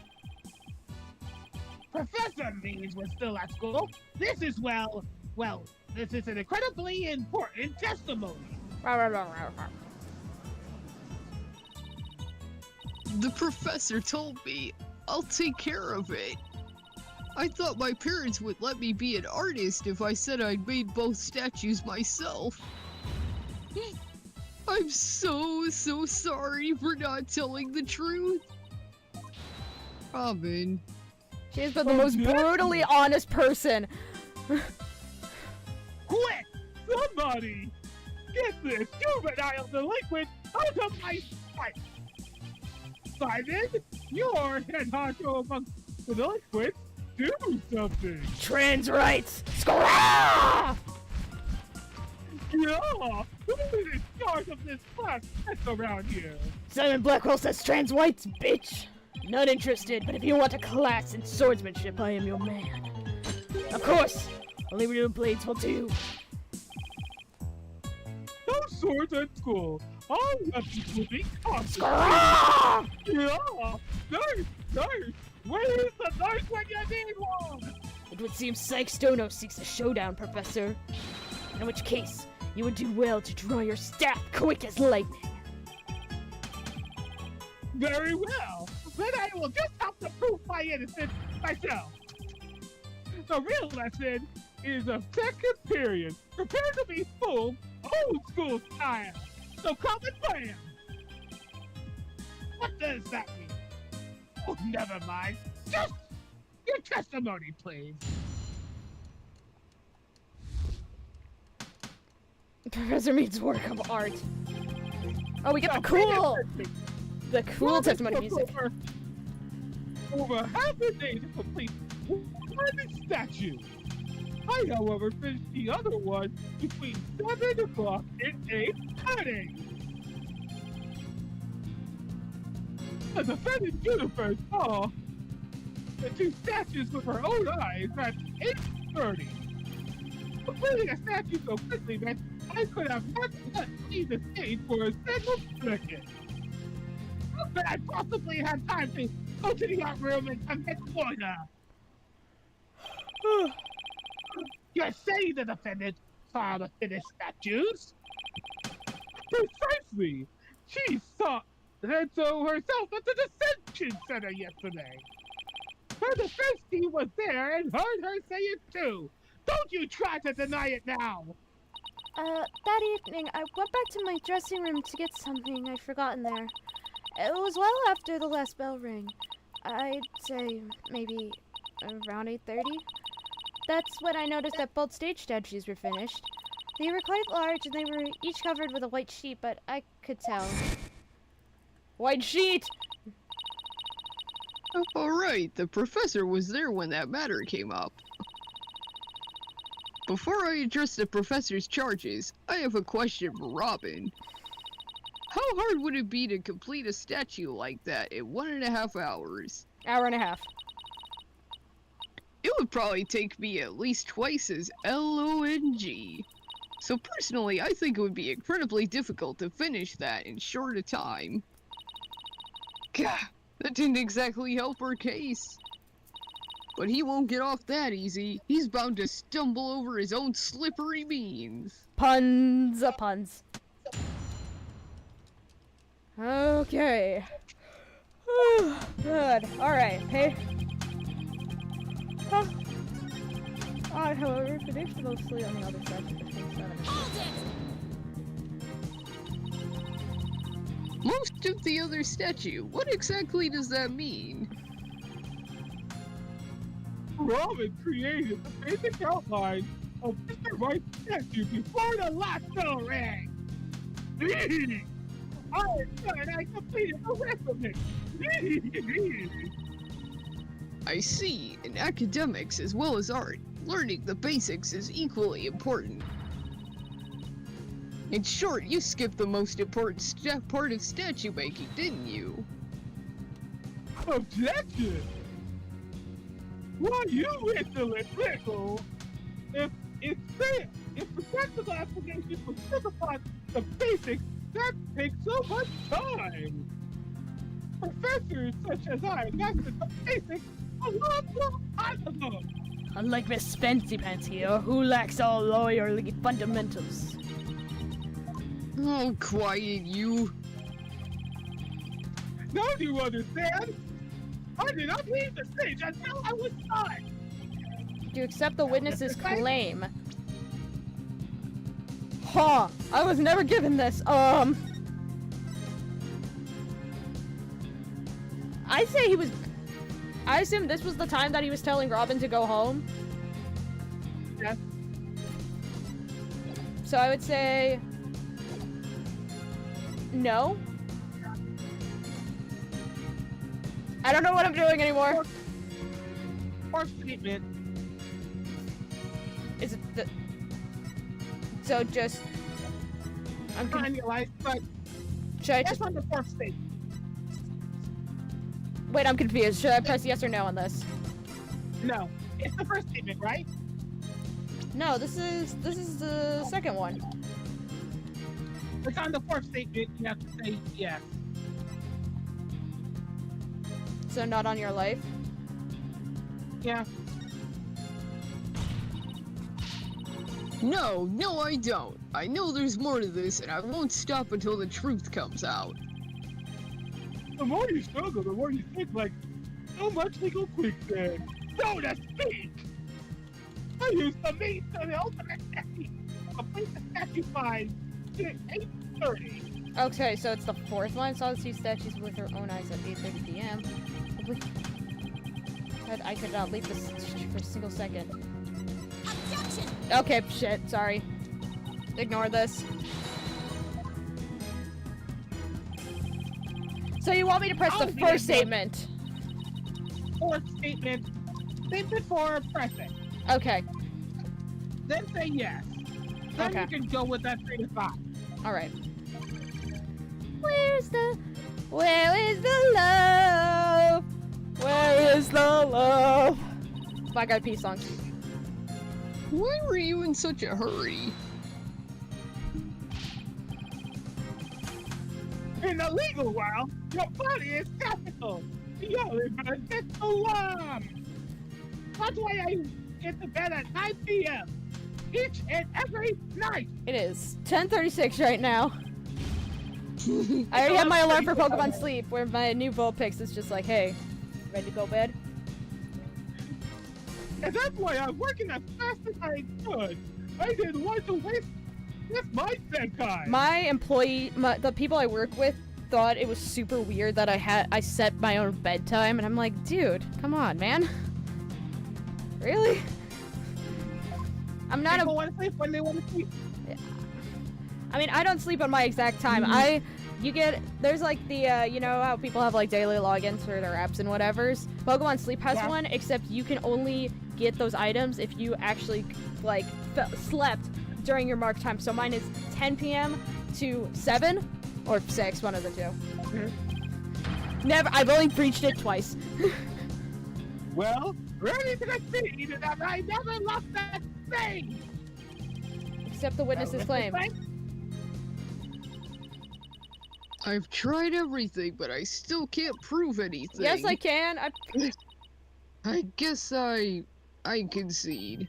Professor Beans was still at school. This is, well, this is an incredibly important testimony. The professor told me, I'll take care of it. I thought my parents would let me be an artist if I said I'd made both statues myself. I'm so sorry for not telling the truth. Robin. She's been the most brutally honest person. Quick! Somebody! Get this juvenile delinquent out of my sight! Simon, you're head honcho amongst the delinquents. Do something! Trans rights. Scrah! Yeah! Who is in charge of this class that's around here? Simon Blackwell says trans whites, bitch. Not interested, but if you want a class in swordsmanship, I am your man. Of course, only real blades will do. No swords at school. All weapons will be constant. Scrah! Yeah! Nice! Where is the knife when you need one? It would seem Psych Stono seeks a showdown, Professor. In which case, you would do well to draw your staff quick as lightning. Very well. Then I will just have to prove my innocence myself. The real lesson is a second period. Prepare to be fooled old school style. So come and plan. What does that mean? Oh, never mind. Just your testimony, please. Professor Mead's work of art. Oh, we get the cool testimony music. Over half a day to complete one statue. I, however, finished the other one between 7 o'clock and 8:30. The defendant Jennifer saw the 2 statues with her own eyes at 8:30. Completing a statue so quickly that I could have not leave the stage for a single second. How could I possibly have time to go to the art room and commit order? You say the defendant saw the finished statues? Precisely! She saw said so herself at the detention center yesterday. Her defense team was there and heard her say it too. Don't you try to deny it now! That evening, I went back to my dressing room to get something I'd forgotten there. It was well after the last bell rang. I'd say maybe around 8:30. That's when I noticed that both stage statues were finished. They were quite large and they were each covered with a white sheet, but I could tell. White sheet! Alright, the professor was there when that matter came up. Before I address the professor's charges, I have a question for Robin. How hard would it be to complete a statue like that in 1.5 hours? Hour and a half. It would probably take me at least twice as LONG. So personally, I think it would be incredibly difficult to finish that in short a time. Gah, that didn't exactly help her case. But he won't get off that easy. He's bound to stumble over his own slippery means. Puns. Puns. Okay. Good. Alright, hey. Huh. I, however, finished mostly on the other side of the thing. Hold it! Most of the other statue, what exactly does that mean? Robin created the basic outline of Mr. White's statue before the last bell rang. I completed the rest of it. I see. In academics as well as art, learning the basics is equally important. In short, you skipped the most important part of statue making, didn't you? Objection! Why, you insolent pickle! If professional application was built upon the basics, that takes so much time! Professors such as I mastered the basics a long time ago! Unlike Miss Spency Pants here, who lacks all lawyerly fundamentals. Oh, quiet you. Now do you understand? I did not leave the stage until I was done! Do you accept the witness's claim? Huh, I was never given this, I say he was... I assume this was the time that he was telling Robin to go home. Yes. So I would say... No. I don't know what I'm doing anymore. Fourth statement. Is it the... So just... I'm Time your life, but Should I that's just... on the fourth statement. Wait, I'm confused. Should I press yes or no on this? No. It's the first statement, right? No, this is the second one. It's on the fourth statement, you have to say yes. So not on your life? Yeah. No, I don't. I know there's more to this, and I won't stop until the truth comes out. The more you struggle, the more you think like, so much legal quicksand. So to speak! I used the means to the ultimate technique. Complete the statue by 8:30. Okay, so it's the fourth one. Saw the two statues with her own eyes at 8:30 p.m. I could not leave this for a single second. Objection! Okay, shit, sorry. Ignore this. So you want me to press the first statement? Fourth statement. Statement for pressing. Okay, Then say yes. Then Okay. you can go with that 3 to 5. alright. Where is the love? Where is the love? Black Eyed Peas song. Why were you in such a hurry? In the legal world, your body is capital. You only gonna get so long. That's why I get to bed at 9 p.m. each and every night. It is 10:36 right now. I already have my alarm for Pokemon Sleep, where my new Vulpix is just like, hey, ready to go bed? And that's why I'm working as fast as I could. I didn't want to waste my bedtime. The people I work with thought it was super weird that I set my own bedtime, and I'm like, dude, come on, man. Really? I'm not People want to sleep when they want to sleep. I mean, I don't sleep on my exact time. There's like the, you know how people have like daily logins for their apps and whatevers? Pokemon Sleep has one, except you can only get those items if you actually, like, slept during your marked time. So mine is 10 p.m. to 7 or 6, one of the two. I've only breached it twice. Well, ready to concede that I never lost that thing! Except the witness's claim. I've tried everything, but I still can't prove anything. Yes, I can. I guess I concede.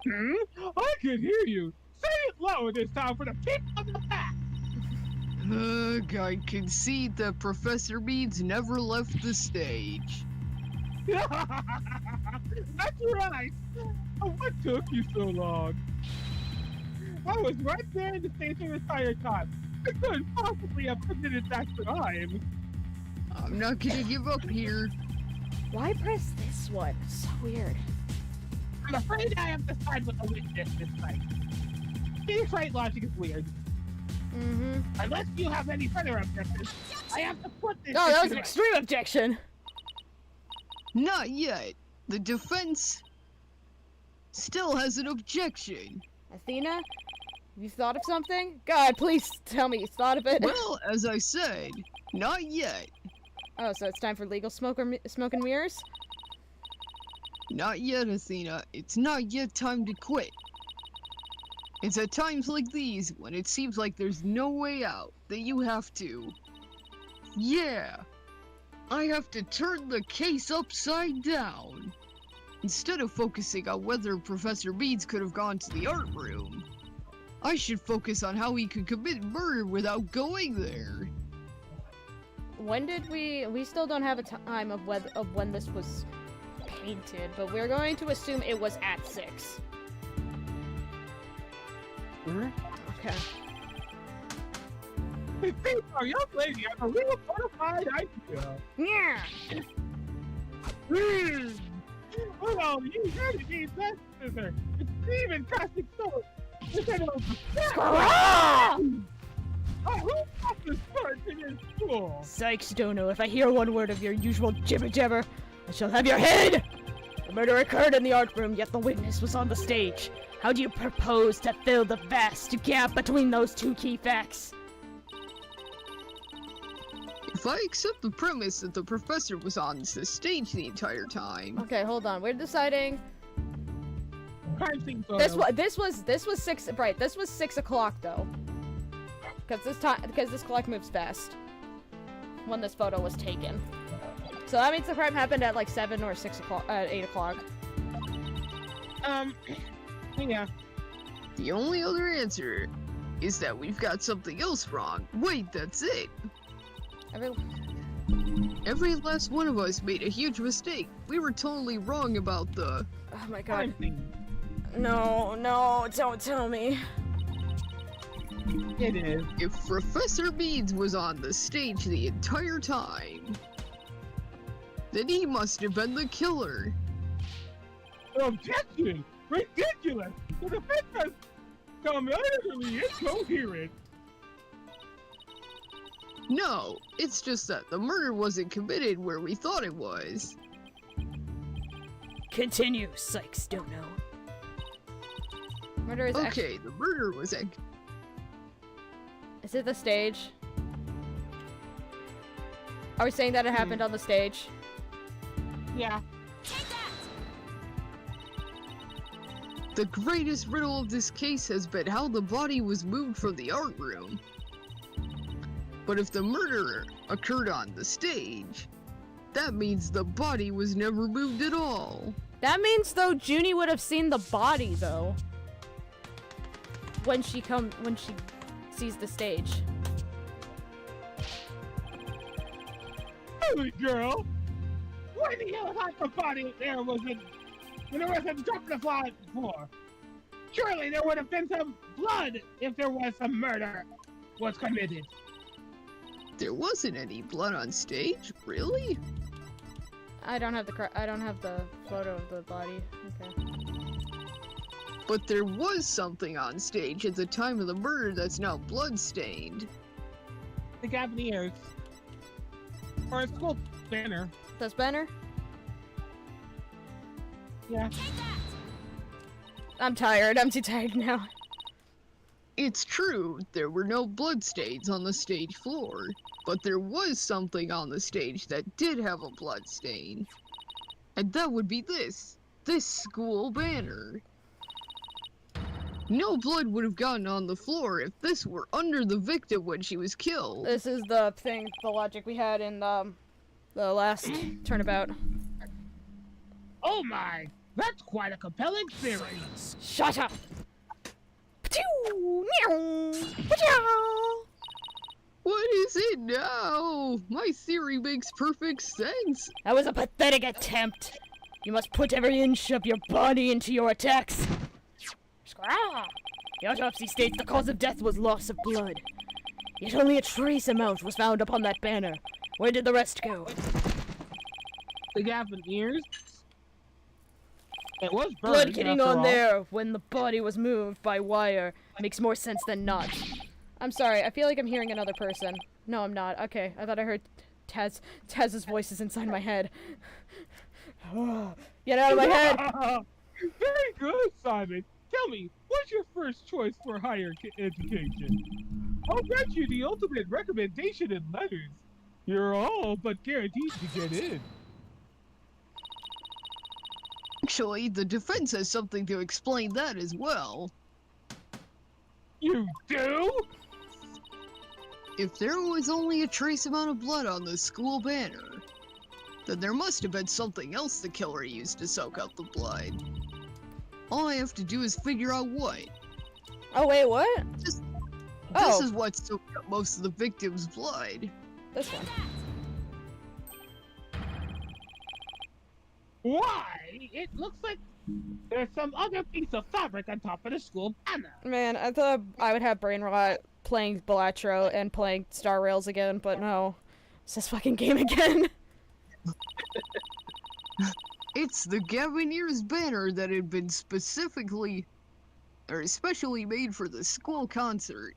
I can hear you. Say it loud this time for the people on the back. I concede that Professor Beans never left the stage. That's right. What took you so long? I was right there in the station the entire time. I couldn't possibly have committed that crime. I'm not gonna give up here. Why press this one? It's so weird. I'm afraid I have to side with the witness this time. Being right logic is weird. Unless you have any further objections, I have to put this. Oh, that was an extreme objection. Not yet. The defense still has an objection. Athena, you thought of something? God, please tell me you thought of it. Well, as I said, not yet. Oh, so it's time for legal smoke and mirrors? Not yet, Athena. It's not yet time to quit. It's at times like these, when it seems like there's no way out, that you have to. Yeah! I have to turn the case upside down. Instead of focusing on whether Professor Beans could have gone to the art room, I should focus on how he could commit murder without going there. When did we still don't have a time of when this was painted, but we're going to assume it was at 6. Okay. Our young lady has a real qualified idea. Yeah. Well, you really need that scissor. It's even casting sword. Oh, who got the sword in your school? Sykes, Dono, if I hear one word of your usual jibber-jabber, I shall have your head! The murder occurred in the art room, yet the witness was on the stage. How do you propose to fill the vast gap between those two key facts? If I accept the premise that the professor was on the stage the entire time... Okay, hold on. We're deciding. This was 6. Right, this was 6 o'clock though. Because this clock moves fast. When this photo was taken. So that means the crime happened at like 7 or 6 o'clock. 8 o'clock. Yeah. The only other answer is that we've got something else wrong. Wait, that's it. Every last one of us made a huge mistake. We were totally wrong about the... Oh my god. No, don't tell me. It is. If Professor Beans was on the stage the entire time, then he must have been the killer. Objection! Ridiculous! The defense has come utterly incoherent. No, it's just that the murder wasn't committed where we thought it was. Continue, Sykes, don't know. Murder is okay, the murder was Is it the stage? Are we saying that it happened on the stage? Yeah. Take that! The greatest riddle of this case has been how the body was moved from the art room. But if the murder occurred on the stage, that means the body was never moved at all. That means though Junie would have seen the body though. When she sees the stage. Holy girl! Why the hell hot the body there wasn't when there wasn't drop the fly before? Surely there would have been some blood if there was some murder was committed. There wasn't any blood on stage, really? I don't have the photo of the body. Okay. But there was something on stage at the time of the murder that's now blood-stained. The Gaviniers. Or a school banner. This banner? Yeah. I'm tired. I'm too tired now. It's true, there were no bloodstains on the stage floor, but there was something on the stage that did have a blood stain. And that would be this school banner. No blood would have gotten on the floor if this were under the victim when she was killed. This is the logic we had in the last turnabout. Oh my! That's quite a compelling theory. Shut up! Pachoo! Meow! Pachoo! What is it now? My theory makes perfect sense. That was a pathetic attempt. You must put every inch of your body into your attacks. Scrah! The autopsy states the cause of death was loss of blood. Yet only a trace amount was found upon that banner. Where did the rest go? The Gaviniers. It was burned, Blood getting after on all. there when the body was moved by wire makes more sense than not. I'm sorry, I feel like I'm hearing another person. No, I'm not. Okay, I thought I heard Taz's voices inside my head. Get out of my head! Very good, Simon. Tell me, what's your first choice for higher education? I'll grant you the ultimate recommendation in letters. You're all but guaranteed to get in. Actually, the defense has something to explain that as well. You do? If there was only a trace amount of blood on the school banner, then there must have been something else the killer used to soak up the blood. All I have to do is figure out what. Oh, wait, what? This Oh. is what soaked up most of the victim's blood. This one. Why? It looks like there's some other piece of fabric on top of the school banner. Man, I thought I would have brain rot playing Balatro and playing Star Rails again, but no. It's this fucking game again. It's the Gaviniers banner that had been especially made for the school concert.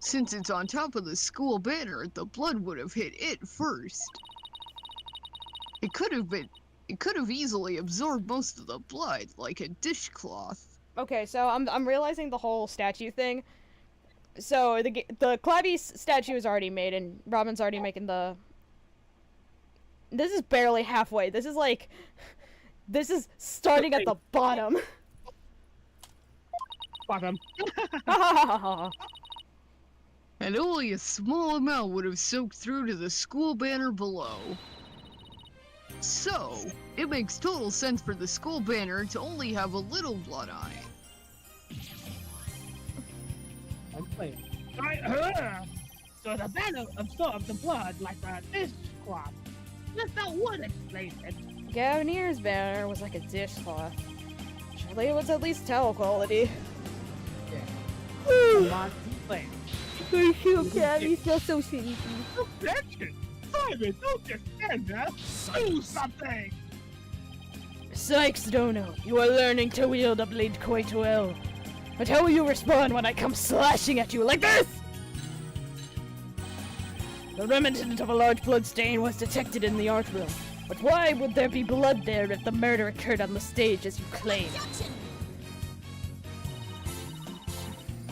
Since it's on top of the school banner, the blood would have hit it first. It could have easily absorbed most of the blood, like a dishcloth. Okay, so I'm realizing the whole statue thing. So the Clavies statue is already made, and Robin's already making the. This is barely halfway. This is starting at the bottom. Bottom. And only a small amount would have soaked through to the school banner below. So, it makes total sense for the school banner to only have a little blood on it. I'm playing. So the banner absorbed the blood like a dishcloth. That would explain it. Gavinier's banner was like a dishcloth. Surely it was at least towel quality. Come on, play. I feel Gabby feels so sleepy. Objection! Simon, don't just stand there. Do something! Sykes, Dono, you are learning to wield a blade quite well. But how will you respond when I come slashing at you like this? The remnant of a large blood stain was detected in the art room. But why would there be blood there if the murder occurred on the stage as you claim?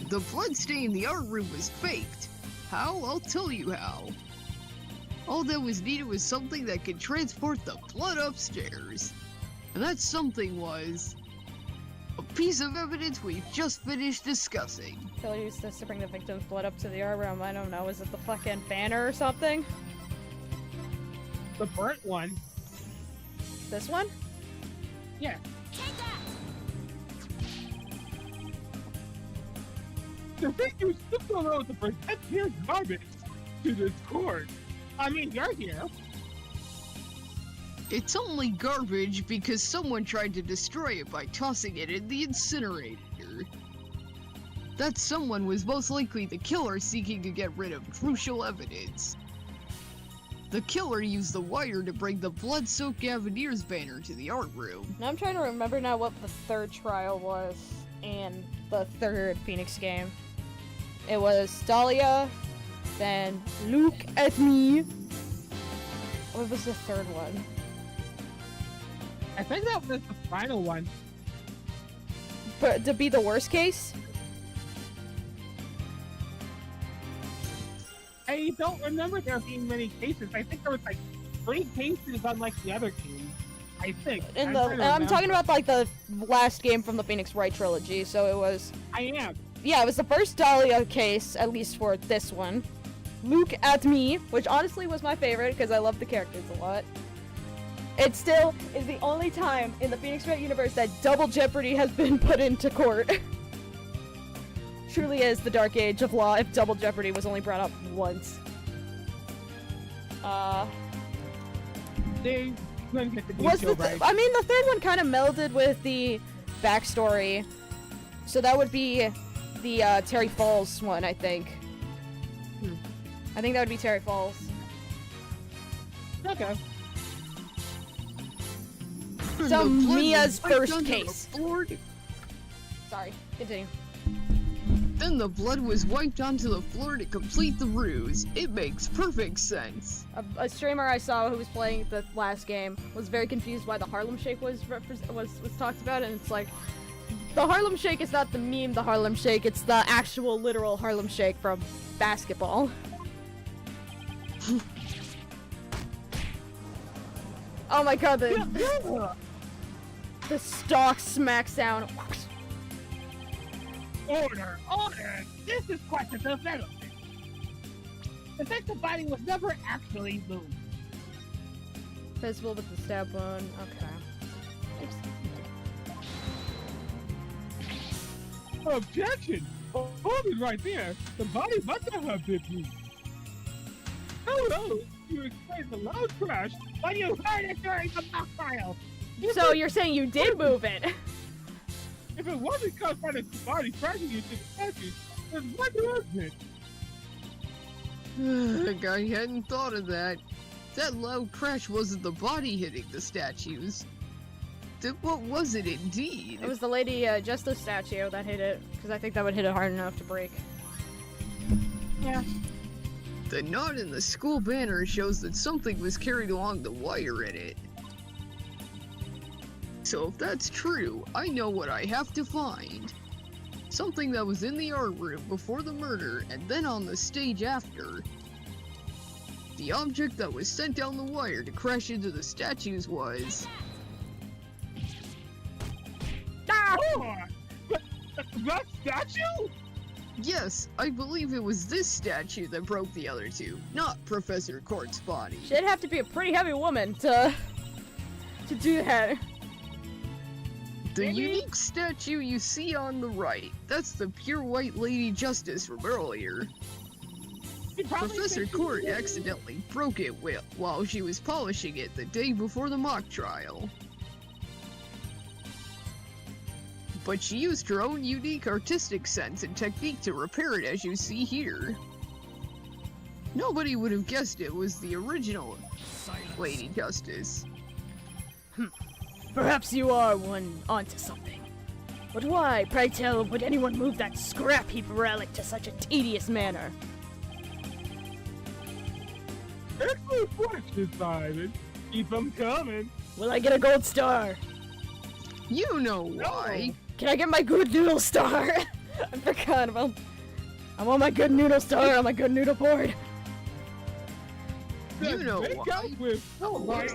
The blood stain in the art room was faked. How? I'll tell you how. All that was needed was something that could transport the blood upstairs. And that something was a piece of evidence we've just finished discussing. Killer used this to bring the victim's blood up to the art room. I don't know, is it the fucking banner or something? The burnt one. This one? Yeah. Take that! The thing you skipped over to present your garbage to this court. I mean, you're here. It's only garbage because someone tried to destroy it by tossing it in the incinerator. That someone was most likely the killer seeking to get rid of crucial evidence. The killer used the wire to bring the blood-soaked Gavineer's banner to the art room. Now I'm trying to remember now what the third trial was in the third Phoenix game. It was Dahlia, then Look at Me. What was the third one? I think that was the final one. But to be the worst case? I don't remember there being many cases. I think there was like 3 cases unlike the other games. I think. I'm talking about like the last game from the Phoenix Wright trilogy, so it was... I am. Yeah, it was the first Dahlia case, at least for this one. Look at Me, which honestly was my favorite because I love the characters a lot. It still is the only time in the Phoenix Wright universe that double jeopardy has been put into court. Truly is the dark age of law if double jeopardy was only brought up once. They couldn't get the Was detail the right. I mean, the third one kind of melded with the backstory, so that would be the Terry Falls one, I think. I think that would be Terry Falls. Okay. So The blood Mia's was wiped first onto the case. floor. Sorry, continue. Then the blood was wiped onto the floor to complete the ruse. It makes perfect sense. A streamer I saw who was playing the last game was very confused why the Harlem Shake was talked about, and it's like, the Harlem Shake is not the meme the Harlem Shake, it's the actual literal Harlem Shake from basketball. Oh my god, the stock smacks down. Order! Order! This is quite a development. The fact the body was never actually moved. Visible with the stab wound. Okay. Objection! Hold it right there. The body must not have been moved. Hello! You explained the loud crash, but you heard it during the mock trial. So you're saying you did move it? If it wasn't caused by the body crashing into the statue, then what was it? I hadn't thought of that. That loud crash wasn't the body hitting the statues. Then what was it indeed? It was the Lady Justice statue that hit it, because I think that would hit it hard enough to break. Yeah. The knot in the school banner shows that something was carried along the wire in it. So if that's true, I know what I have to find. Something that was in the art room before the murder and then on the stage after. The object that was sent down the wire to crash into the statues was... Ah! Oh, that statue? Yes, I believe it was this statue that broke the other two, not Professor Court's body. She'd have to be a pretty heavy woman to do that. The unique statue you see on the right, that's the pure white Lady Justice from earlier. Professor Court accidentally broke it while she was polishing it the day before the mock trial. But she used her own unique artistic sense and technique to repair it, as you see here. Nobody would have guessed it was the original Lady Justice. Perhaps you are one onto something. But why, pray tell, would anyone move that scrap heap relic to such a tedious manner? Excellent question, Simon. Keep them coming. Will I get a gold star? You know why. Can I get my good noodle star? I forgot about... I want my good noodle star on my good noodle board. You know Make why. out with my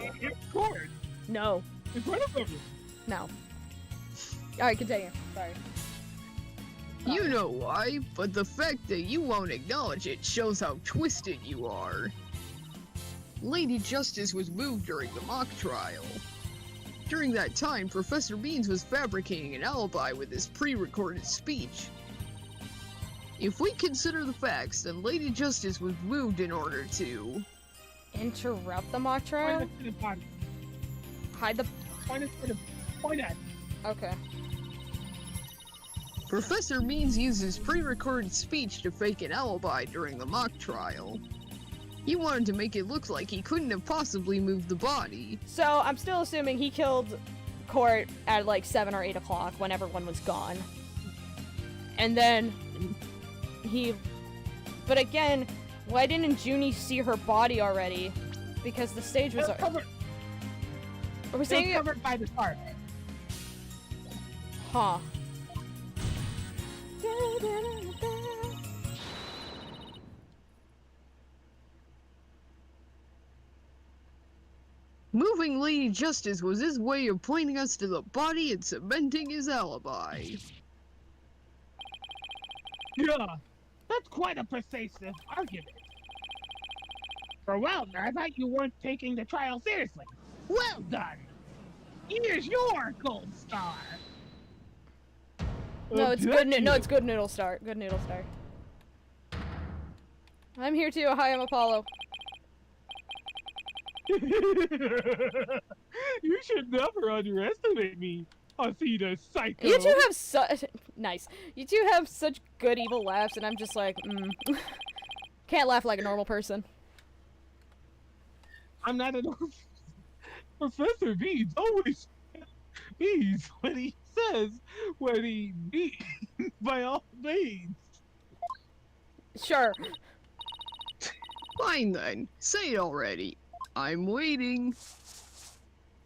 court No. in front of them. No. Alright, continue. Sorry. You know why, but the fact that you won't acknowledge it shows how twisted you are. Lady Justice was moved during the mock trial. During that time, Professor Beans was fabricating an alibi with his pre-recorded speech. If we consider the facts, then Lady Justice was moved in order to... Interrupt the mock trial? Point it to the body. Hide the... Point at. Okay. Professor Beans used his pre-recorded speech to fake an alibi during the mock trial. He wanted to make it look like he couldn't have possibly moved the body. So, I'm still assuming he killed Court at like 7 or 8 o'clock when everyone was gone. And then he... But again, why didn't Junie see her body already? Because the stage was... Covered. Are we saying... Covered by the tarp. Huh. Moving Lady Justice was his way of pointing us to the body and cementing his alibi. Yeah, that's quite a persuasive argument. For well, I thought you weren't taking the trial seriously. Well done. Here's your gold star. No, it's good. No, it's good Noodle Star. Good Noodle Star. I'm here too. Hi, I'm Apollo. You should never underestimate me, Asita Psycho. You two have such nice. You two have such good evil laughs, and I'm just like, can't laugh like a normal person. I'm not a normal. Professor Beans always means what he says when he means by all means. Sure. Fine then, say it already. I'm waiting.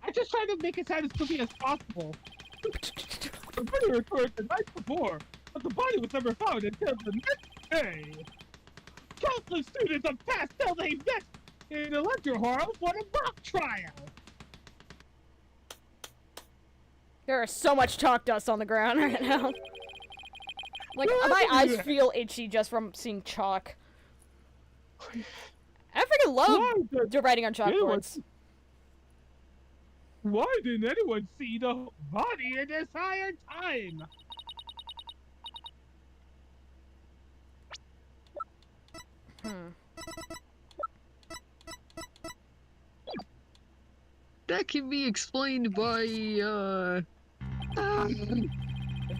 I just try to make it sound as goofy as possible. The video occurred the night before, but the body was never found until the next day. Countless students have passed till they met in the lecture hall for the mock trial. There is so much chalk dust on the ground right now. Like, my eyes feel itchy just from seeing chalk. I freaking love writing on chalkboards. Why didn't anyone see the body in this entire time? That can be explained by, If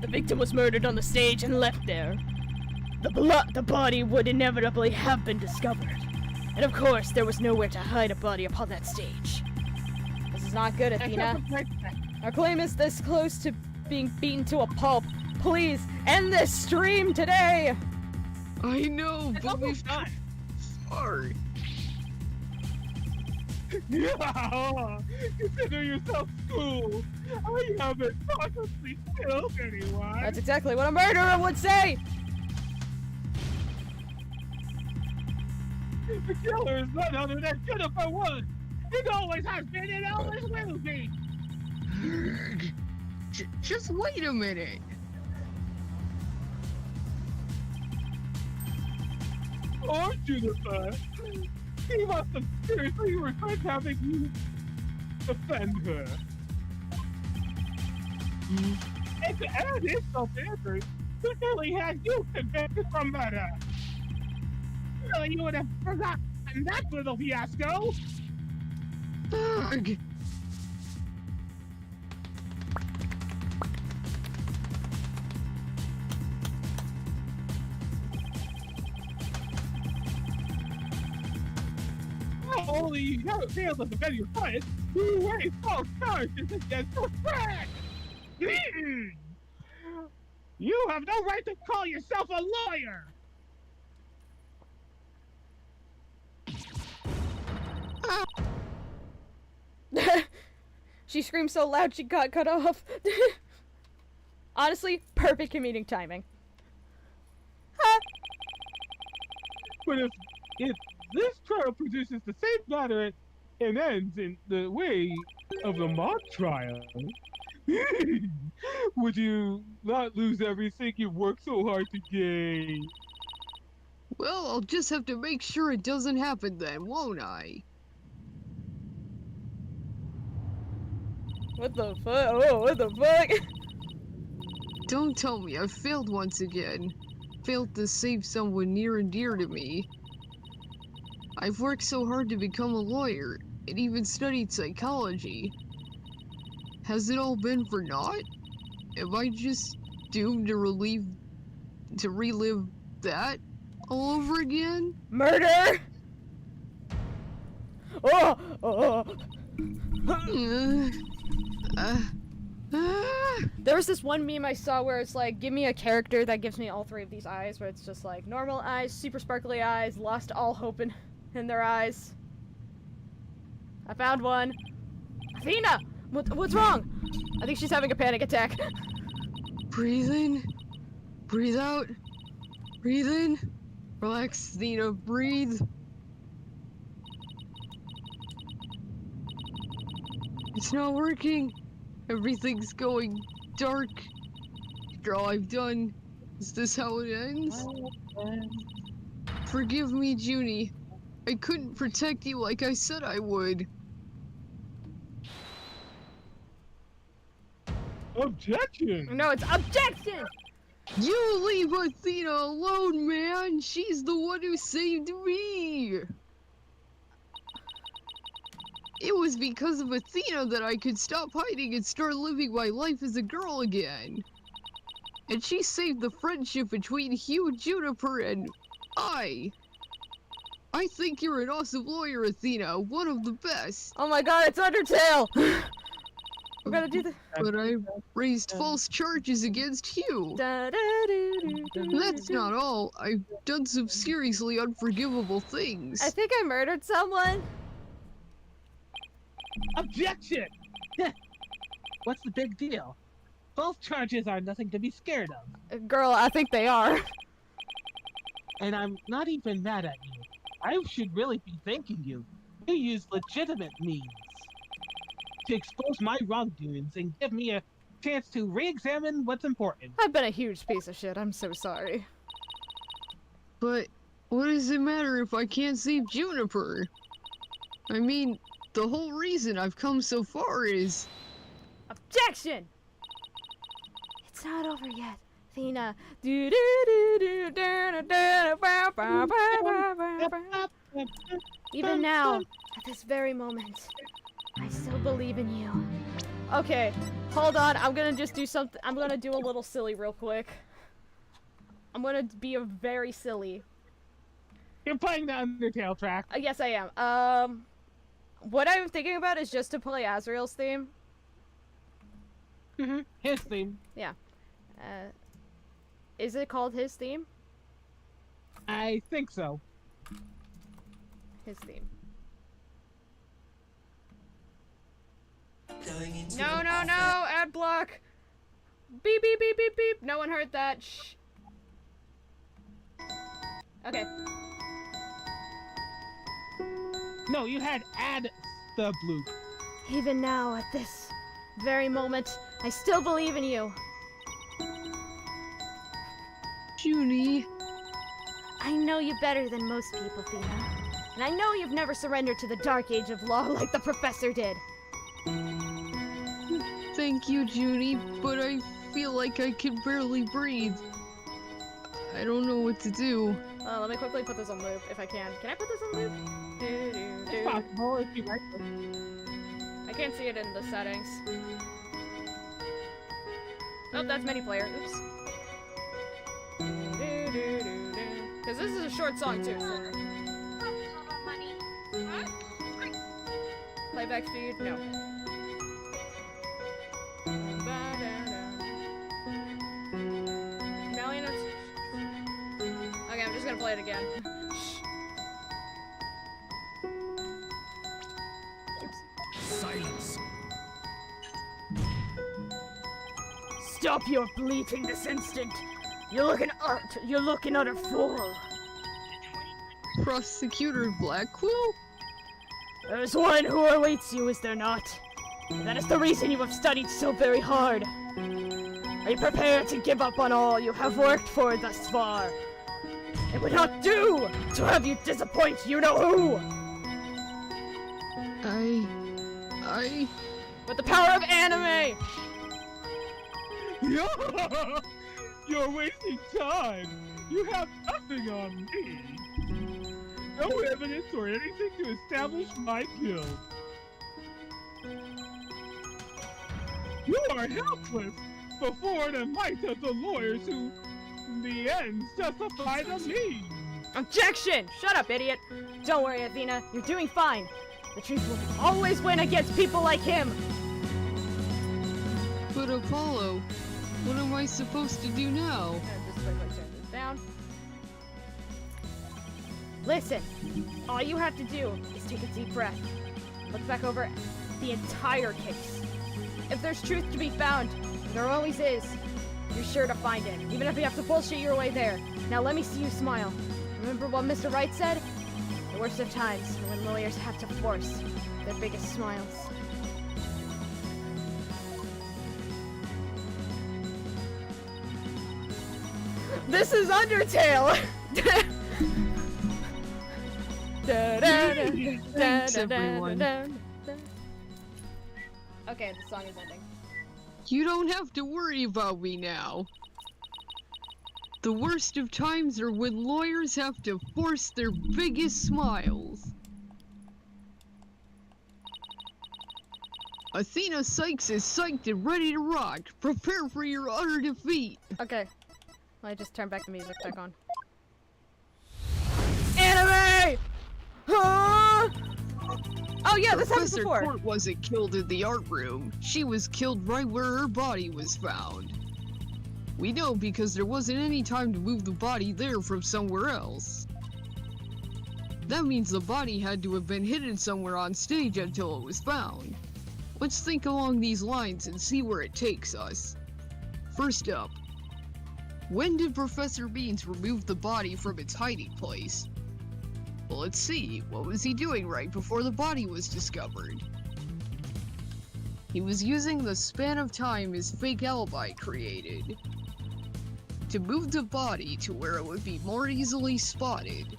the victim was murdered on the stage and left there, the body would inevitably have been discovered. And of course, there was nowhere to hide a body upon that stage. This is not good, Athena. Our claim is this close to being beaten to a pulp. Please, end this stream today! I know, but we've not. Sorry. Yeah, consider yourself cool. I haven't possibly killed anyone. That's exactly what a murderer would say! The killer is none other than Jennifer Woods. It always has been and always will be. Just wait a minute. Or Jennifer. He must have seriously regret having you defend her. And to add insult to injury, who really had you convicted from murder? Really, you would have forgotten that little fiasco? Ugh. Not only you haven't failed to defend your client, you raised false charges against your friend! You have no right to call yourself a lawyer! She screamed so loud she got cut off. Honestly, perfect comedic timing. But if this trial produces the same matter and ends in the way of the mock trial, would you not lose everything you worked so hard to gain? Well, I'll just have to make sure it doesn't happen then, won't I? What the fuck? Oh, what the fuck? Don't tell me I failed once again. Failed to save someone near and dear to me. I've worked so hard to become a lawyer, and even studied psychology. Has it all been for naught? Am I just doomed to relive that all over again? Murder! Oh! Oh! There was this one meme I saw where it's like, give me a character that gives me all three of these eyes, where it's just like normal eyes, super sparkly eyes, lost all hope in their eyes. I found one. Athena! What's wrong? I think she's having a panic attack. Breathe in. Breathe out. Breathe in. Relax, Athena. Breathe. It's not working. Everything's going dark. After all I've done, is this how it ends? Forgive me, Junie. I couldn't protect you like I said I would. Objection! No, it's objection! You leave Athena alone, man! She's the one who saved me! It was because of Athena that I could stop hiding and start living my life as a girl again. And she saved the friendship between Hugh, Juniper, and I. I think you're an awesome lawyer, Athena. One of the best. Oh my god, it's Undertale! We're gonna do the. But I raised false charges against Hugh. That's not all. I've done some seriously unforgivable things. I think I murdered someone. Objection! What's the big deal? False charges are nothing to be scared of. Girl, I think they are. And I'm not even mad at you. I should really be thanking you. You used legitimate means to expose my wrongdoings and give me a chance to re-examine what's important. I've been a huge piece of shit. I'm so sorry. But what does it matter if I can't save Juniper? I mean, the whole reason I've come so far is... Objection! It's not over yet. Athena. Even now, at this very moment, I still believe in you. Okay, hold on. I'm gonna just do something. I'm gonna do a little silly real quick. I'm gonna be a very silly. You're playing the Undertale track. Yes, I am. What I'm thinking about is just to play Azrael's theme. His theme. Yeah. Is it called his theme? I think so. His theme. No, no, no! Ad block! Beep, beep, beep, beep, beep! No one heard that. Shh. Okay. No, you had add the bloop. Even now, at this very moment, I still believe in you. Junie. I know you better than most people, Thena. And I know you've never surrendered to the dark age of law like the professor did. Thank you, Junie, but I feel like I can barely breathe. I don't know what to do. Let me quickly put this on loop, if I can. Can I put this on loop? It's possible if you like it. I can't see it in the settings. Oh, that's mini player. Oops. Because this is a short song too. So. Playback speed? No. Million. Okay, I'm just gonna play it again. Silence. Stop your bleating this instant. You're looking utter fool. Prosecutor Blackwell? There's one who awaits you, is there not? And that is the reason you have studied so very hard. Are you prepared to give up on all you have worked for thus far? It would not do to have you disappoint you know who! With the power of anime! You're wasting time. You have nothing on me. No evidence or anything to establish my guilt. You are helpless before the might of the lawyers who, in the end, justify the means. Objection! Shut up, idiot! Don't worry, Athena. You're doing fine. The truth will always win against people like him! But Apollo, what am I supposed to do now? Just quickly turn this down. Listen, all you have to do is take a deep breath. Look back over the entire case. If there's truth to be found, there always is, you're sure to find it, even if you have to bullshit your way there. Now let me see you smile. Remember what Mr. Wright said? The worst of times are when lawyers have to force their biggest smiles. This is Undertale! Thanks, everyone. Okay, the song is ending. You don't have to worry about me now. The worst of times are when lawyers have to force their biggest smiles. Athena Sykes is psyched and ready to rock. Prepare for your utter defeat. Okay. I just turned back the music back on. Anime! Huh? Oh yeah, this happened Professor before. Court wasn't killed in the art room. She was killed right where her body was found. We know because there wasn't any time to move the body there from somewhere else. That means the body had to have been hidden somewhere on stage until it was found. Let's think along these lines and see where it takes us. First up, when did Professor Beans remove the body from its hiding place? Well, let's see. What was he doing right before the body was discovered? He was using the span of time his fake alibi created to move the body to where it would be more easily spotted.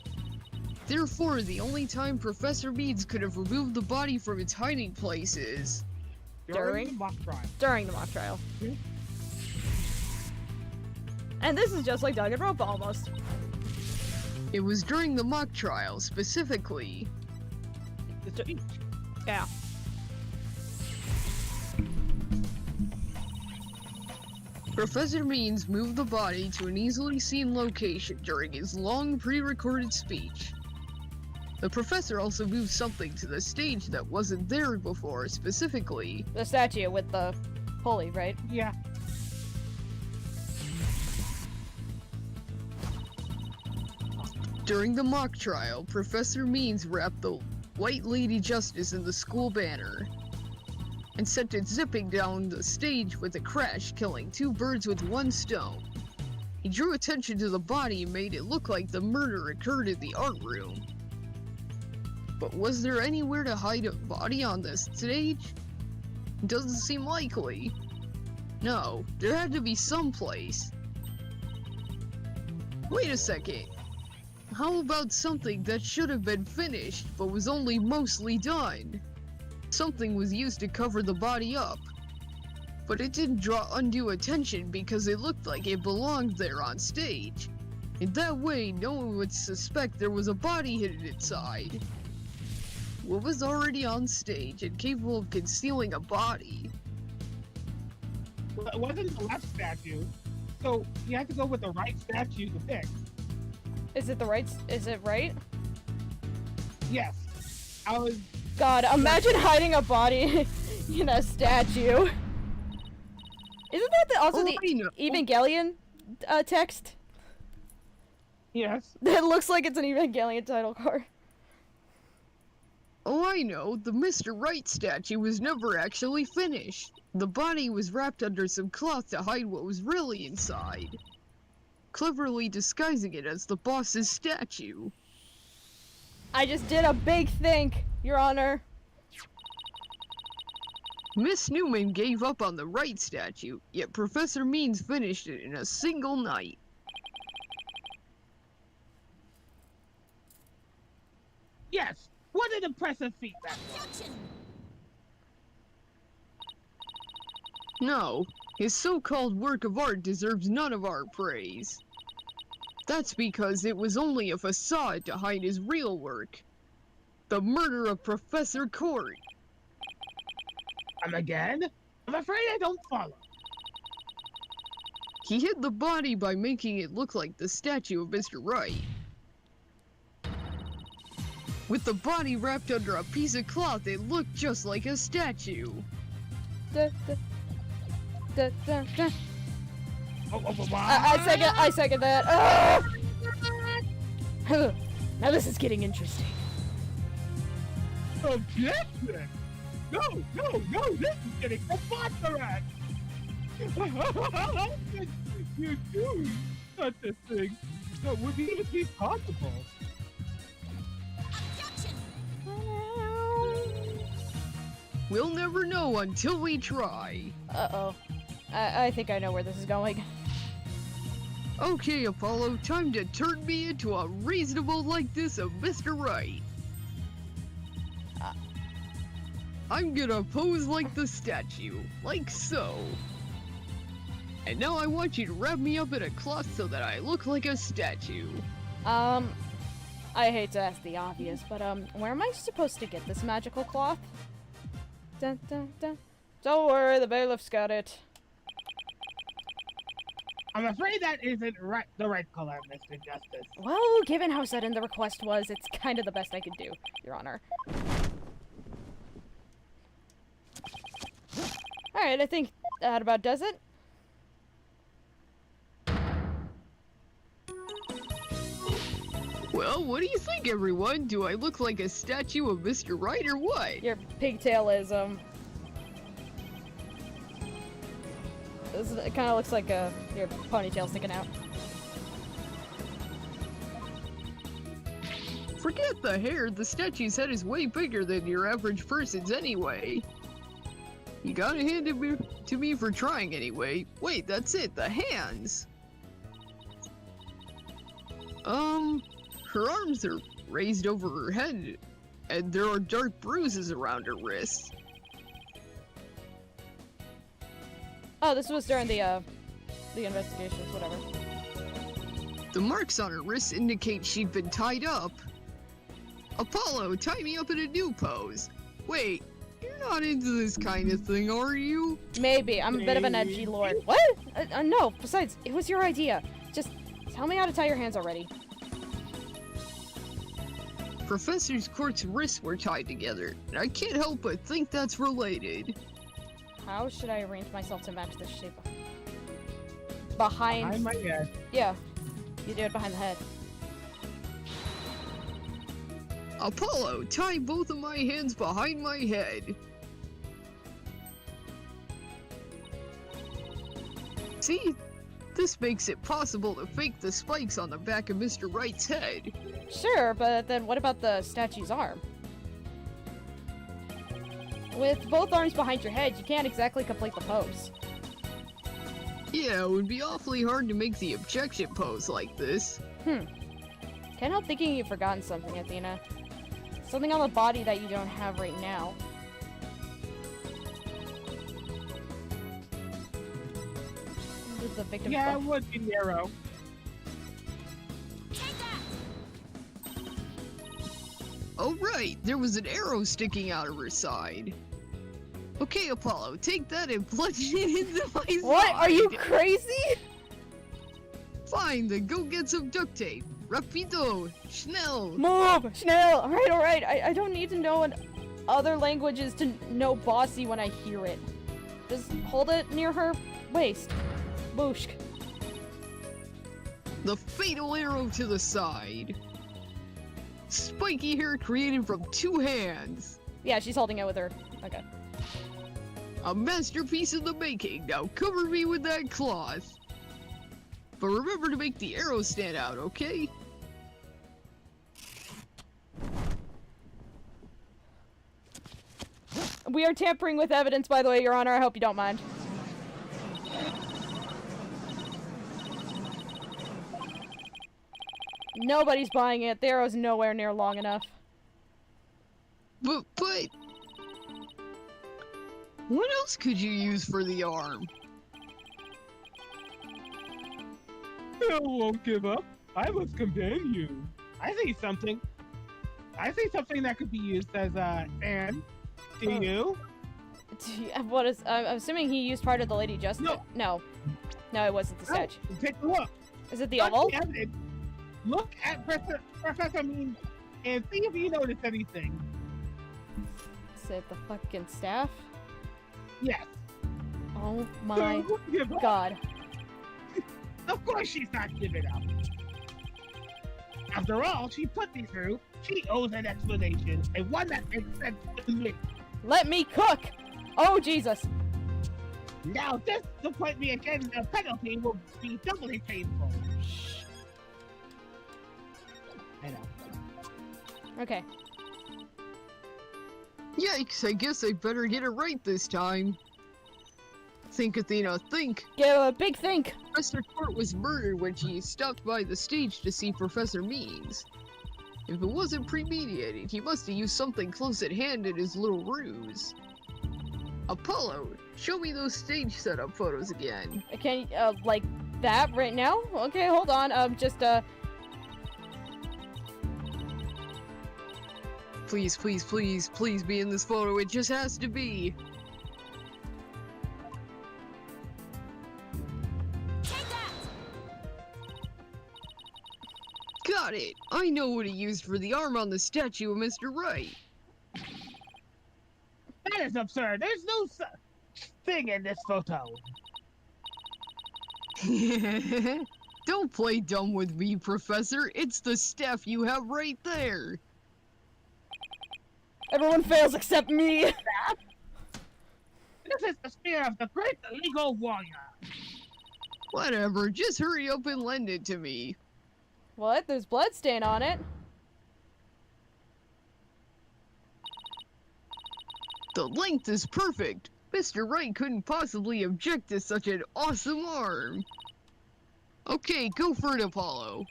Therefore, the only time Professor Beans could have removed the body from its hiding place is During the mock trial. during the mock trial. And this is just like Danganronpa almost. it was during the mock trial, specifically. The speech. Yeah. Professor Beans moved the body to an easily seen location during his long pre-recorded speech. The professor also moved something to the stage that wasn't there before, specifically The statue with the pulley, right? Yeah. during the mock trial. Professor Means wrapped the White Lady Justice in the school banner and sent it zipping down the stage with a crash, killing 2 birds with 1 stone. He drew attention to the body and made it look like the murder occurred in the art room. But was there anywhere to hide a body on this stage? Doesn't seem likely. No, there had to be some place. Wait a second. How about something that should have been finished, but was only mostly done? Something was used to cover the body up, but it didn't draw undue attention because it looked like it belonged there on stage. In that way, no one would suspect there was a body hidden inside. What was already on stage and capable of concealing a body? Well, it wasn't the left statue, so you have to go with the right statue to pick. Is it the right? Is it right? Yes. I was. God, imagine hiding a body in a statue. Isn't that also Oh, the I know. Evangelion text? Yes. That looks like it's an Evangelion title card. Oh, I know. The Mr. Right statue was never actually finished. The body was wrapped under some cloth to hide what was really inside, cleverly disguising it as the boss's statue. I just did a big think, Your Honor. Miss Newman gave up on the right statue, yet Professor Means finished it in a single night. Yes. What an impressive feat that was. Objection! No, his so-called work of art deserves none of our praise. That's because it was only a facade to hide his real work. The murder of Professor Court. Again? I'm afraid I don't follow. He hid the body by making it look like the statue of Mr. Wright. With the body wrapped under a piece of cloth, it looked just like a statue. Da, da, da, da, da. What? I second that. Ah! Now this is getting interesting. Objection! No, this is getting preposterous! How could you do such a thing that would even be possible? Objection! We'll never know until we try. Uh-oh. I think I know where this is going. Okay, Apollo, time to turn me into a reasonable likeness of Mr. Wright. I'm gonna pose like the statue, like so. And now I want you to wrap me up in a cloth so that I look like a statue. I hate to ask the obvious, but where am I supposed to get this magical cloth? Dun, dun, dun. Don't worry, the bailiff's got it. I'm afraid that isn't the right color, Mr. Justice. Well, given how sudden the request was, it's kind of the best I could do, Your Honor. Alright, I think that about does it. Well, what do you think, everyone? Do I look like a statue of Mr. Wright or what? Your pigtail is, it kind of looks like your ponytail sticking out. Forget the hair, the statue's head is way bigger than your average person's anyway. You gotta hand it to me for trying anyway. Wait, that's it, the hands! Her arms are raised over her head, and there are dark bruises around her wrists. Oh, this was during the investigations, whatever. The marks on her wrists indicate she'd been tied up. Apollo, tie me up in a new pose. Wait, you're not into this kind of thing, are you? Maybe. I'm a bit of an edgy lord. What? No, besides, it was your idea. Just tell me how to tie your hands already. Professor Court's wrists were tied together, and I can't help but think that's related. How should I arrange myself to match the shape? Behind my head. Yeah. You do it behind the head. Apollo, tie both of my hands behind my head. See? This makes it possible to fake the spikes on the back of Mr. Wright's head. Sure, but then what about the statue's arm? With both arms behind your head, you can't exactly complete the pose. Yeah, it would be awfully hard to make the objection pose like this. Can't help thinking you've forgotten something, Athena. Something on the body that you don't have right now. The victim. Yeah, it would be narrow. Take that! Oh right, there was an arrow sticking out of her side. Okay, Apollo, take that and plunge it into my side. What? Are you crazy? Fine, then go get some duct tape. Rapido! Schnell! Move! Schnell! Alright. I don't need to know in other languages to know bossy when I hear it. Just hold it near her waist. Booshk. The fatal arrow to the side. Spiky hair created from 2 hands. Yeah, she's holding it with her. Okay. A masterpiece in the making. Now cover me with that cloth. But remember to make the arrow stand out, okay? We are tampering with evidence, by the way, Your Honor. I hope you don't mind. Nobody's buying it. The arrow's nowhere near long enough. But... What else could you use for the arm? I won't give up. I must companion you. I see something. I see something that could be used as a fan. Do Oh. you? What is? I'm assuming he used part of the Lady Justice. No. No, it wasn't the No, statue. take a look. Is it the Look owl? the evidence. Look at Professor Means and see if you notice anything. Is it the fucking staff? Yes. Oh my Don't give up. god. Of course she's not giving up. After all, she put me through. She owes an explanation, and one that makes sense to me. Let me cook! Oh Jesus! Now, disappoint me again, the penalty will be doubly painful. I know. Okay. Yikes, I guess I better get it right this time. Think, Athena, think. Give a big think! Professor Court was murdered when she stopped by the stage to see Professor Means. If it wasn't premeditated, he must have used something close at hand in his little ruse. Apollo, show me those stage setup photos again. Can like that right now? Okay, hold on. Please, please, please, please be in this photo. It just has to be. Take that! Got it! I know what he used for the arm on the statue of Mr. Wright. That is absurd. There's no such thing in this photo. Don't play dumb with me, Professor. It's the staff you have right there. Everyone fails except me! This is the spear of the great legal warrior. Whatever, just hurry up and lend it to me. What? There's blood stain on it. The length is perfect. Mr. Wright couldn't possibly object to such an awesome arm. Okay, go for it, Apollo.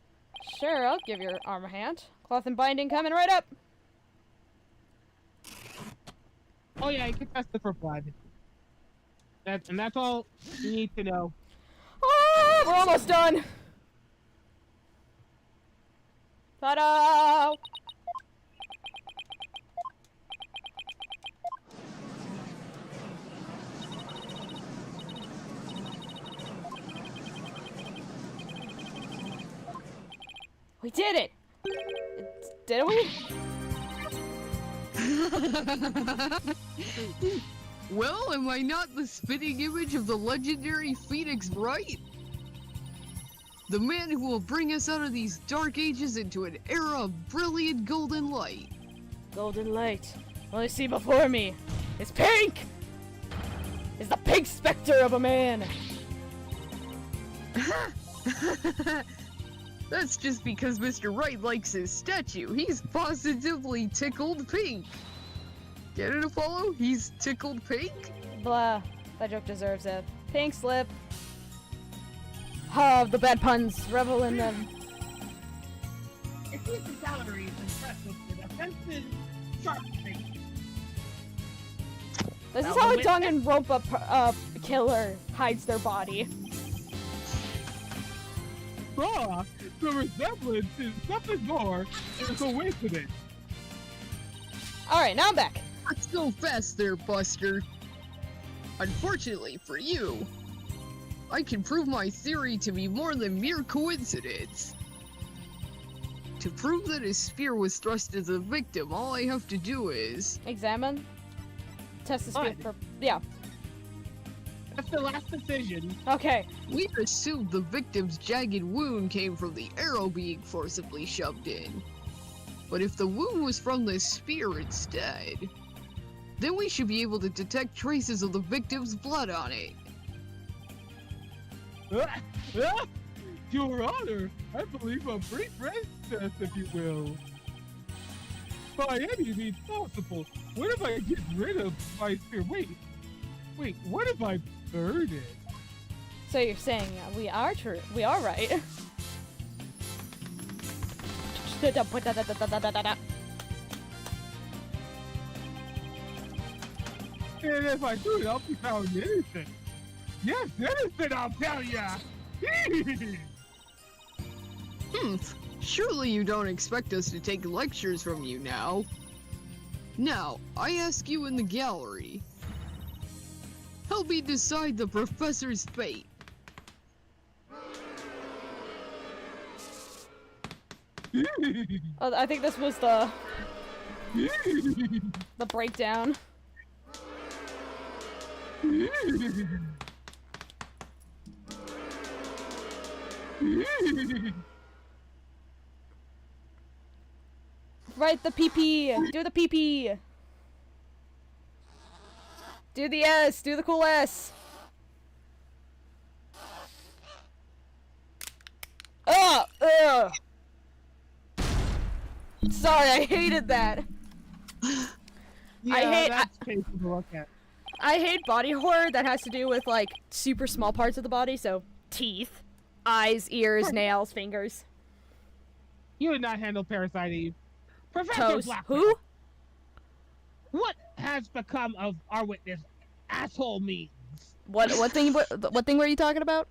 Sure, I'll give your arm a hand. Cloth and binding coming right up. Oh yeah, you can test it for blood. That's all you need to know. Ah, we're almost done. Ta-da! We did it! Did we? Well, am I not the spitting image of the legendary Phoenix Wright? The man who will bring us out of these dark ages into an era of brilliant golden light. Golden light. All I see before me is pink! Is the pink specter of a man! That's just because Mr. Wright likes his statue. He's positively tickled pink. Get it, Apollo? He's tickled pink? Blah. That joke deserves a pink slip. Ah, the bad puns. Revel in them. It seems the gallery is impressive with offensive, sharp things. This is Now how the a wit- Danganronpa killer hides their body. Ah, the resemblance is nothing more than a coincidence. Alright, now I'm back. Not so fast there, Buster. Unfortunately for you, I can prove my theory to be more than mere coincidence. To prove that his spear was thrust at the victim, all I have to do is... Examine. Test the speed Fine. for. Yeah. That's the last decision. Okay. We assumed the victim's jagged wound came from the arrow being forcibly shoved in. But if the wound was from the spear instead, then we should be able to detect traces of the victim's blood on it. Your Honor, I believe a brief race test, if you will. By any means possible. What if I get rid of my spear? Wait, what if I burn it? So you're saying we are true? We are right. And if I do it, I'll be found innocent. Yes, innocent, I'll tell ya! Surely you don't expect us to take lectures from you now. Now, I ask you in the gallery. Help me decide the professor's fate. Oh, I think this was the breakdown. Right, the PP. Do the PP. Do the S. Do the cool S. Ugh. Sorry, I hated that. Yeah, hate- that's painful to look at. I hate body horror that has to do with, like, super small parts of the body, so teeth, eyes, ears, nails, fingers, You would not handle Parasite Eve. Professor toes. Blackwell, Who? what has become of our witness, asshole means? What thing were you talking about?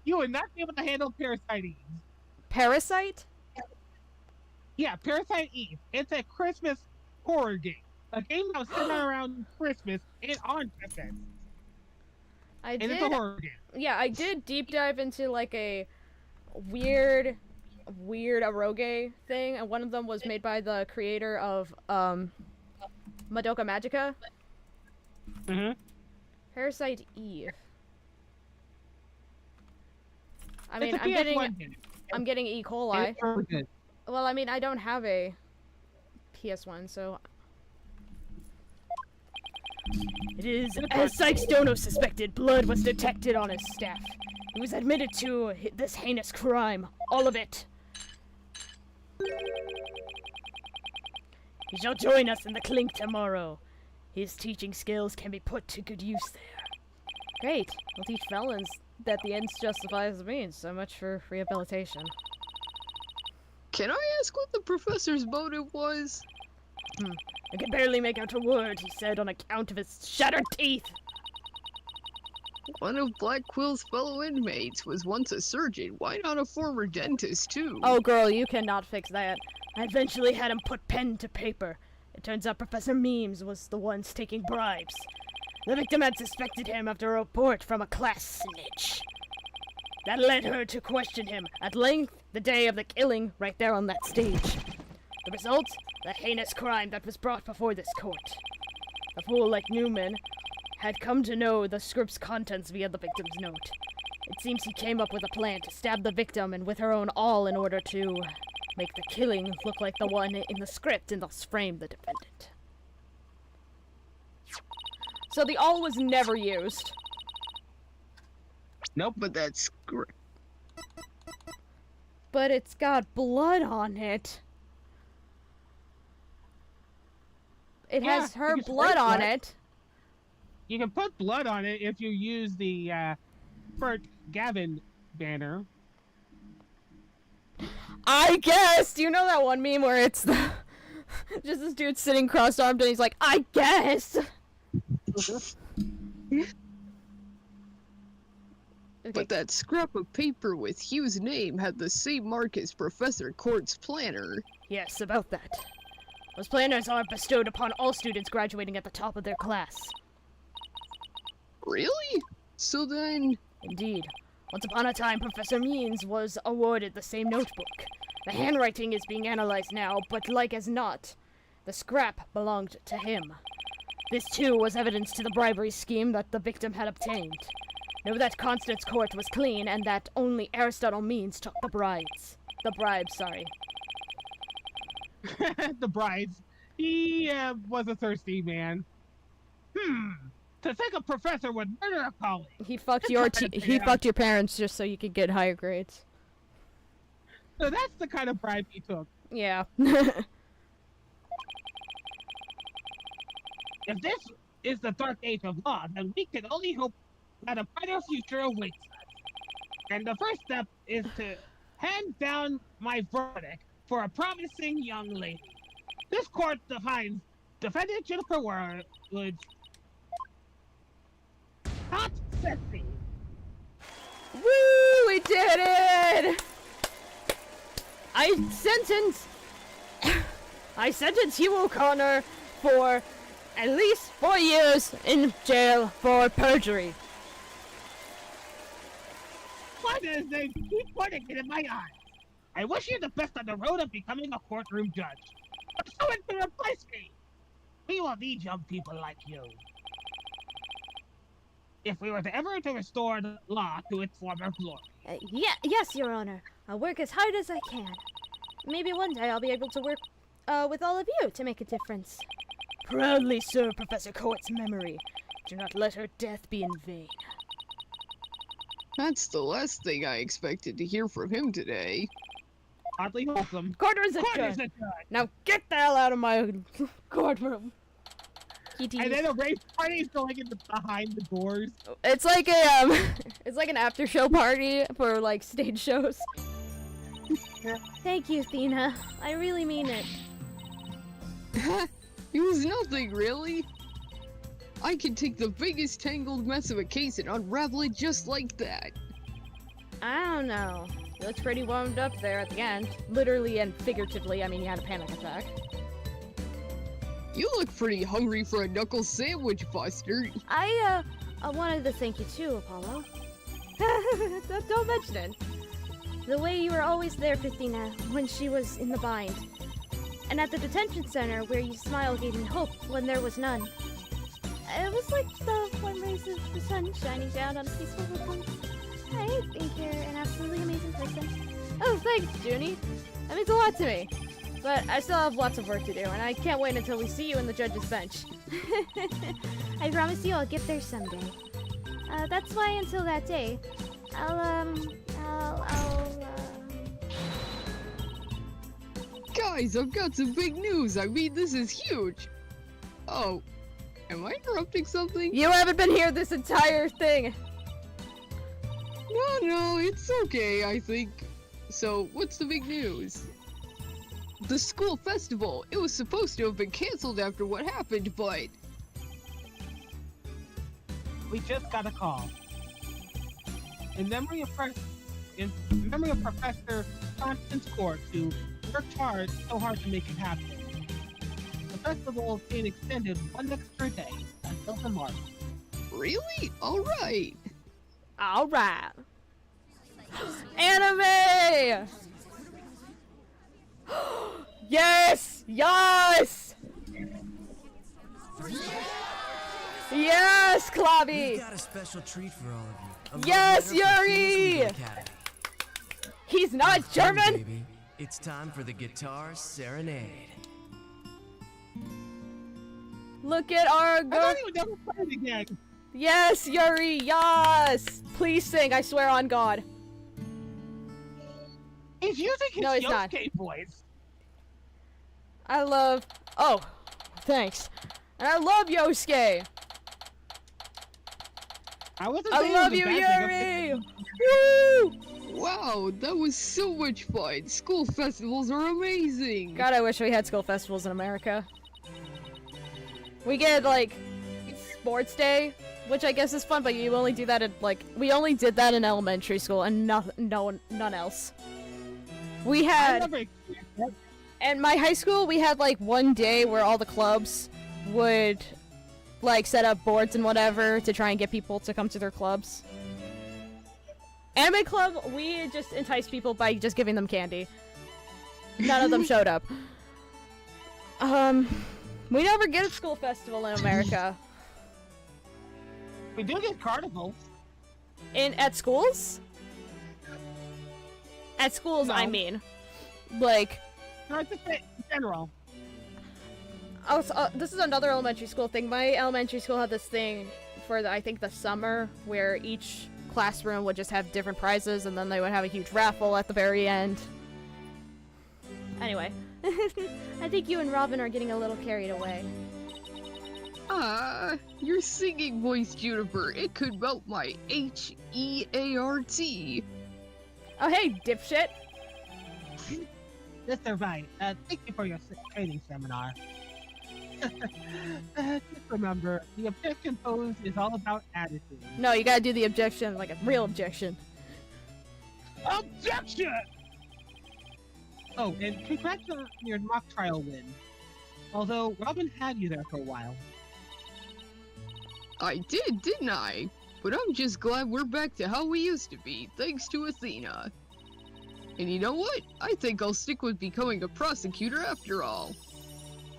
You would not be able to handle Parasite Eve. Parasite? Yeah, Parasite Eve. It's a Christmas horror game. A game that was set around Christmas and on Christmas. I And it's a did. horror game. Yeah, I did deep dive into like a weird eroge thing, and one of them was made by the creator of Madoka Magica. Mm-hmm. Parasite Eve. I It's mean, a I'm PS1 game. getting E. coli. It's really good. Well, I mean, I don't have a PS1, so. It is, as Sykes Dono suspected, blood was detected on his staff. He was admitted to this heinous crime. All of it. He shall join us in the clink tomorrow. His teaching skills can be put to good use there. Great. We'll teach felons that the ends justify the means. So much for rehabilitation. Can I ask what the professor's motive was? I can barely make out a word he said on account of his shattered teeth. One of Black Quill's fellow inmates was once a surgeon. Why not a former dentist, too? Oh, girl, you cannot fix that. I eventually had him put pen to paper. It turns out Professor Memes was the one taking bribes. The victim had suspected him after a report from a class snitch. That led her to question him at length the day of the killing right there on that stage. The result? The heinous crime that was brought before this court. A fool like Newman had come to know the script's contents via the victim's note. It seems he came up with a plan to stab the victim and with her own awl in order to make the killing look like the one in the script and thus frame the defendant. So the awl was never used. Nope, but that's great. But it's got blood on it. It Yeah, has her you can blood spray on blood. it. You can put blood on it if you use the Bert Gavin banner. I guess. Do you know that one meme where it's the just this dude sitting cross-armed and he's like, I guess. Okay. But that scrap of paper with Hugh's name had the same mark as Professor Court's planner. Yes, about that. Those planners are bestowed upon all students graduating at the top of their class. Really? So then... Indeed. Once upon a time, Professor Means was awarded the same notebook. The handwriting is being analyzed now, but like as not, the scrap belonged to him. This too was evidence to the bribery scheme that the victim had obtained. Know that Constance Court was clean and that only Aristotle Means took the bribes. Sorry. The brides. He was a thirsty man. To think a professor would murder a colleague. He fucked your parents just so you could get higher grades. So that's the kind of bribe he took. Yeah. If this is the dark age of law, then we can only hope that a brighter future awaits us. And the first step is to hand down my verdict for a promising young lady. This court defines defendant Jennifer Woods hot sexy. Woo! We did it! I sentence you, O'Connor, for at least 4 years in jail for perjury. Why does they keep putting it in my eyes? I wish you the best on the road of becoming a courtroom judge. But someone to replace me. We will need young people like you. If we were to ever to restore the law to its former glory. Yes, Your Honor. I'll work as hard as I can. Maybe one day I'll be able to work with all of you to make a difference. Proudly serve Professor Coates' memory. Do not let her death be in vain. That's the last thing I expected to hear from him today. Oddly wholesome. Quarters Quarters adjourned. adjourned. Now get the hell out of my courtroom. And then a race party is going in behind the doors. It's like a it's like an after show party for like stage shows. Thank you, Athena. I really mean it. It was nothing, really. I can take the biggest tangled mess of a case and unravel it just like that. I don't know. He looks pretty warmed up there at the end. Literally and figuratively, I mean, he had a panic attack. You look pretty hungry for a knuckle sandwich, Buster. I wanted to thank you too, Apollo. Don't mention it. The way you were always there for Athena when she was in the bind. And at the detention center where your smile gave me hope when there was none. It was like the warm rays of the sun shining down on a peaceful woodland. I think you're an absolutely amazing person. Oh, thanks, Junie. That means a lot to me. But I still have lots of work to do, and I can't wait until we see you in the judge's bench. I promise you I'll get there someday. That's why until that day, Guys, I've got some big news. I mean, this is huge. Oh, am I interrupting something? You haven't been here this entire thing. No, it's okay, I think. So, what's the big news? The school festival. It was supposed to have been canceled after what happened, but... We just got a call. In memory of Professor Constance Court, who worked so hard to make it happen. The festival is being extended one extra day until tomorrow. Really? Alright. Alright. Anime! Yes! Yes! Yes, We've Klobby! got a special treat for all of you. A Yes, love letter from Yuri! Phoenix Legal Academy. He's not Have fun, German! baby. It's time for the guitar serenade. Look at our I girl. don't even know who played again. Yes, Yuri, yes! Please sing, I swear on God. He's using his No, he's not. Yosuke voice. I love... Oh, thanks. And I love Yosuke! I wasn't I saying love it was you, a bad thing. Yuri! Woo! Wow, that was so much fun. School festivals are amazing. God, I wish we had school festivals in America. We get, like, sports day, which I guess is fun, but you only do that at, like... We only did that in elementary school, and none else. We I had... never experienced that. In my high school, we had, like, one day where all the clubs would, like, set up boards and whatever to try and get people to come to their clubs. Anime club, we just enticed people by just giving them candy. None of them showed up. We never get a school festival in America. We do get carnivals. At schools? At schools, I No. mean. Like... No, I just say in general. Oh, so, this is another elementary school thing. My elementary school had this thing for, I think, the summer, where each classroom would just have different prizes, and then they would have a huge raffle at the very end. Anyway. I think you and Robin are getting a little carried away. Your singing voice, Juniper, it could melt my H-E-A-R-T. Oh, hey, dipshit! That's right. Thank you for your training seminar. Just remember, the objection posed is all about attitude. No, you gotta do the objection like a real objection. Objection! Oh, and congrats on your mock trial win. Although, Robin had you there for a while. I did, didn't I? But I'm just glad we're back to how we used to be, thanks to Athena. And you know what? I think I'll stick with becoming a prosecutor after all.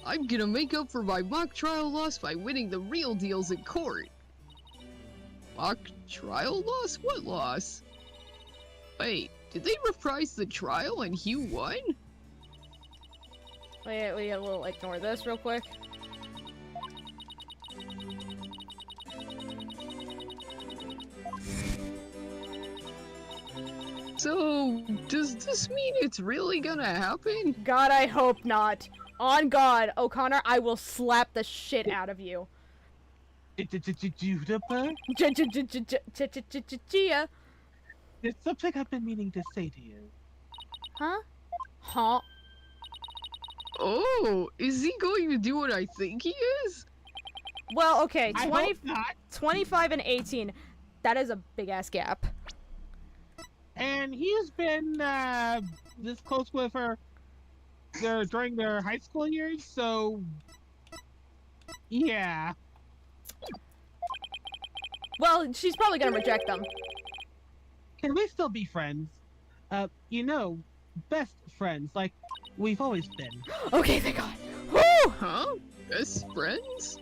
I'm gonna make up for my mock trial loss by winning the real deals in court. Mock trial loss? What loss? Wait, did they reprise the trial and Hugh won? Wait, we'll ignore this real quick. So, does this mean it's really gonna happen? God, I hope not. On God, O'Connor, I will slap the shit out of you. Juniper? Gia. There's something I've been meaning to say to you. Huh? Huh? Oh, is he going to do what I think he is? Well, okay, I hope not. 25 and 18. That is a big ass gap. And he's been this close with her during their high school years, so yeah. Well, she's probably gonna reject them. Can we still be friends? You know, best friends, like we've always been. Okay, thank God. Woo! Huh? Best friends?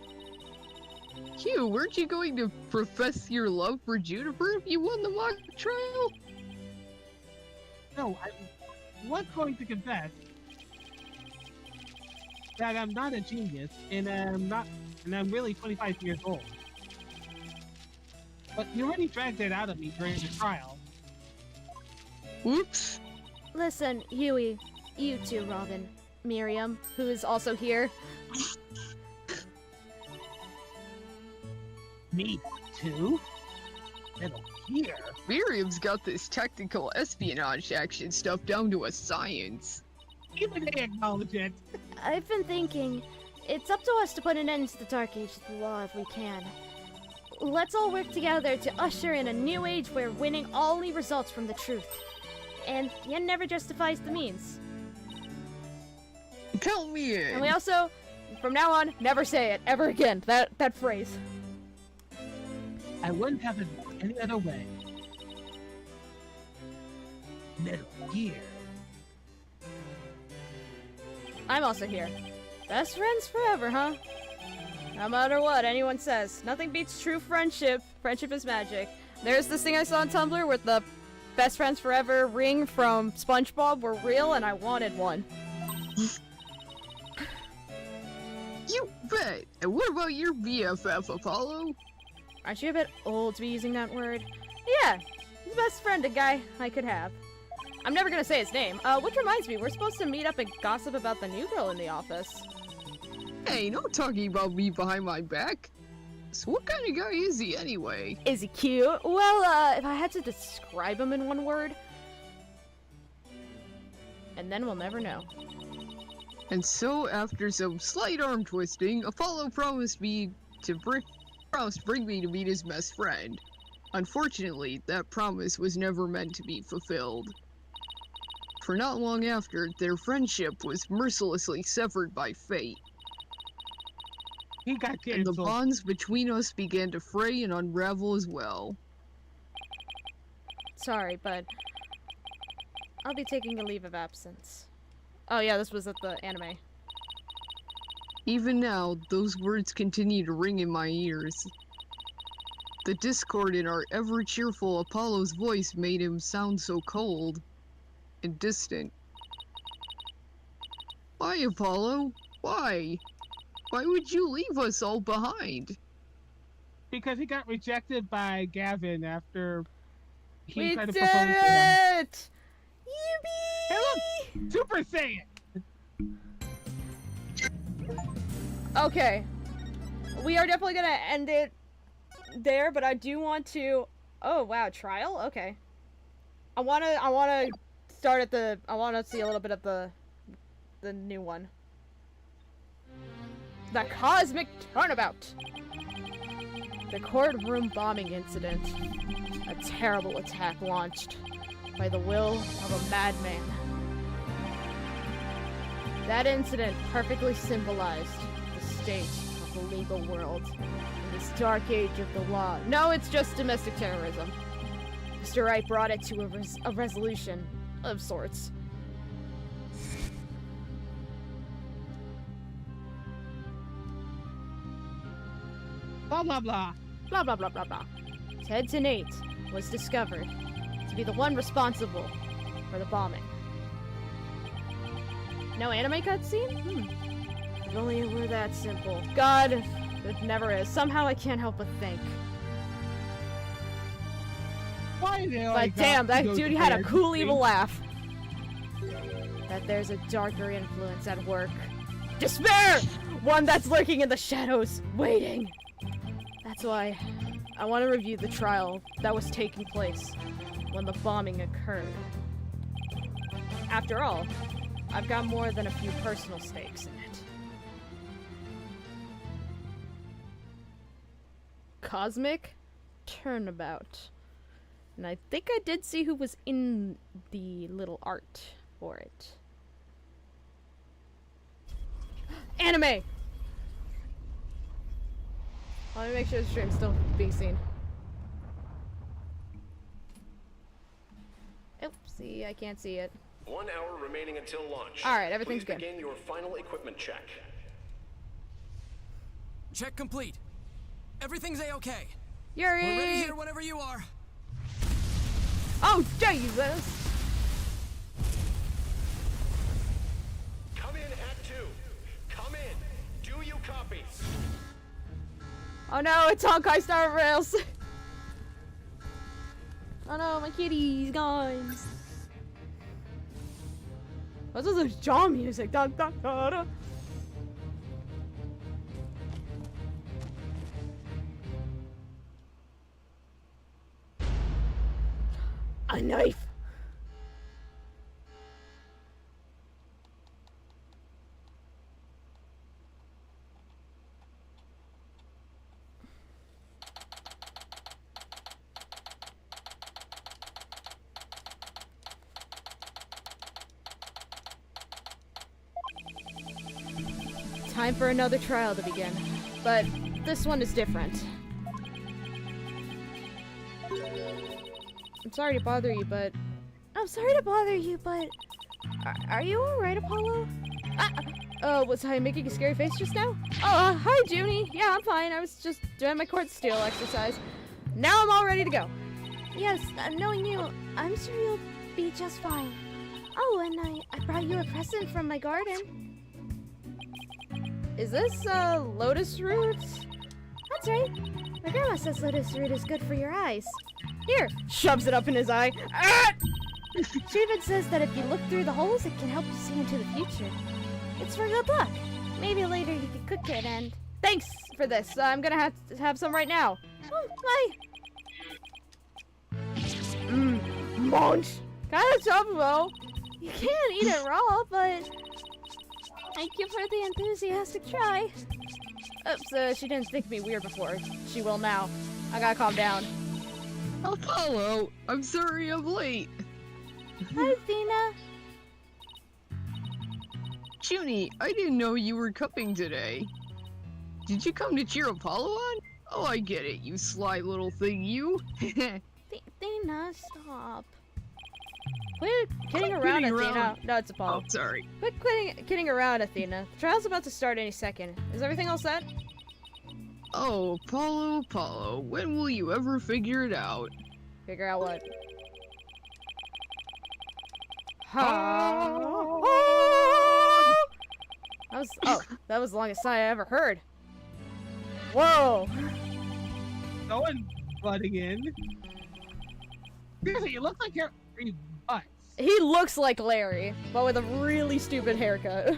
Hugh, weren't you going to profess your love for Juniper if you won the mock trial? No, I was going to confess that I'm not a genius, and I'm really 25 years old. But you already dragged it out of me during the trial. Whoops. Listen, Huey, you too, Robin. Miriam, Who is also here. Me too? Little here. Miriam's got this technical espionage action stuff down to a science. Even they acknowledge it. I've been thinking, it's up to us to put an end to the Dark Age of the Law if we can. Let's all work together to usher in a new age where winning only results from the truth. And the end never justifies the means. Count me in. And we also, from now on, never say it ever again. That phrase. I wouldn't have it any other way. Metal Gear. I'm also here. Best friends forever, huh? No matter what anyone says, nothing beats true friendship. Friendship is magic. There's this thing I saw on Tumblr with the best friends forever ring from SpongeBob were real, and I wanted one. You bet. And what about your BFF, Apollo? Aren't you a bit old to be using that word? Yeah, he's the best friend a guy I could have. I'm never gonna say his name. Which reminds me, we're supposed to meet up and gossip about the new girl in the office. Hey, no talking about me behind my back. So what kind of guy is he anyway? Is he cute? Well, if I had to describe him in one word... And then we'll never know. And so, after some slight arm twisting, Apollo promised to bring me to meet his best friend. Unfortunately, that promise was never meant to be fulfilled. For not long after, their friendship was mercilessly severed by fate, He got and the canceled. bonds between us began to fray and unravel as well. Sorry, but... I'll be taking a leave of absence. Oh yeah, this was at the anime. Even now, those words continue to ring in my ears. The discord in our ever-cheerful Apollo's voice made him sound so cold and distant. Why, Apollo? Why? Why would you leave us all behind? Because he got rejected by Gavin after he We tried to did propose to him. it! Hey look! Super Saiyan! Okay. We are definitely gonna end it there, but I do want to... Oh, wow, trial? Okay. I wanna start at the... I wanna see a little bit of the new one. The Cosmic Turnabout. The courtroom bombing incident. A terrible attack launched by the will of a madman. That incident perfectly symbolized the state of the legal world in this dark age of the law. No, it's just domestic terrorism. Mr. Wright brought it to a resolution of sorts. Blah blah blah. Blah blah blah blah blah. Ted Tenate was discovered to be the one responsible for the bombing. No anime cutscene? If only it were that simple. God, it never is. Somehow I can't help but think. Why they all But got damn, that to dude go had a there, cool you evil think? laugh. That there's a darker influence at work. Despair! One that's lurking in the shadows, waiting. That's why I want to review the trial that was taking place when the bombing occurred. After all, I've got more than a few personal stakes in it. Cosmic Turnabout. And I think I did see who was in the little art for it. Anime! Let me make sure the stream's still being seen. Oopsie, I can't see it. 1 hour remaining until launch. Alright, everything's Please good. begin your final equipment check. Check complete. Everything's a-okay. Yuri! We're ready here whenever you are. Oh, Jesus! Come in at 2. Come in. Do you copy? Oh no, it's Honkai Star Rails! Oh no, my kitty's gone. What's all this jaw music? Da, da, da, da. A knife! Time for another trial to begin, but this one is different. I'm sorry to bother you, but... Are you alright, Apollo? Was I making a scary face just now? Oh, hi, Junie. Yeah, I'm fine. I was just doing my cord steel exercise. Now I'm all ready to go. Yes, knowing you, I'm sure you'll be just fine. Oh, and I brought you a present from my garden. Is this, lotus root? That's right. My grandma says lotus root is good for your eyes. Here, shoves it up in his eye. Ah! She even says that if you look through the holes, it can help you see into the future. It's for good luck. Maybe later you could cook it and... Thanks for this. I'm gonna have to have some right now. Oh, bye. Munch. Kinda tough, though. You can't eat it raw, but... Thank you for the enthusiastic try. Oops, she didn't think me weird before. She will now. I gotta calm down. Apollo, I'm sorry I'm late. Hi, Athena. Junie, I didn't know you were cupping today. Did you come to cheer Apollo on? Oh, I get it, you sly little thing, you. Athena, stop. Quit kidding around, kidding Athena. around. No, it's Apollo. Oh, sorry. Quit kidding around, Athena. The trial's about to start any second. Is everything all set? Oh, Apollo, when will you ever figure it out? Figure out what? That was the longest sigh I ever heard. Whoa! No one butting in. Seriously, you look like you're butts. He looks like Larry, but with a really stupid haircut.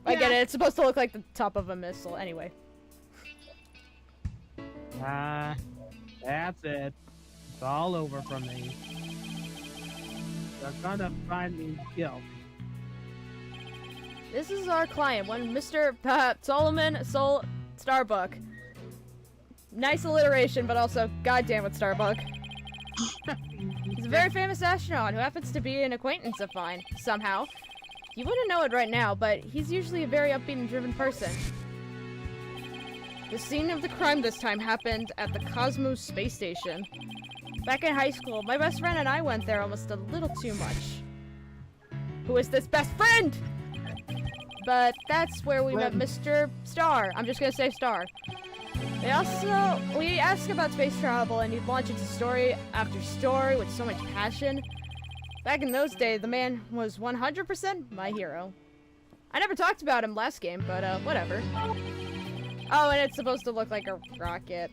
I get it, it's supposed to look like the top of a missile. Anyway. That's it. It's all over for me. They're gonna find me guilty. This is our client, one Mr. Solomon Sol Starbuck. Nice alliteration, but also goddamn it, Starbuck. He's a very famous astronaut who happens to be an acquaintance of mine, somehow. You wouldn't know it right now, but he's usually a very upbeat and driven person. The scene of the crime this time happened at the Cosmos space station. Back in high school, my best friend and I went there almost a little too much. Who is this best friend? But that's where we met Mr. Star. I'm just gonna say Star. We asked about space travel, and he'd launch into story after story with so much passion. Back in those days, the man was 100% my hero. I never talked about him last game, but whatever. Oh, and it's supposed to look like a rocket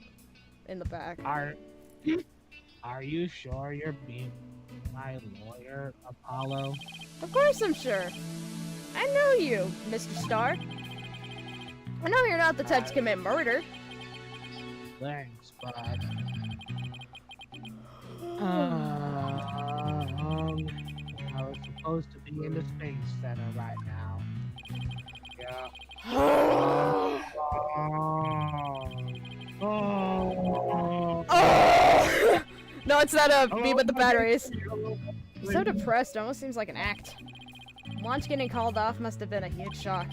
in the back. Are you sure you're being my lawyer, Apollo? Of course I'm sure. I know you, Mr. Star. I know you're not the type to commit murder. Thanks, but I was supposed to be in the space center right now. Yeah. No, it's not a me with the batteries. So depressed, it almost seems like an act. Launch getting called off must have been a huge shock.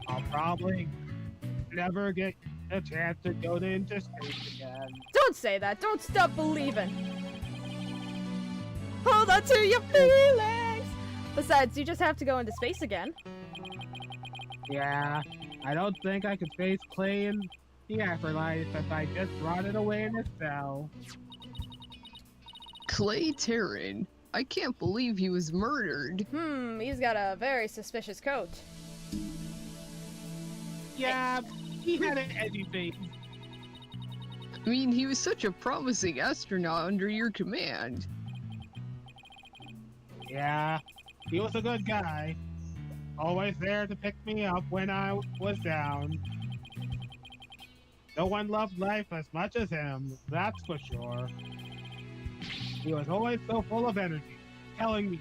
I'll probably never get a chance to go into space again. Don't say that. Don't stop believing. Hold on to your feelings. Besides, you just have to go into space again. Yeah, I don't think I could face Clay in the afterlife if I just rotted away in a cell. Clay Terran? I can't believe he was murdered. He's got a very suspicious coat. Yeah, he had an edgy face. I mean, he was such a promising astronaut under your command. Yeah, he was a good guy. Always there to pick me up when I was down. No one loved life as much as him, that's for sure. He was always so full of energy, telling me,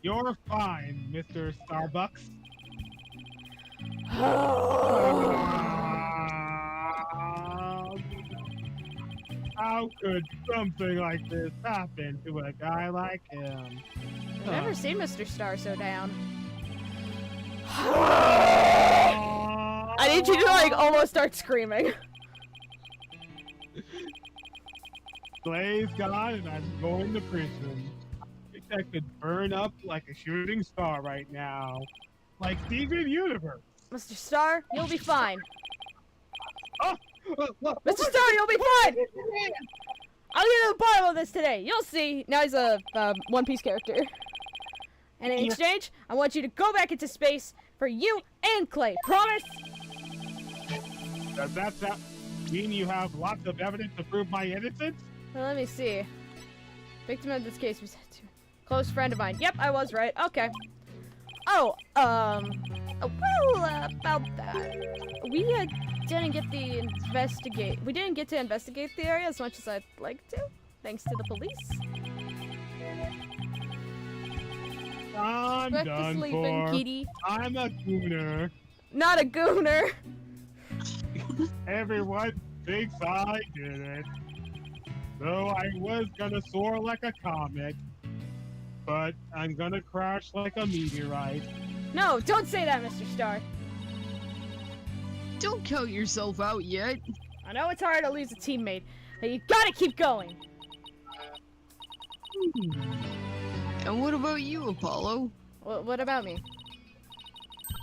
"You're fine, Mr. Starbucks." How could something like this happen to a guy like him? I've never seen Mr. Star so down. I need you to, like, almost start screaming. Clay's gone and I'm going to prison. I think I could burn up like a shooting star right now. Like Steven Universe. Mr. Star, you'll be fine. Mr. Mr. Star, you'll be fine! I'll get to the bottom of this today. You'll see. Now he's a One Piece character. And in exchange, I want you to go back into space for you and Clay. Promise? Does that mean you have lots of evidence to prove my innocence? Well, let me see. Victim of this case was a close friend of mine. Yep, I was right. Okay. Oh, well, about that. We didn't get We didn't get to investigate the area as much as I'd like to, thanks to the police. I'm Back to done sleeping, for. Kitty. I'm a gooner. Not a gooner. Everyone thinks I did it. Though I was gonna soar like a comet, but I'm gonna crash like a meteorite. No, don't say that, Mr. Star. Don't count yourself out yet. I know it's hard to lose a teammate, but you gotta keep going. And what about you, Apollo? What about me?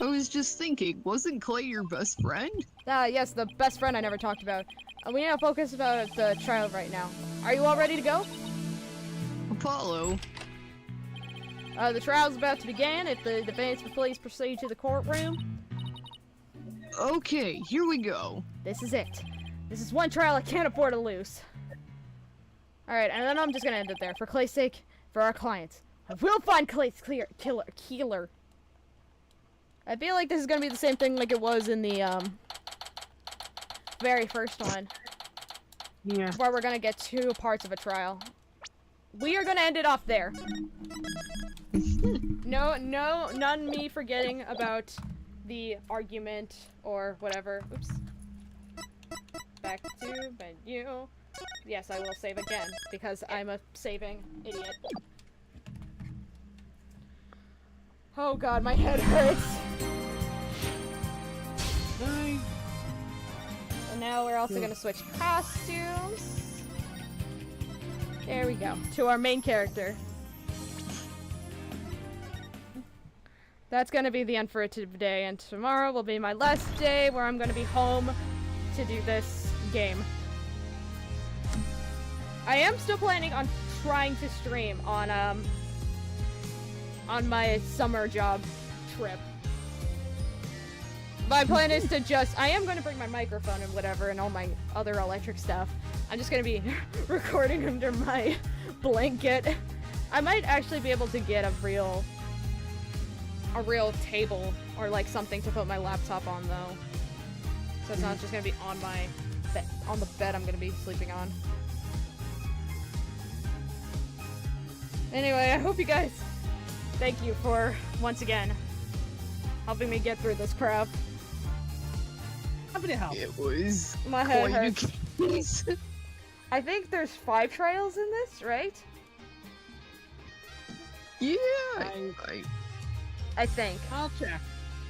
I was just thinking, wasn't Clay your best friend? Yes, the best friend I never talked about. We need to focus about the trial right now. Are you all ready to go? Apollo. The trial's about to begin. If the defense please proceed to the courtroom. Okay, here we go. This is it. This is one trial I can't afford to lose. Alright, and then I'm just gonna end it there. For Clay's sake, for our clients. I will find Clay's killer. I feel like this is gonna be the same thing like it was in the, very first one. Yeah. Where we're gonna get 2 parts of a trial. We are gonna end it off there. none me forgetting about the argument or whatever. Oops. Back to menu. Yes, I will save again because I'm a saving idiot. Oh god, my head hurts. Fine. So now we're also gonna switch costumes. There we go. To our main character. That's gonna be the end for today, and tomorrow will be my last day where I'm gonna be home to do this game. I am still planning on trying to stream on my summer job trip. My plan is to I am going to bring my microphone and whatever and all my other electric stuff. I'm just going to be recording under my blanket. I might actually be able to get a real table or like something to put my laptop on though. So it's not just going to be on my on the bed I'm going to be sleeping on. Anyway, I hope you guys, thank you for, once again, helping me get through this crap. Happy to help. It was My head quite a hurts. case. I think there's 5 trials in this, right? Yeah, I think. I'll check.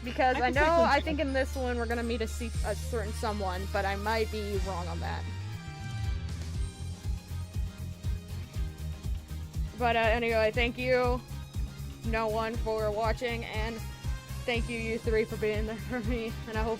Because I I can know, quickly I check. think in this one we're gonna meet a certain someone, but I might be wrong on that. But anyway, thank you, no one, for watching, and thank you, you 3, for being there for me, and I hope